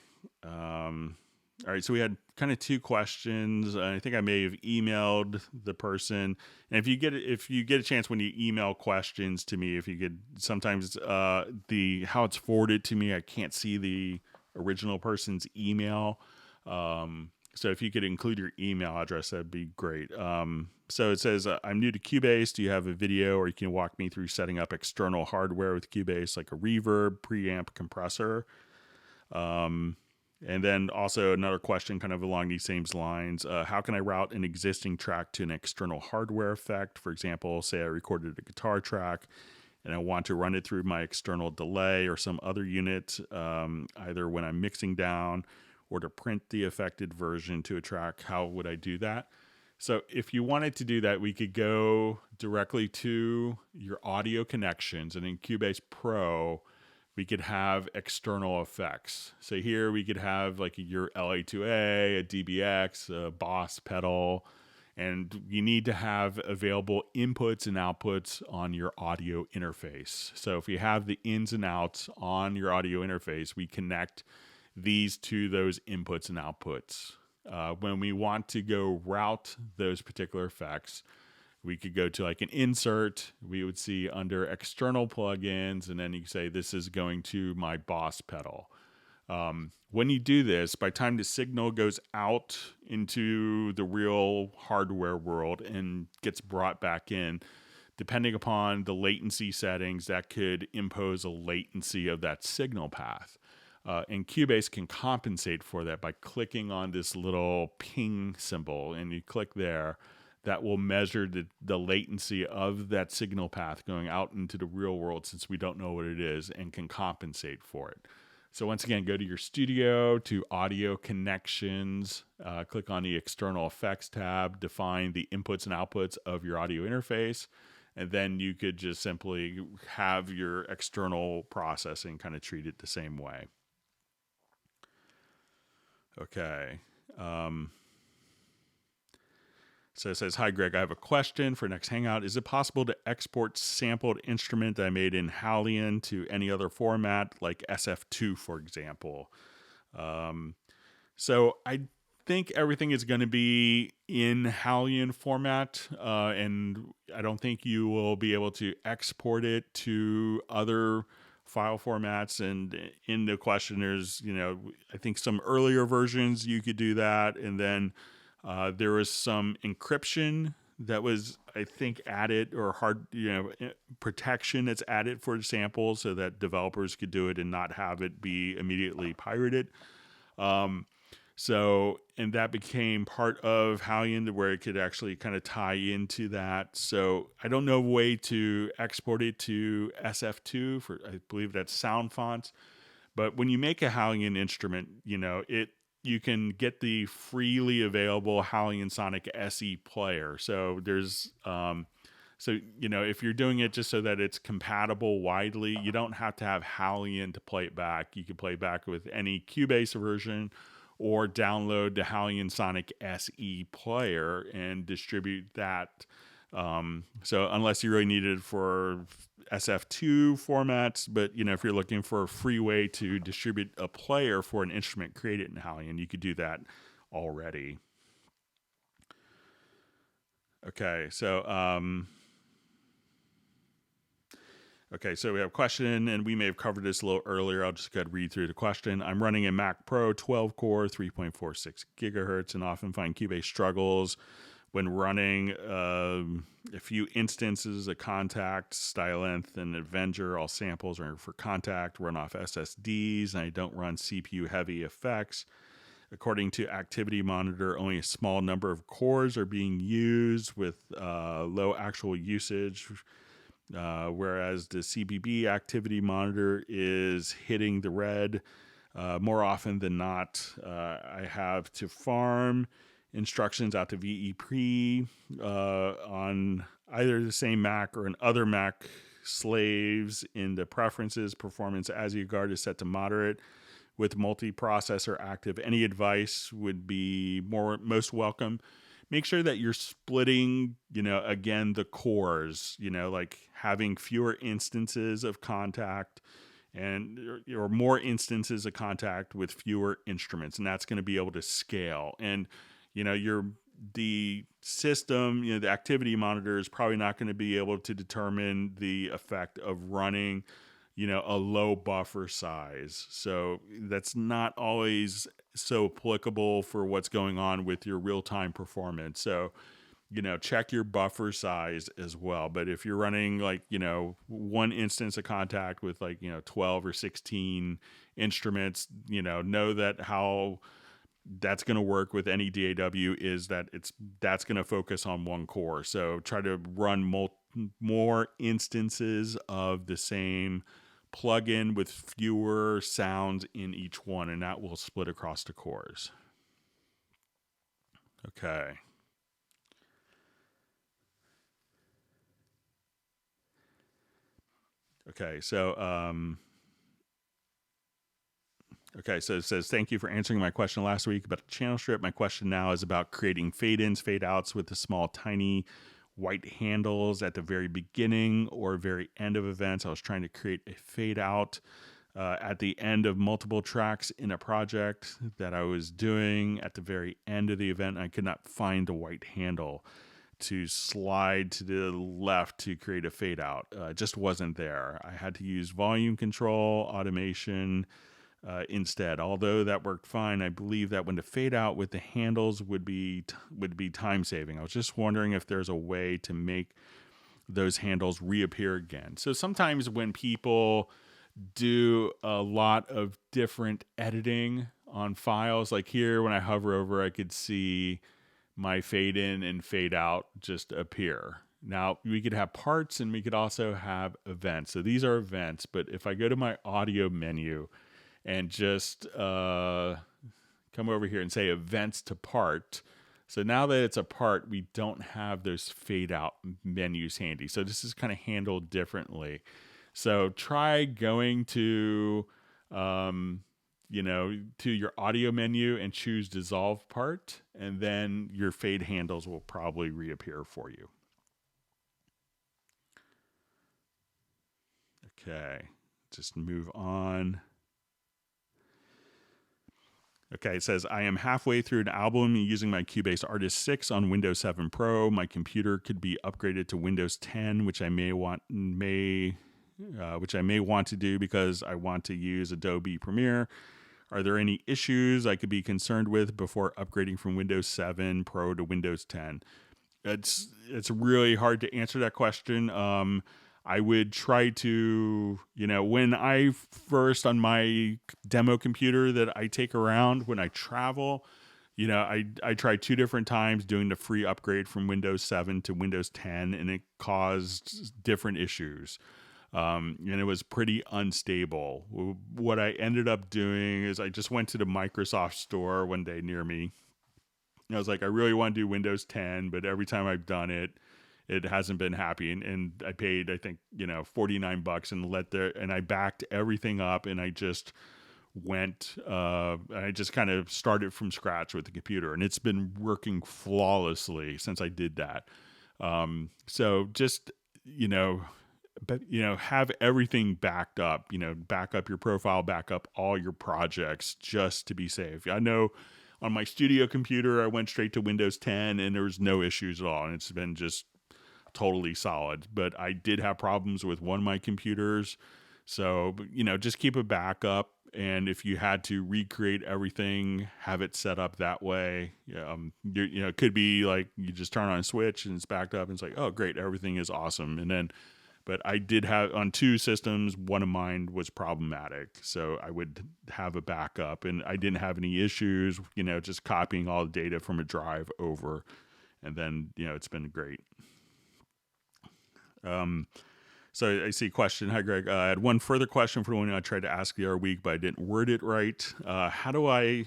All right, so we had kind of 2 questions. I think I may have emailed the person. And if you get a chance when you email questions to me, if you could, sometimes how it's forwarded to me, I can't see the original person's email. So if you could include your email address, that'd be great. So it says, I'm new to Cubase. Do you have a video, or you can walk me through setting up external hardware with Cubase, like a reverb, preamp, compressor? And then also another question kind of along these same lines. How can I route an existing track to an external hardware effect? For example, say I recorded a guitar track and I want to run it through my external delay or some other unit, either when I'm mixing down or to print the affected version to a track. How would I do that? So if you wanted to do that, we could go directly to your audio connections, and in Cubase Pro, we could have external effects. So here we could have like your LA2A, a DBX, a Boss pedal, and you need to have available inputs and outputs on your audio interface. So if you have the ins and outs on your audio interface, we connect these to those inputs and outputs. When we want to go route those particular effects, we could go to like an insert. We would see under external plugins, and then you say, this is going to my Boss pedal. When you do this, by the time the signal goes out into the real hardware world and gets brought back in, depending upon the latency settings, that could impose a latency of that signal path. And Cubase can compensate for that by clicking on this little ping symbol, and you click there. That will measure the latency of that signal path going out into the real world, since we don't know what it is, and can compensate for it. So once again, go to your studio, to audio connections, click on the external effects tab, define the inputs and outputs of your audio interface, and then you could just simply have your external processing kind of treat it the same way. Okay. So it says, "Hi, Greg. I have a question for next Hangout. Is it possible to export sampled instrument that I made in Halion to any other format, like SF2, for example?" So I think everything is going to be in Halion format, and I don't think you will be able to export it to other file formats. And in the question, there's, I think some earlier versions you could do that, and then there was some encryption that was, I think, added, or protection that's added for the sample so that developers could do it and not have it be immediately pirated. And that became part of Halion, where it could actually kind of tie into that. So I don't know a way to export it to SF2 for, I believe that's sound fonts. But when you make a Halion instrument, you can get the freely available Halion Sonic SE player. So there's if you're doing it just so that it's compatible widely, you don't have to have Halion to play it back. You can play it back with any Cubase version, or download the Halion Sonic SE player and distribute that. So unless you really need it for SF2 formats, but if you're looking for a free way to distribute a player for an instrument created in Halion, you could do that already. Okay, so we have a question, and we may have covered this a little earlier. I'll just go ahead and read through the question. "I'm running a Mac Pro 12-core, 3.46 gigahertz, and often find Cubase struggles when running a few instances of Contact, Style Length, and Avenger. All samples are for Contact, run off SSDs, and I don't run CPU-heavy effects. According to Activity Monitor, only a small number of cores are being used with low actual usage, whereas the CBB Activity Monitor is hitting the red more often than not. I have to farm instructions out to VEP on either the same Mac or an other Mac slaves. In the preferences, performance as you guard is set to moderate with multiprocessor active. Any advice would be most welcome. Make sure that you're splitting, again, the cores, like having fewer instances of Contact or more instances of Contact with fewer instruments, and that's going to be able to scale. And the system, the Activity Monitor is probably not going to be able to determine the effect of running, a low buffer size. So that's not always so applicable for what's going on with your real-time performance. So, check your buffer size as well. But if you're running one instance of Contact with 12 or 16 instruments, know that how that's going to work with any DAW is that that's going to focus on one core. So try to run more instances of the same plugin with fewer sounds in each one, and that will split across the cores. Okay. So it says, "Thank you for answering my question last week about a channel strip. My question now is about creating fade-ins, fade-outs with the small, tiny white handles at the very beginning or very end of events. I was trying to create a fade-out at the end of multiple tracks in a project that I was doing at the very end of the event. I could not find the white handle to slide to the left to create a fade-out. It just wasn't there. I had to use volume control, automation, instead. Although that worked fine, I believe that when the fade out with the handles would be time saving. I was just wondering if there's a way to make those handles reappear again. So sometimes when people do a lot of different editing on files, like here, when I hover over, I could see my fade in and fade out just appear. Now, we could have parts and we could also have events. So these are events, but if I go to my audio menu and just come over here and say events to part. So now that it's a part, we don't have those fade out menus handy. So this is kind of handled differently. So try going to, to your audio menu and choose dissolve part, and then your fade handles will probably reappear for you. Okay, just move on. Okay, it says, I am halfway through an album using my Cubase Artist 6 on Windows 7 Pro. My computer could be upgraded to Windows 10, which I may want to do because I want to use Adobe Premiere. Are there any issues I could be concerned with before upgrading from Windows 7 Pro to Windows 10? It's really hard to answer that question. I would try to, when I first on my demo computer that I take around when I travel, I tried 2 different times doing the free upgrade from Windows 7 to Windows 10, and it caused different issues. And it was pretty unstable. What I ended up doing is I just went to the Microsoft store one day near me. I was like, I really want to do Windows 10, but every time I've done it, it hasn't been happy. And I paid, I think, $49 and I backed everything up, and I just went, I just kind of started from scratch with the computer, and it's been working flawlessly since I did that. So just, have everything backed up, back up your profile, back up all your projects just to be safe. I know on my studio computer, I went straight to Windows 10 and there was no issues at all. And it's been just totally solid, but I did have problems with one of my computers. So, just keep a backup. And if you had to recreate everything, have it set up that way. It could be like you just turn on a switch and it's backed up and it's like, oh, great, everything is awesome. And then, but I did have on 2 systems, one of mine was problematic. So I would have a backup, and I didn't have any issues, just copying all the data from a drive over. And then, it's been great. So I see a question. Hi, Greg. I had one further question for the one I tried to ask the other week, but I didn't word it right. How do I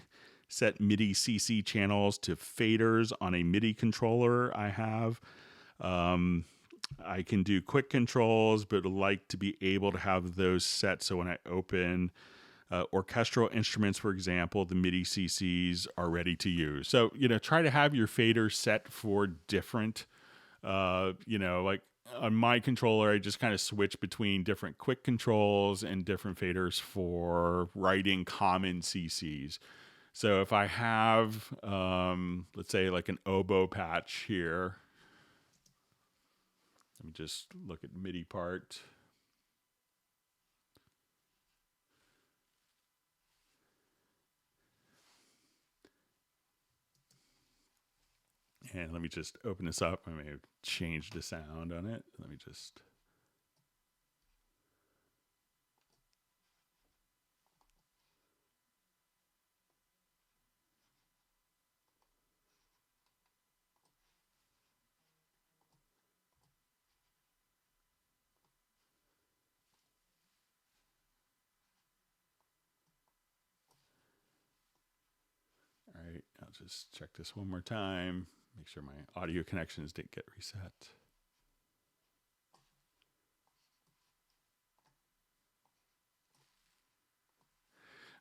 set MIDI CC channels to faders on a MIDI controller I have? I can do quick controls, but like to be able to have those set so when I open orchestral instruments, for example, the MIDI CCs are ready to use. So, try to have your faders set for different, like on my controller, I just kind of switch between different quick controls and different faders for writing common CCs. So if I have, let's say like an oboe patch here, let me just look at MIDI part. And let me just open this up. I may have changed the sound on it. Let me just. All right, I'll just check this one more time. Make sure my audio connections didn't get reset.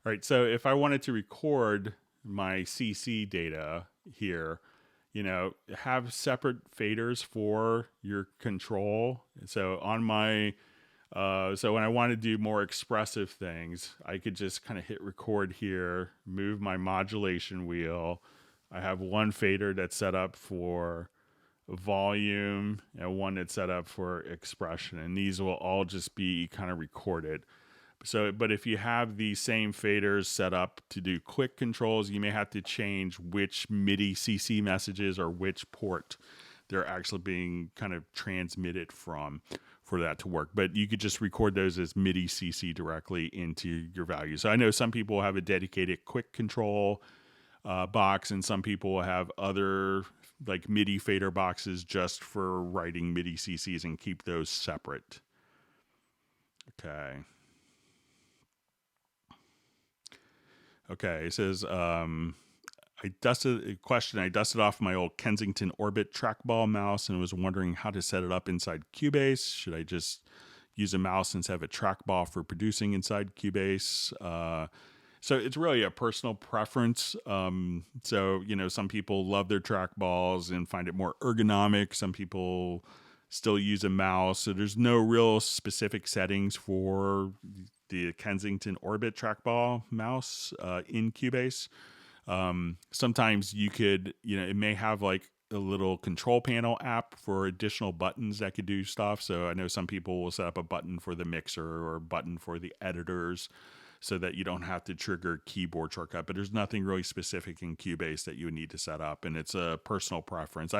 All right, so if I wanted to record my CC data here, have separate faders for your control. So on my, so when I want to do more expressive things, I could just kind of hit record here, move my modulation wheel. I have one fader that's set up for volume and one that's set up for expression, and these will all just be kind of recorded. So, but if you have the same faders set up to do quick controls, you may have to change which MIDI CC messages or which port they're actually being kind of transmitted from for that to work. But you could just record those as MIDI CC directly into your value. So I know some people have a dedicated quick control box, and some people have other like MIDI fader boxes just for writing MIDI CCs and keep those separate. Okay, it says, I dusted off my old Kensington Orbit trackball mouse and was wondering how to set it up inside Cubase. Should I just use a mouse instead of a trackball for producing inside Cubase? So it's really a personal preference. So, some people love their trackballs and find it more ergonomic. Some people still use a mouse. So there's no real specific settings for the Kensington Orbit trackball mouse in Cubase. Sometimes you could, it may have like a little control panel app for additional buttons that could do stuff. So I know some people will set up a button for the mixer or a button for the editors so that you don't have to trigger keyboard shortcut, but there's nothing really specific in Cubase that you would need to set up. And it's a personal preference.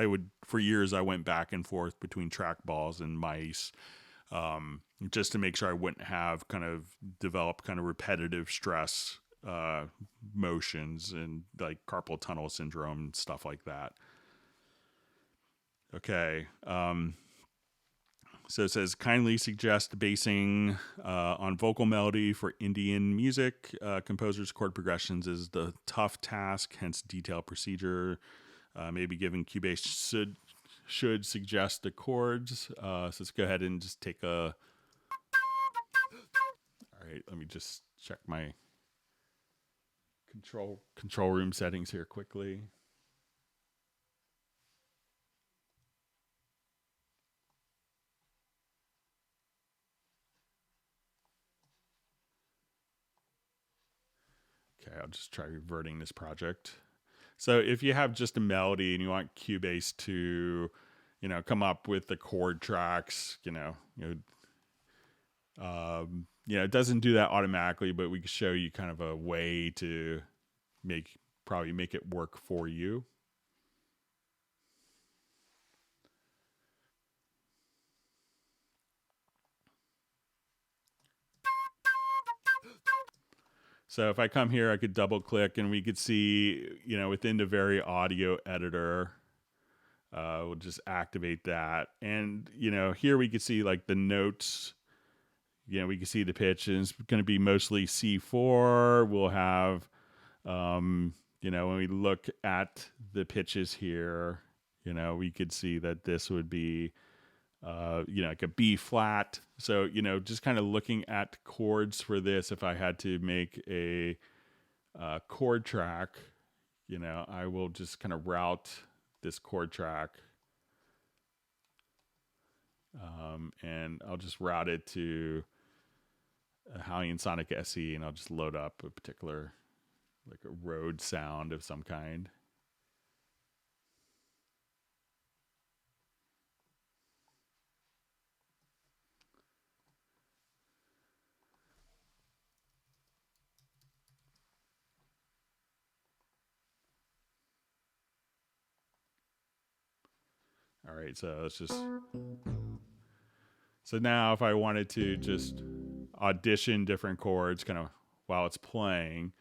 For years, I went back and forth between trackballs and mice, just to make sure I wouldn't have develop repetitive stress motions and like carpal tunnel syndrome and stuff like that. Okay. So it says, kindly suggest basing on vocal melody for Indian music. Composers' chord progressions is the tough task, hence detailed procedure. Maybe given Cubase should suggest the chords. So let's go ahead and just take a... All right, let me just check my control room settings here quickly. Okay, I'll just try reverting this project. So if you have just a melody and you want Cubase to, come up with the chord tracks, it doesn't do that automatically, but we can show you kind of a way to make it work for you. So if I come here, I could double click and we could see, within the very audio editor, we'll just activate that. And, here we could see like the notes, we can see the pitch, and it's going to be mostly C4. We'll have, when we look at the pitches here, we could see that this would be, like a B flat. So, just kind of looking at chords for this, if I had to make a chord track, I will just kind of route this chord track. And I'll just route it to a Hallian Sonic SE, and I'll just load up a particular, like a road sound of some kind. All right, so let's just... So now if I wanted to just audition different chords kind of while it's playing,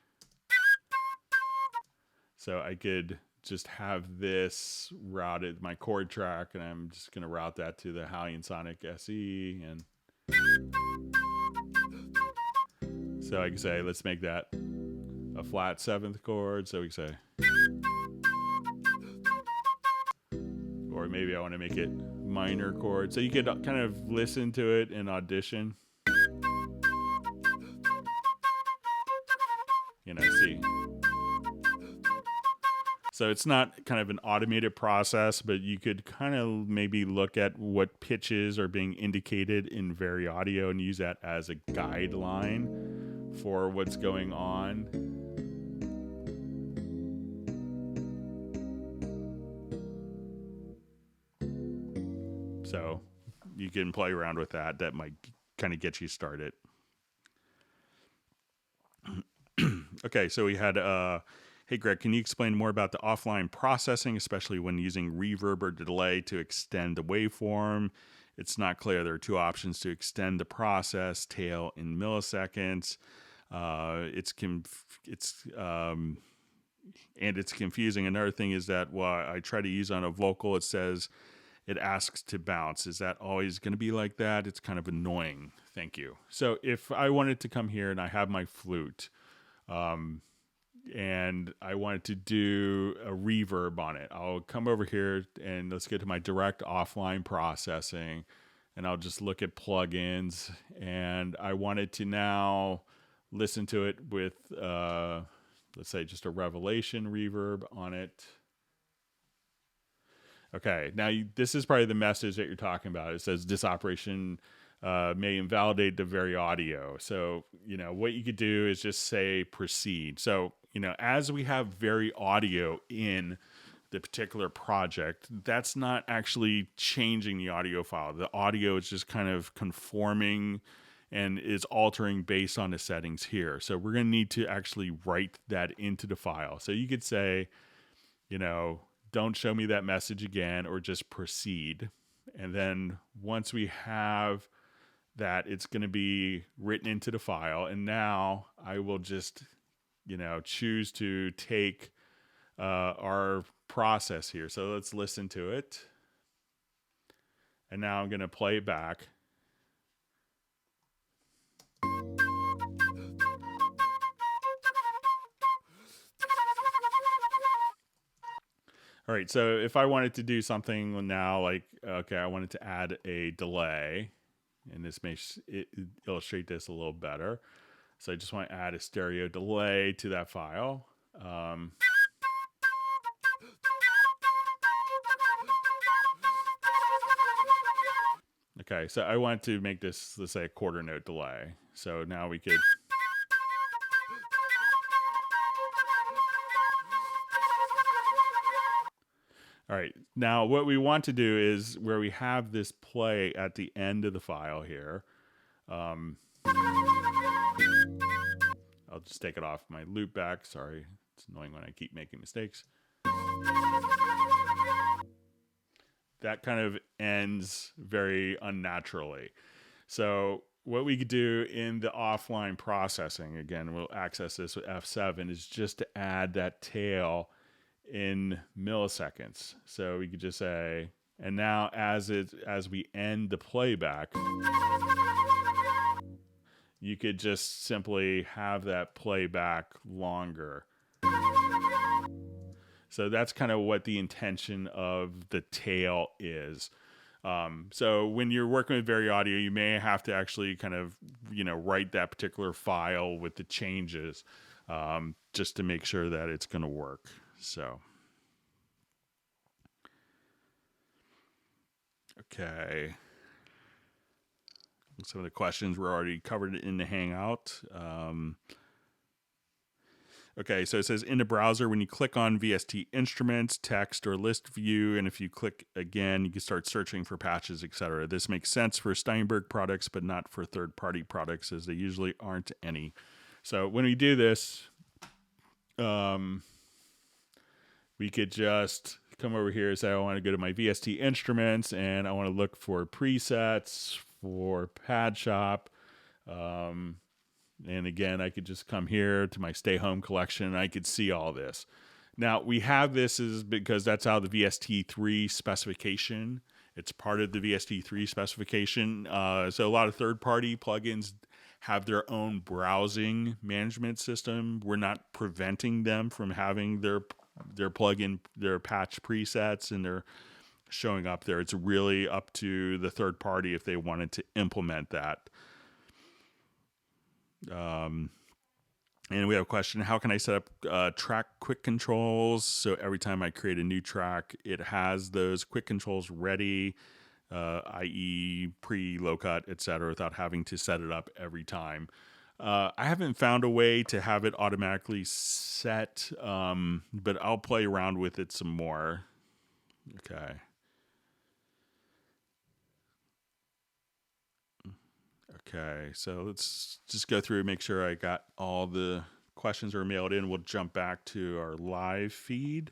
so I could just have this routed, my chord track, and I'm just going to route that to the Hallian Sonic SE. And so I can say, let's make that a flat 7th chord. So we can say, or maybe I want to make it minor chord. So you could kind of listen to it and audition. See. So it's not kind of an automated process, but you could kind of maybe look at what pitches are being indicated in Vari Audio and use that as a guideline for what's going on. So you can play around with that. That might kind of get you started. Okay, so we had, hey Greg, can you explain more about the offline processing, especially when using reverb or delay to extend the waveform? It's not clear. There are 2 options to extend the process, tail in milliseconds. It's confusing. Another thing is that I try to use on a vocal, it says it asks to bounce. Is that always going to be like that? It's kind of annoying. Thank you. So if I wanted to come here and I have my flute, and I wanted to do a reverb on it, I'll come over here and let's get to my direct offline processing, and I'll just look at plugins, and I wanted to now listen to it with, let's say, just a revelation reverb on it. Okay, now this is probably the message that you're talking about. It says this operation may invalidate the very audio. So, what you could do is just say proceed. So, as we have very audio in the particular project, that's not actually changing the audio file. The audio is just kind of conforming and is altering based on the settings here. So we're going to need to actually write that into the file. So you could say, don't show me that message again, or just proceed. And then once we have that, it's going to be written into the file. And now I will just, choose to take our process here. So let's listen to it. And now I'm going to play it back. All right, so if I wanted to do something now, like, okay, I wanted to add a delay, and this makes it illustrate this a little better. So I just want to add a stereo delay to that file. Okay, so I want to make this, let's say, a quarter note delay. So now we could... All right, now what we want to do is where we have this play at the end of the file here. I'll just take it off my loop back. Sorry, it's annoying when I keep making mistakes. That kind of ends very unnaturally. So what we could do in the offline processing, again, we'll access this with F7, is just to add that tail in milliseconds. So we could just say, and now as we end the playback, you could just simply have that playback longer. So that's kind of what the intention of the tail is. So when you're working with Very Audio, you may have to actually kind of, write that particular file with the changes, just to make sure that it's going to work. So, okay. Some of the questions were already covered in the Hangout. Okay, so it says in the browser, when you click on VST Instruments, Text, or List View, and if you click again, you can start searching for patches, etc. This makes sense for Steinberg products, but not for third-party products, as there usually aren't any. So when we do this, we could just come over here and say, I want to go to my VST Instruments, and I want to look for presets for Pad Shop. And again, I could just come here to my Stay Home collection, and I could see all this. Now, we have this is because that's how the VST3 specification. It's part of the VST3 specification. So a lot of third-party plugins have their own browsing management system. We're not preventing them from having their plugin, their patch presets, and they're showing up there. It's really up to the third party if they wanted to implement that. And we have a question: how can I set up track quick controls so every time I create a new track, it has those quick controls ready, i.e. pre-low cut, etc., without having to set it up every time? I haven't found a way to have it automatically set, but I'll play around with it some more. Okay. Okay, so let's just go through and make sure I got all the questions are mailed in. We'll jump back to our live feed.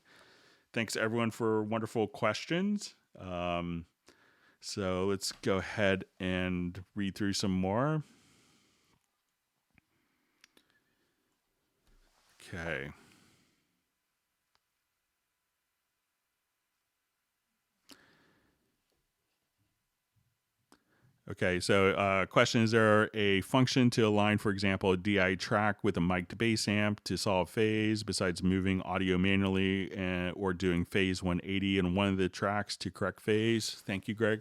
Thanks, everyone, for wonderful questions. So let's go ahead and read through some more. Okay. Okay, so question, is there a function to align, for example, a DI track with a mic to bass amp to solve phase besides moving audio manually or doing phase 180 in one of the tracks to correct phase? Thank you, Greg.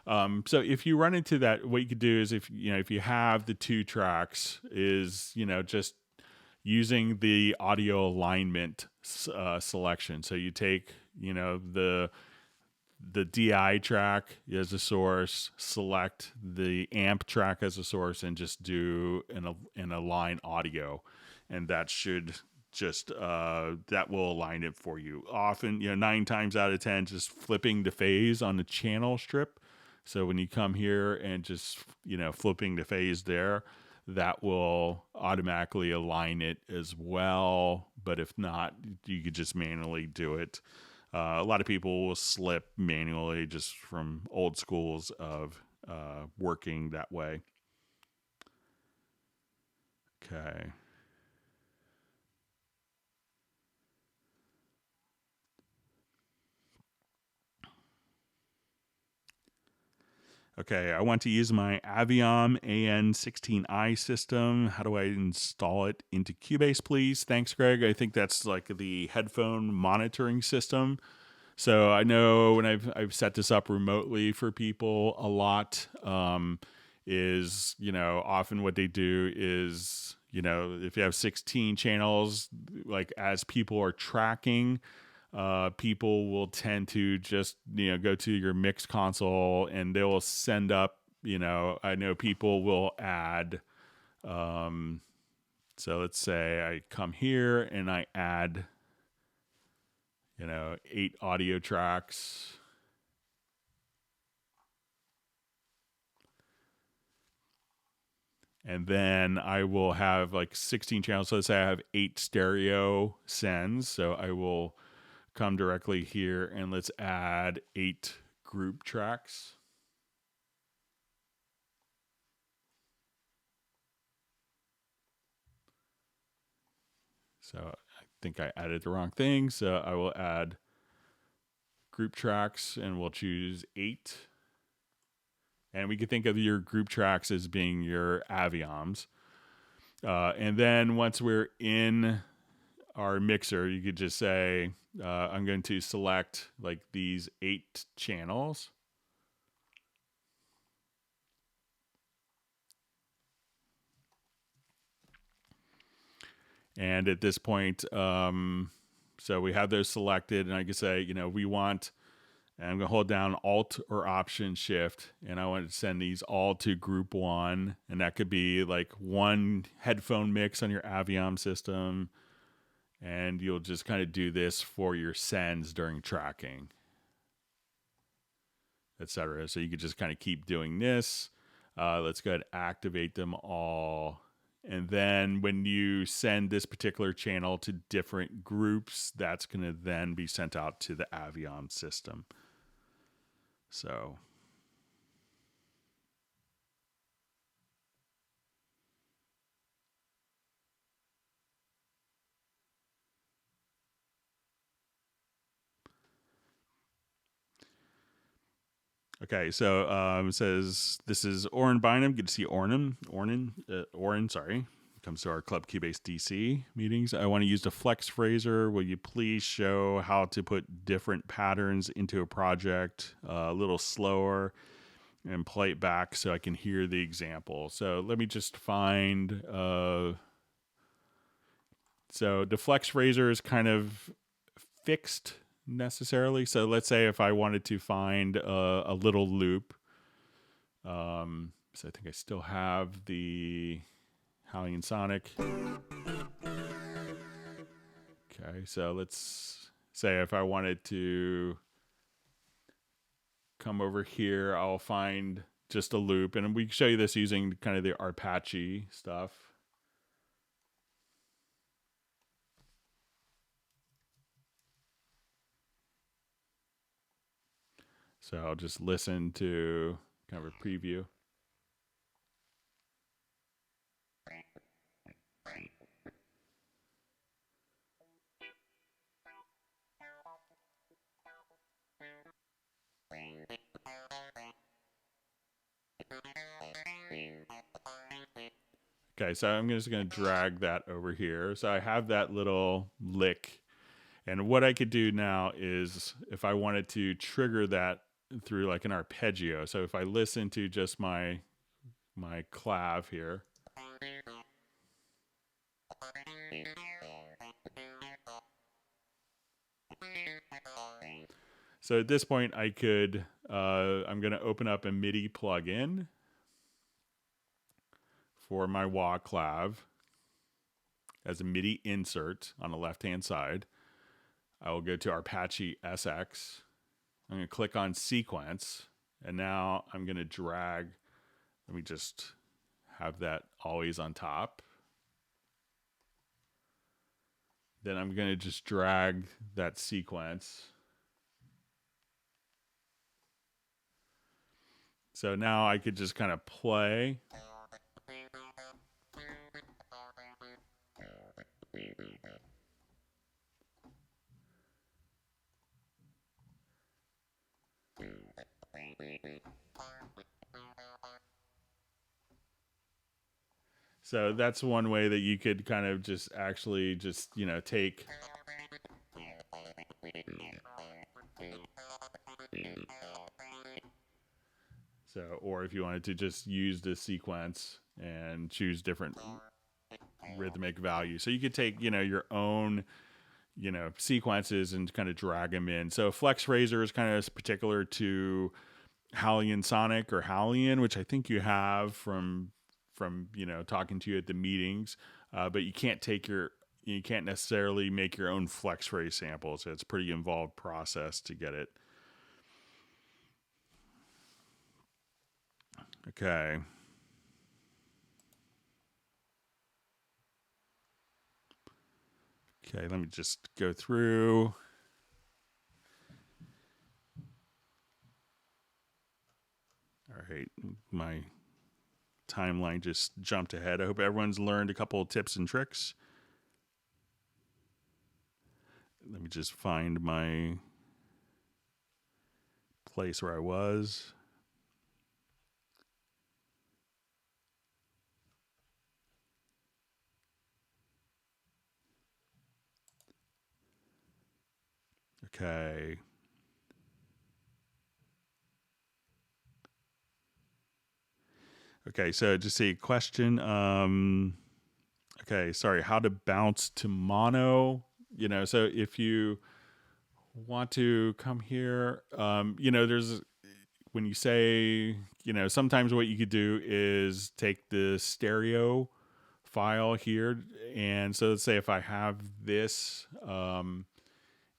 So if you run into that, what you could do is if you have the two tracks, is just using the audio alignment selection. So you take the DI track as a source, select the amp track as a source, and just do an align audio, and that should just that will align it for you. Often, 9 times out of 10, just flipping the phase on the channel strip. So when you come here and just flipping the phase there, that will automatically align it as well. But if not, you could just manually do it. A lot of people will slip manually just from old schools of working that way. Okay. Okay, I want to use my Aviom AN16i system. How do I install it into Cubase, please? Thanks, Greg. I think that's like the headphone monitoring system. So I know when I've set this up remotely for people a lot, is often what they do is if you have 16 channels, like as people are tracking, people will tend to just go to your mix console and they will send up. I know people will add. So let's say I come here and I add 8 audio tracks. And then I will have like 16 channels. So let's say I have 8 stereo sends. So I will come directly here and let's add 8 group tracks. So I think I added the wrong thing. So I will add group tracks and we'll choose 8. And we could think of your group tracks as being your Avioms. And then once we're in our mixer, you could just say, I'm going to select like these 8 channels. And at this point, so we have those selected, and I can say, we want, and I'm going to hold down Alt or Option Shift, and I want to send these all to group 1, and that could be like one headphone mix on your Aviom system, and you'll just kind of do this for your sends during tracking, etc. So you could just kind of keep doing this. Let's go ahead and activate them all. And then when you send this particular channel to different groups, that's going to then be sent out to the Aviom system. So okay, so it says this is Oren Bynum. Good to see Oren, sorry. Comes to our Club Cubase DC meetings. I want to use the flex phraser. Will you please show how to put different patterns into a project a little slower and play it back so I can hear the example? So let me just find. So the flex phraser is kind of fixed necessarily. So let's say if I wanted to find a little loop. So I think I still have the Howling and Sonic. Okay, so let's say if I wanted to come over here, I'll find just a loop, and we can show you this using kind of the Apache stuff. So I'll just listen to kind of a preview. Okay, so I'm just going to drag that over here. So I have that little lick. And what I could do now is if I wanted to trigger that through like an arpeggio. So if I listen to just my clav here, so at this point I could I'm going to open up a MIDI plugin for my wah clav as a MIDI insert on the left hand side. I will go to Apache SX. I'm going to click on sequence, and now I'm going to drag. Let me just have that always on top. Then I'm going to just drag that sequence. So now I could just kind of play. So that's one way that you could kind of just actually just, you know, take. So, or if you wanted to just use the sequence and choose different rhythmic values. So you could take, you know, your own, you know, sequences and kind of drag them in. So Flex Razor is kind of particular to Hallian Sonic or Hallian, which I think you have from you know, talking to you at the meetings, but you can't necessarily make your own flex ray samples. So it's a pretty involved process to get it. Okay. Okay, let me just go through. All right, my timeline just jumped ahead. I hope everyone's learned a couple of tips and tricks. Let me just find my place where I was. Okay. Okay, so just a question. Okay, sorry, how to bounce to mono. You know, so if you want to come here, you know, there's, when you say, you know, sometimes what you could do is take the stereo file here. And so let's say if I have this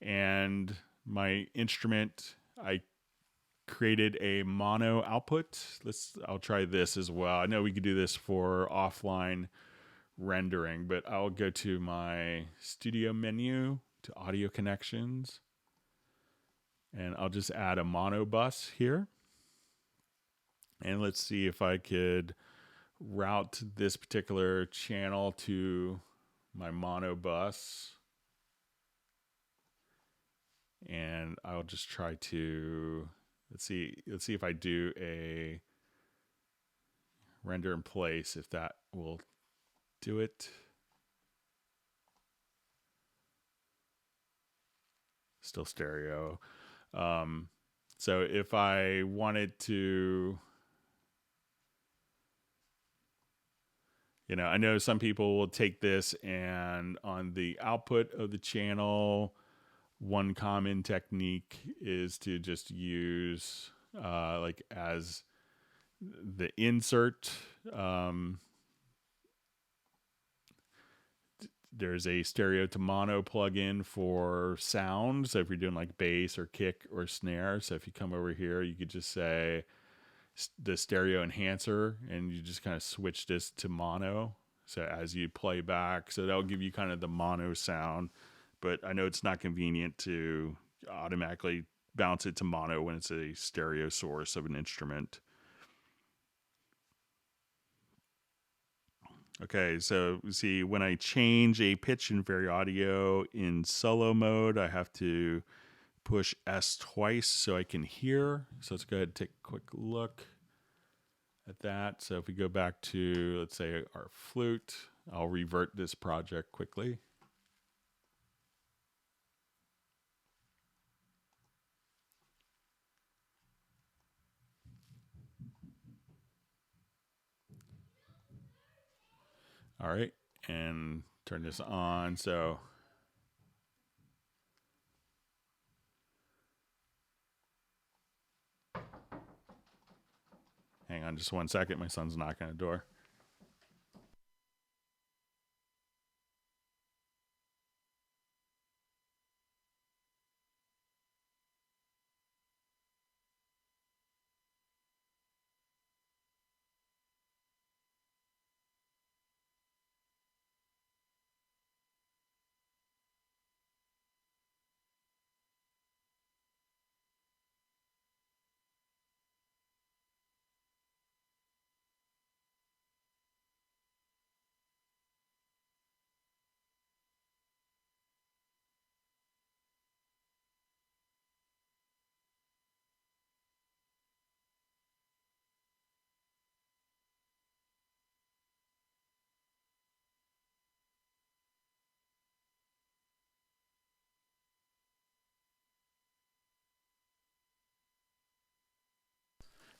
and my instrument, I created a mono output. I'll try this as well. I know we could do this for offline rendering, but I'll go to my studio menu to audio connections, and I'll just add a mono bus here. And let's see if I could route this particular channel to my mono bus. And I'll just try to, let's see if I do a render in place, if that will do it. Still stereo. So if I wanted to, you know, I know some people will take this and on the output of the channel, one common technique is to just use like as the insert. There's a stereo to mono plugin for sound. So if you're doing like bass or kick or snare, so if you come over here, you could just say the stereo enhancer and you just kind of switch this to mono. So as you play back, so that'll give you kind of the mono sound. But I know it's not convenient to automatically bounce it to mono when it's a stereo source of an instrument. Okay, so see, when I change a pitch in Vari Audio in solo mode, I have to push S twice so I can hear. So let's go ahead and take a quick look at that. So if we go back to, let's say, our flute, I'll revert this project quickly. All right, and turn this on. So hang on just 1 second. My son's knocking on the door.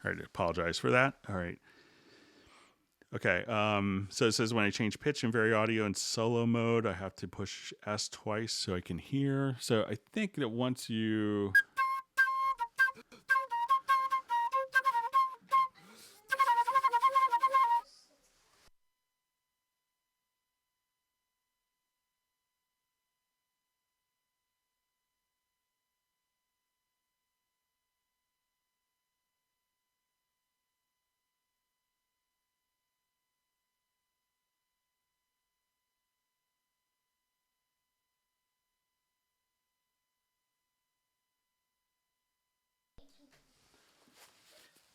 All right, I apologize for that. All right. Okay, so it says when I change pitch in Vari Audio in solo mode, I have to push S twice so I can hear. So I think that once you...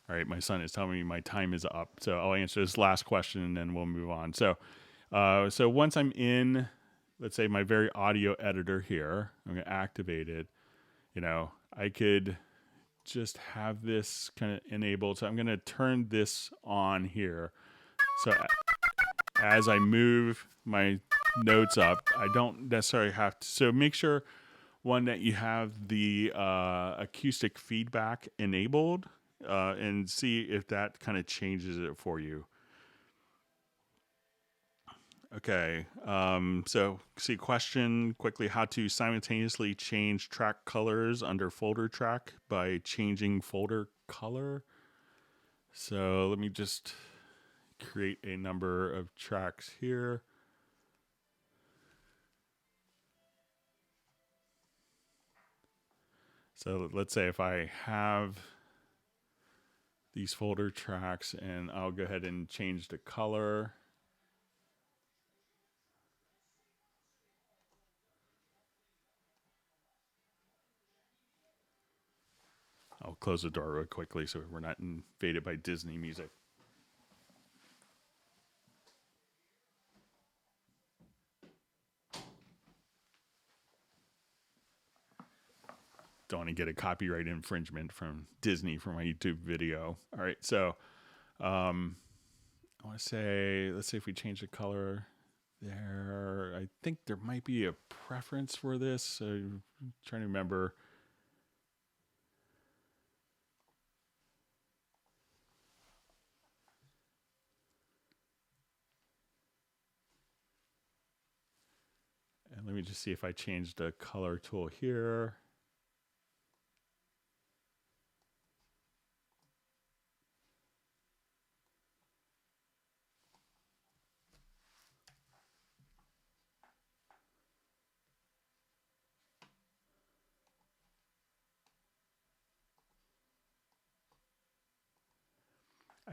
All right, my son is telling me my time is up. So I'll answer this last question and then we'll move on. So once I'm in, let's say my Vari Audio editor here, I'm going to activate it. You know, I could just have this kind of enabled. So I'm going to turn this on here. So as I move my notes up, I don't necessarily have to. So make sure, one, that you have the acoustic feedback enabled and see if that kind of changes it for you. Okay, so see, question quickly: how to simultaneously change track colors under folder track by changing folder color. So let me just create a number of tracks here. So let's say if I have these folder tracks, and I'll go ahead and change the color. I'll close the door real quickly so we're not invaded by Disney music. Don't want to get a copyright infringement from Disney for my YouTube video. All right, so I want to say, let's say if we change the color there, I think there might be a preference for this. So I'm trying to remember. And let me just see if I change the color tool here.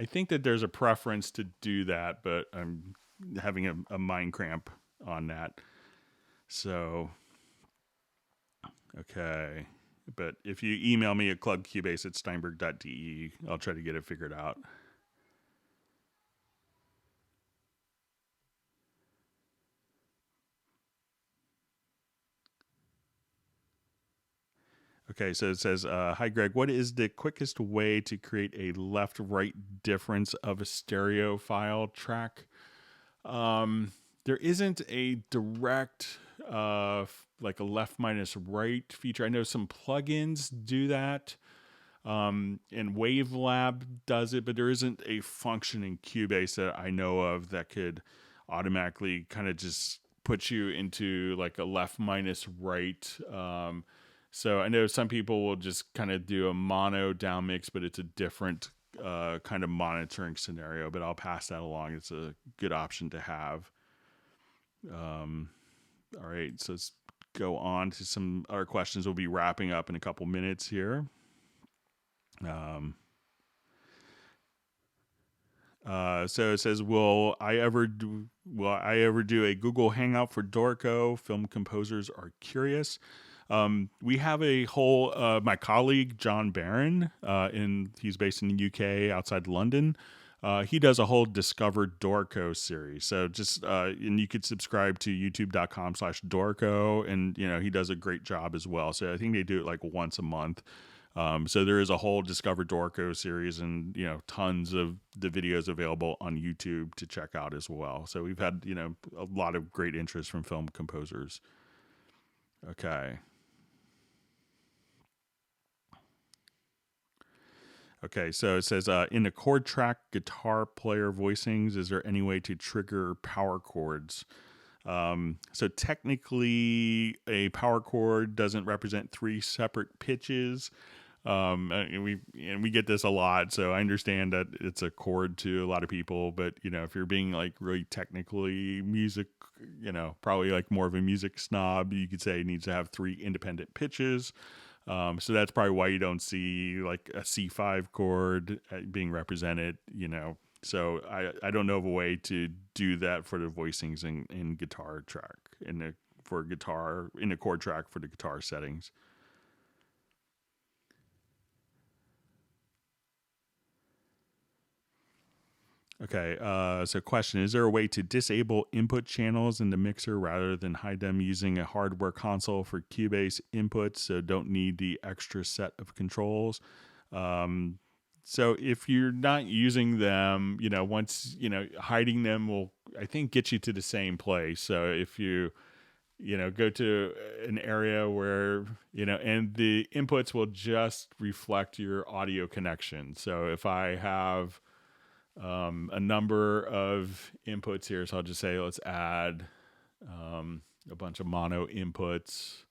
I think that there's a preference to do that, but I'm having a mind cramp on that. So, okay. But if you email me at clubcubase@steinberg.de, I'll try to get it figured out. Okay, so it says, hi, Greg, what is the quickest way to create a left-right difference of a stereo file track? There isn't a direct, like a left minus right feature. I know some plugins do that, and WaveLab does it, but there isn't a function in Cubase that I know of that could automatically kind of just puts you into like a left minus right. So I know some people will just kind of do a mono down mix, but it's a different kind of monitoring scenario. But I'll pass that along. It's a good option to have. All right, so let's go on to some other questions. We'll be wrapping up in a couple minutes here. So it says, will I ever do a Google Hangout for Dorco? Film composers are curious. We have a whole, my colleague, John Barron, he's based in the UK outside London. He does a whole Discover Dorco series. So just, and you could subscribe to youtube.com/Dorco, and, he does a great job as well. So I think they do it like once a month. So there is a whole Discover Dorco series, and, tons of the videos available on YouTube to check out as well. So we've had, a lot of great interest from film composers. Okay. Okay, so it says, in the chord track guitar player voicings, is there any way to trigger power chords? So technically, a power chord doesn't represent 3 separate pitches. And we get this a lot, so I understand that it's a chord to a lot of people, but if you're being like really technically music, probably like more of a music snob, you could say it needs to have 3 independent pitches. So that's probably why you don't see like a C5 chord being represented, So I don't know of a way to do that for the voicings in guitar track, in the chord track for the guitar settings. Okay, so question, is there a way to disable input channels in the mixer rather than hide them using a hardware console for Cubase inputs, so don't need the extra set of controls? So if you're not using them, once, hiding them will, I think, get you to the same place. So if you, go to an area where, and the inputs will just reflect your audio connection. So if I have a number of inputs here, so I'll just say let's add a bunch of mono inputs.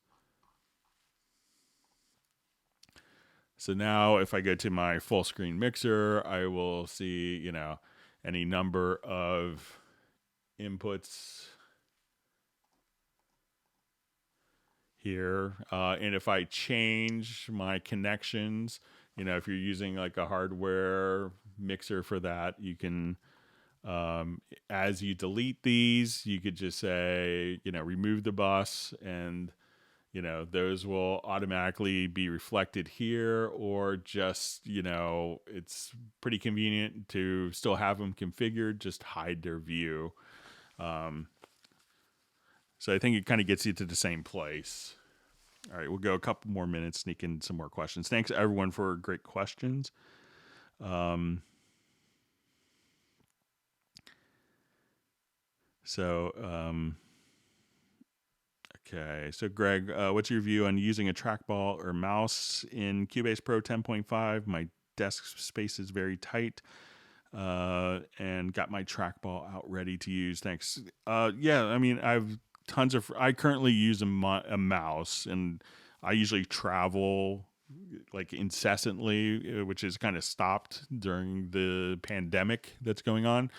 So now if I go to my full screen mixer, I will see, any number of inputs here. And if I change my connections, if you're using like a hardware mixer for that, you can, as you delete these, you could just say, remove the bus, and those will automatically be reflected here, or just, it's pretty convenient to still have them configured, just hide their view. So I think it kind of gets you to the same place. All right, we'll go a couple more minutes, sneak in some more questions. Thanks everyone for great questions. Okay, so Greg, what's your view on using a trackball or mouse in Cubase Pro 10.5? My desk space is very tight, and got my trackball out ready to use. Thanks. Yeah, I mean, I currently use a mouse, and I usually travel like incessantly, which is kind of stopped during the pandemic that's going on.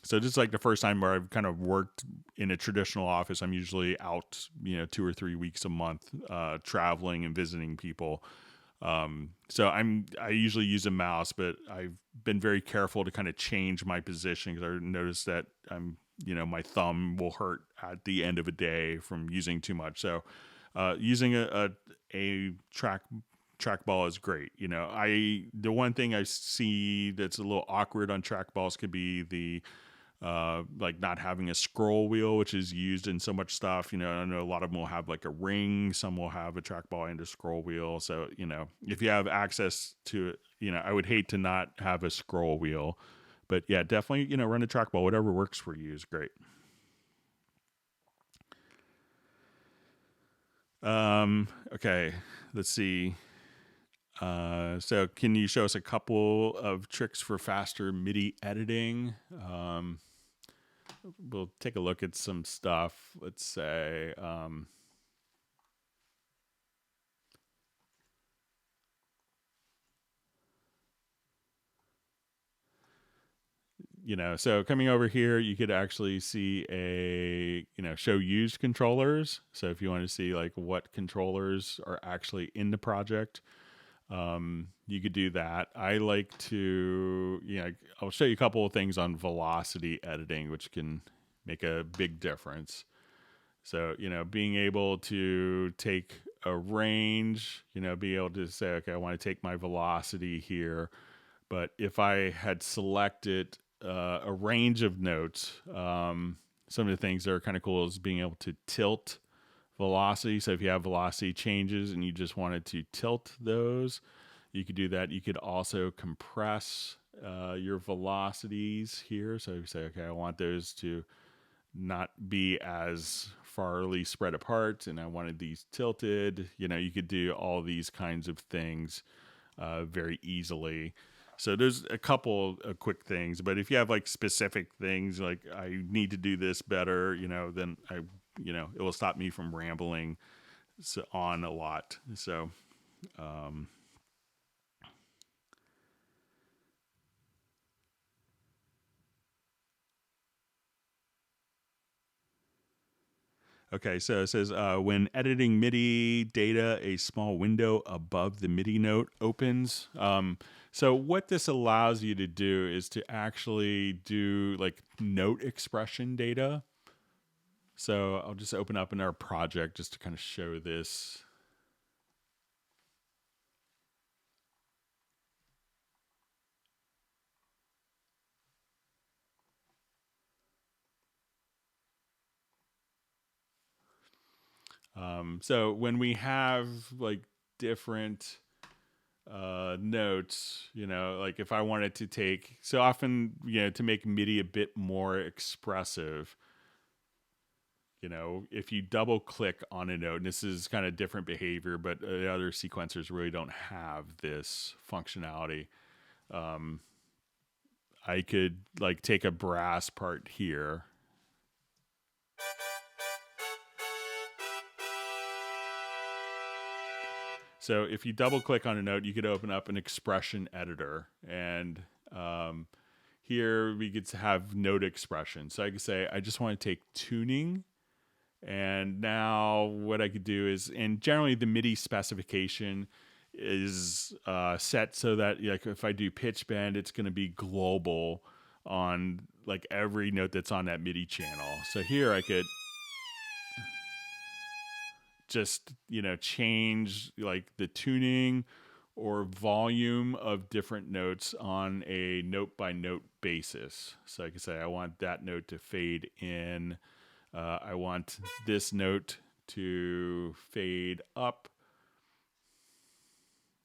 So this is like the first time where I've kind of worked in a traditional office. I'm usually out, 2 or 3 weeks a month, traveling and visiting people. So I usually use a mouse, but I've been very careful to kind of change my position, because I noticed that my thumb will hurt at the end of a day from using too much. So, using a trackball is great. The one thing I see that's a little awkward on trackballs could be the like not having a scroll wheel, which is used in so much stuff. I know a lot of them will have like a ring, some will have a trackball and a scroll wheel. So, if you have access to it, I would hate to not have a scroll wheel. But yeah, definitely, run a trackball. Whatever works for you is great. Okay, let's see. So can you show us a couple of tricks for faster MIDI editing? we'll take a look at some stuff. Let's say, so coming over here, you could actually see show used controllers. So if you want to see like what controllers are actually in the project, you could do that. I like to, I'll show you a couple of things on velocity editing, which can make a big difference. So, being able to take a range, be able to say, okay, I want to take my velocity here. But if I had selected a range of notes, some of the things that are kind of cool is being able to tilt velocity. So if you have velocity changes and you just wanted to tilt those, you could do that. You could also compress your velocities here. So you say, okay, I want those to not be as farly spread apart, and I wanted these tilted. You could do all these kinds of things very easily. So there's a couple of quick things, but if you have like specific things like I need to do this better, then it will stop me from rambling on a lot. So, okay, so it says when editing MIDI data, a small window above the MIDI note opens. So what this allows you to do is to actually do like note expression data. So I'll just open up in our project just to kind of show this. So when we have like different notes, like if I wanted to take, so often, to make MIDI a bit more expressive, if you double click on a note, and this is kind of different behavior, but the other sequencers really don't have this functionality. I could like take a brass part here. So if you double click on a note, you could open up an expression editor, and here we get to have note expression. So I could say, I just want to take tuning. And now what I could do is, and generally the MIDI specification is set so that like if I do pitch bend, it's going to be global on like every note that's on that MIDI channel. So here I could just, change like the tuning or volume of different notes on a note by note basis. So I can say I want that note to fade in. I want this note to fade up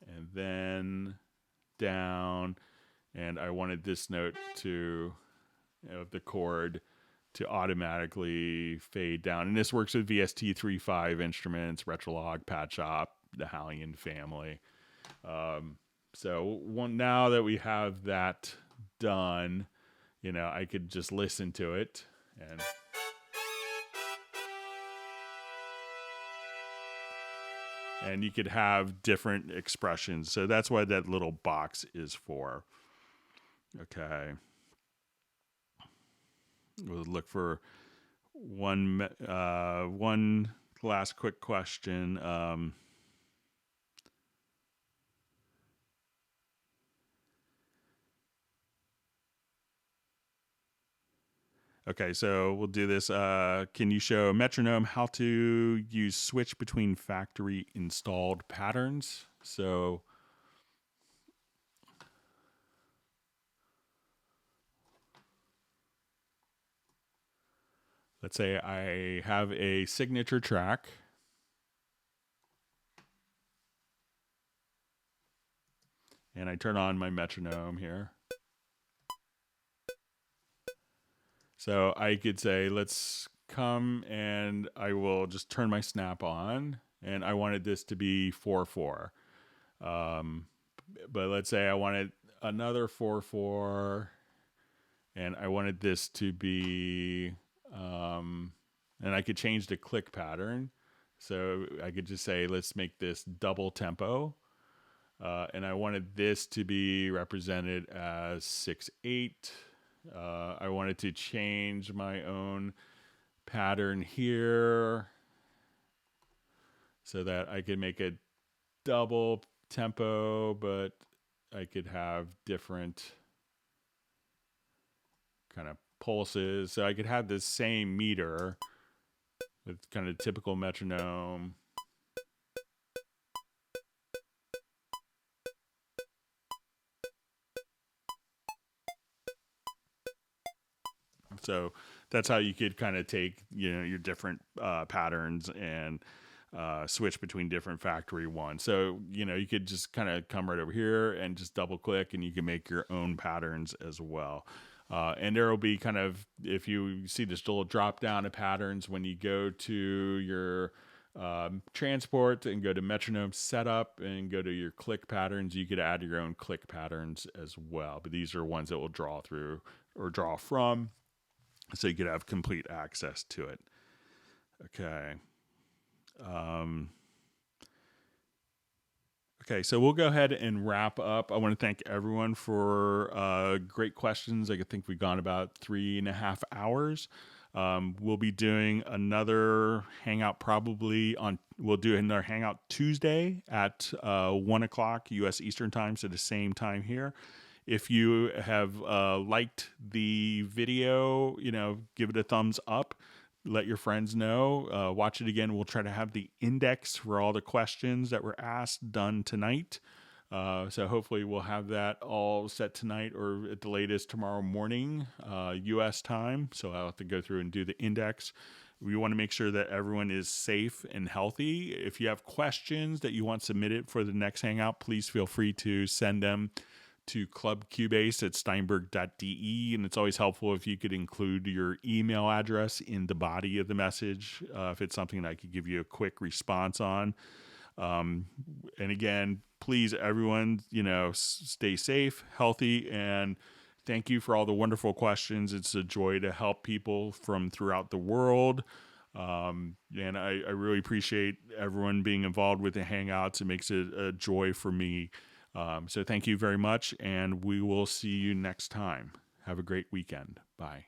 and then down. And I wanted this note to, the chord to automatically fade down. And this works with VST35 instruments, Retrolog, Pad Shop, the Hallian family. So now that we have that done, I could just listen to it and you could have different expressions. So that's what that little box is for. Okay. We'll look for one last quick question. Okay, so we'll do this. Can you show metronome how to use switch between factory installed patterns? So let's say I have a signature track. And I turn on my metronome here. So I could say, let's come, and I will just turn my snap on, and I wanted this to be 4/4. But let's say I wanted another 4/4, and I wanted this to be, and I could change the click pattern. So I could just say, let's make this double tempo. And I wanted this to be represented as 6/8. I wanted to change my own pattern here so that I could make a double tempo, but I could have different kind of pulses. So I could have the same meter with kind of typical metronome. So that's how you could kind of take, your different patterns and switch between different factory ones. So, you could just kind of come right over here and just double click and you can make your own patterns as well. And there will be kind of, if you see this little drop down of patterns, when you go to your transport and go to metronome setup and go to your click patterns, you could add your own click patterns as well. But these are ones that will draw through or draw from, so you could have complete access to it. Okay. Okay, so we'll go ahead and wrap up. I want to thank everyone for great questions. I think we've gone about 3.5 hours. We'll be doing another hangout we'll do another hangout Tuesday at 1 o'clock U.S. Eastern Time, so the same time here. If you have liked the video, give it a thumbs up. Let your friends know. Watch it again. We'll try to have the index for all the questions that were asked done tonight. So hopefully we'll have that all set tonight or at the latest tomorrow morning, U.S. time. So I'll have to go through and do the index. We want to make sure that everyone is safe and healthy. If you have questions that you want submitted for the next Hangout, please feel free to send them to clubcubase at steinberg.de, and it's always helpful if you could include your email address in the body of the message if it's something that I could give you a quick response on. And again, please, everyone, stay safe, healthy, and thank you for all the wonderful questions. It's a joy to help people from throughout the world. And I really appreciate everyone being involved with the Hangouts. It makes it a joy for me. So thank you very much, and we will see you next time. Have a great weekend. Bye.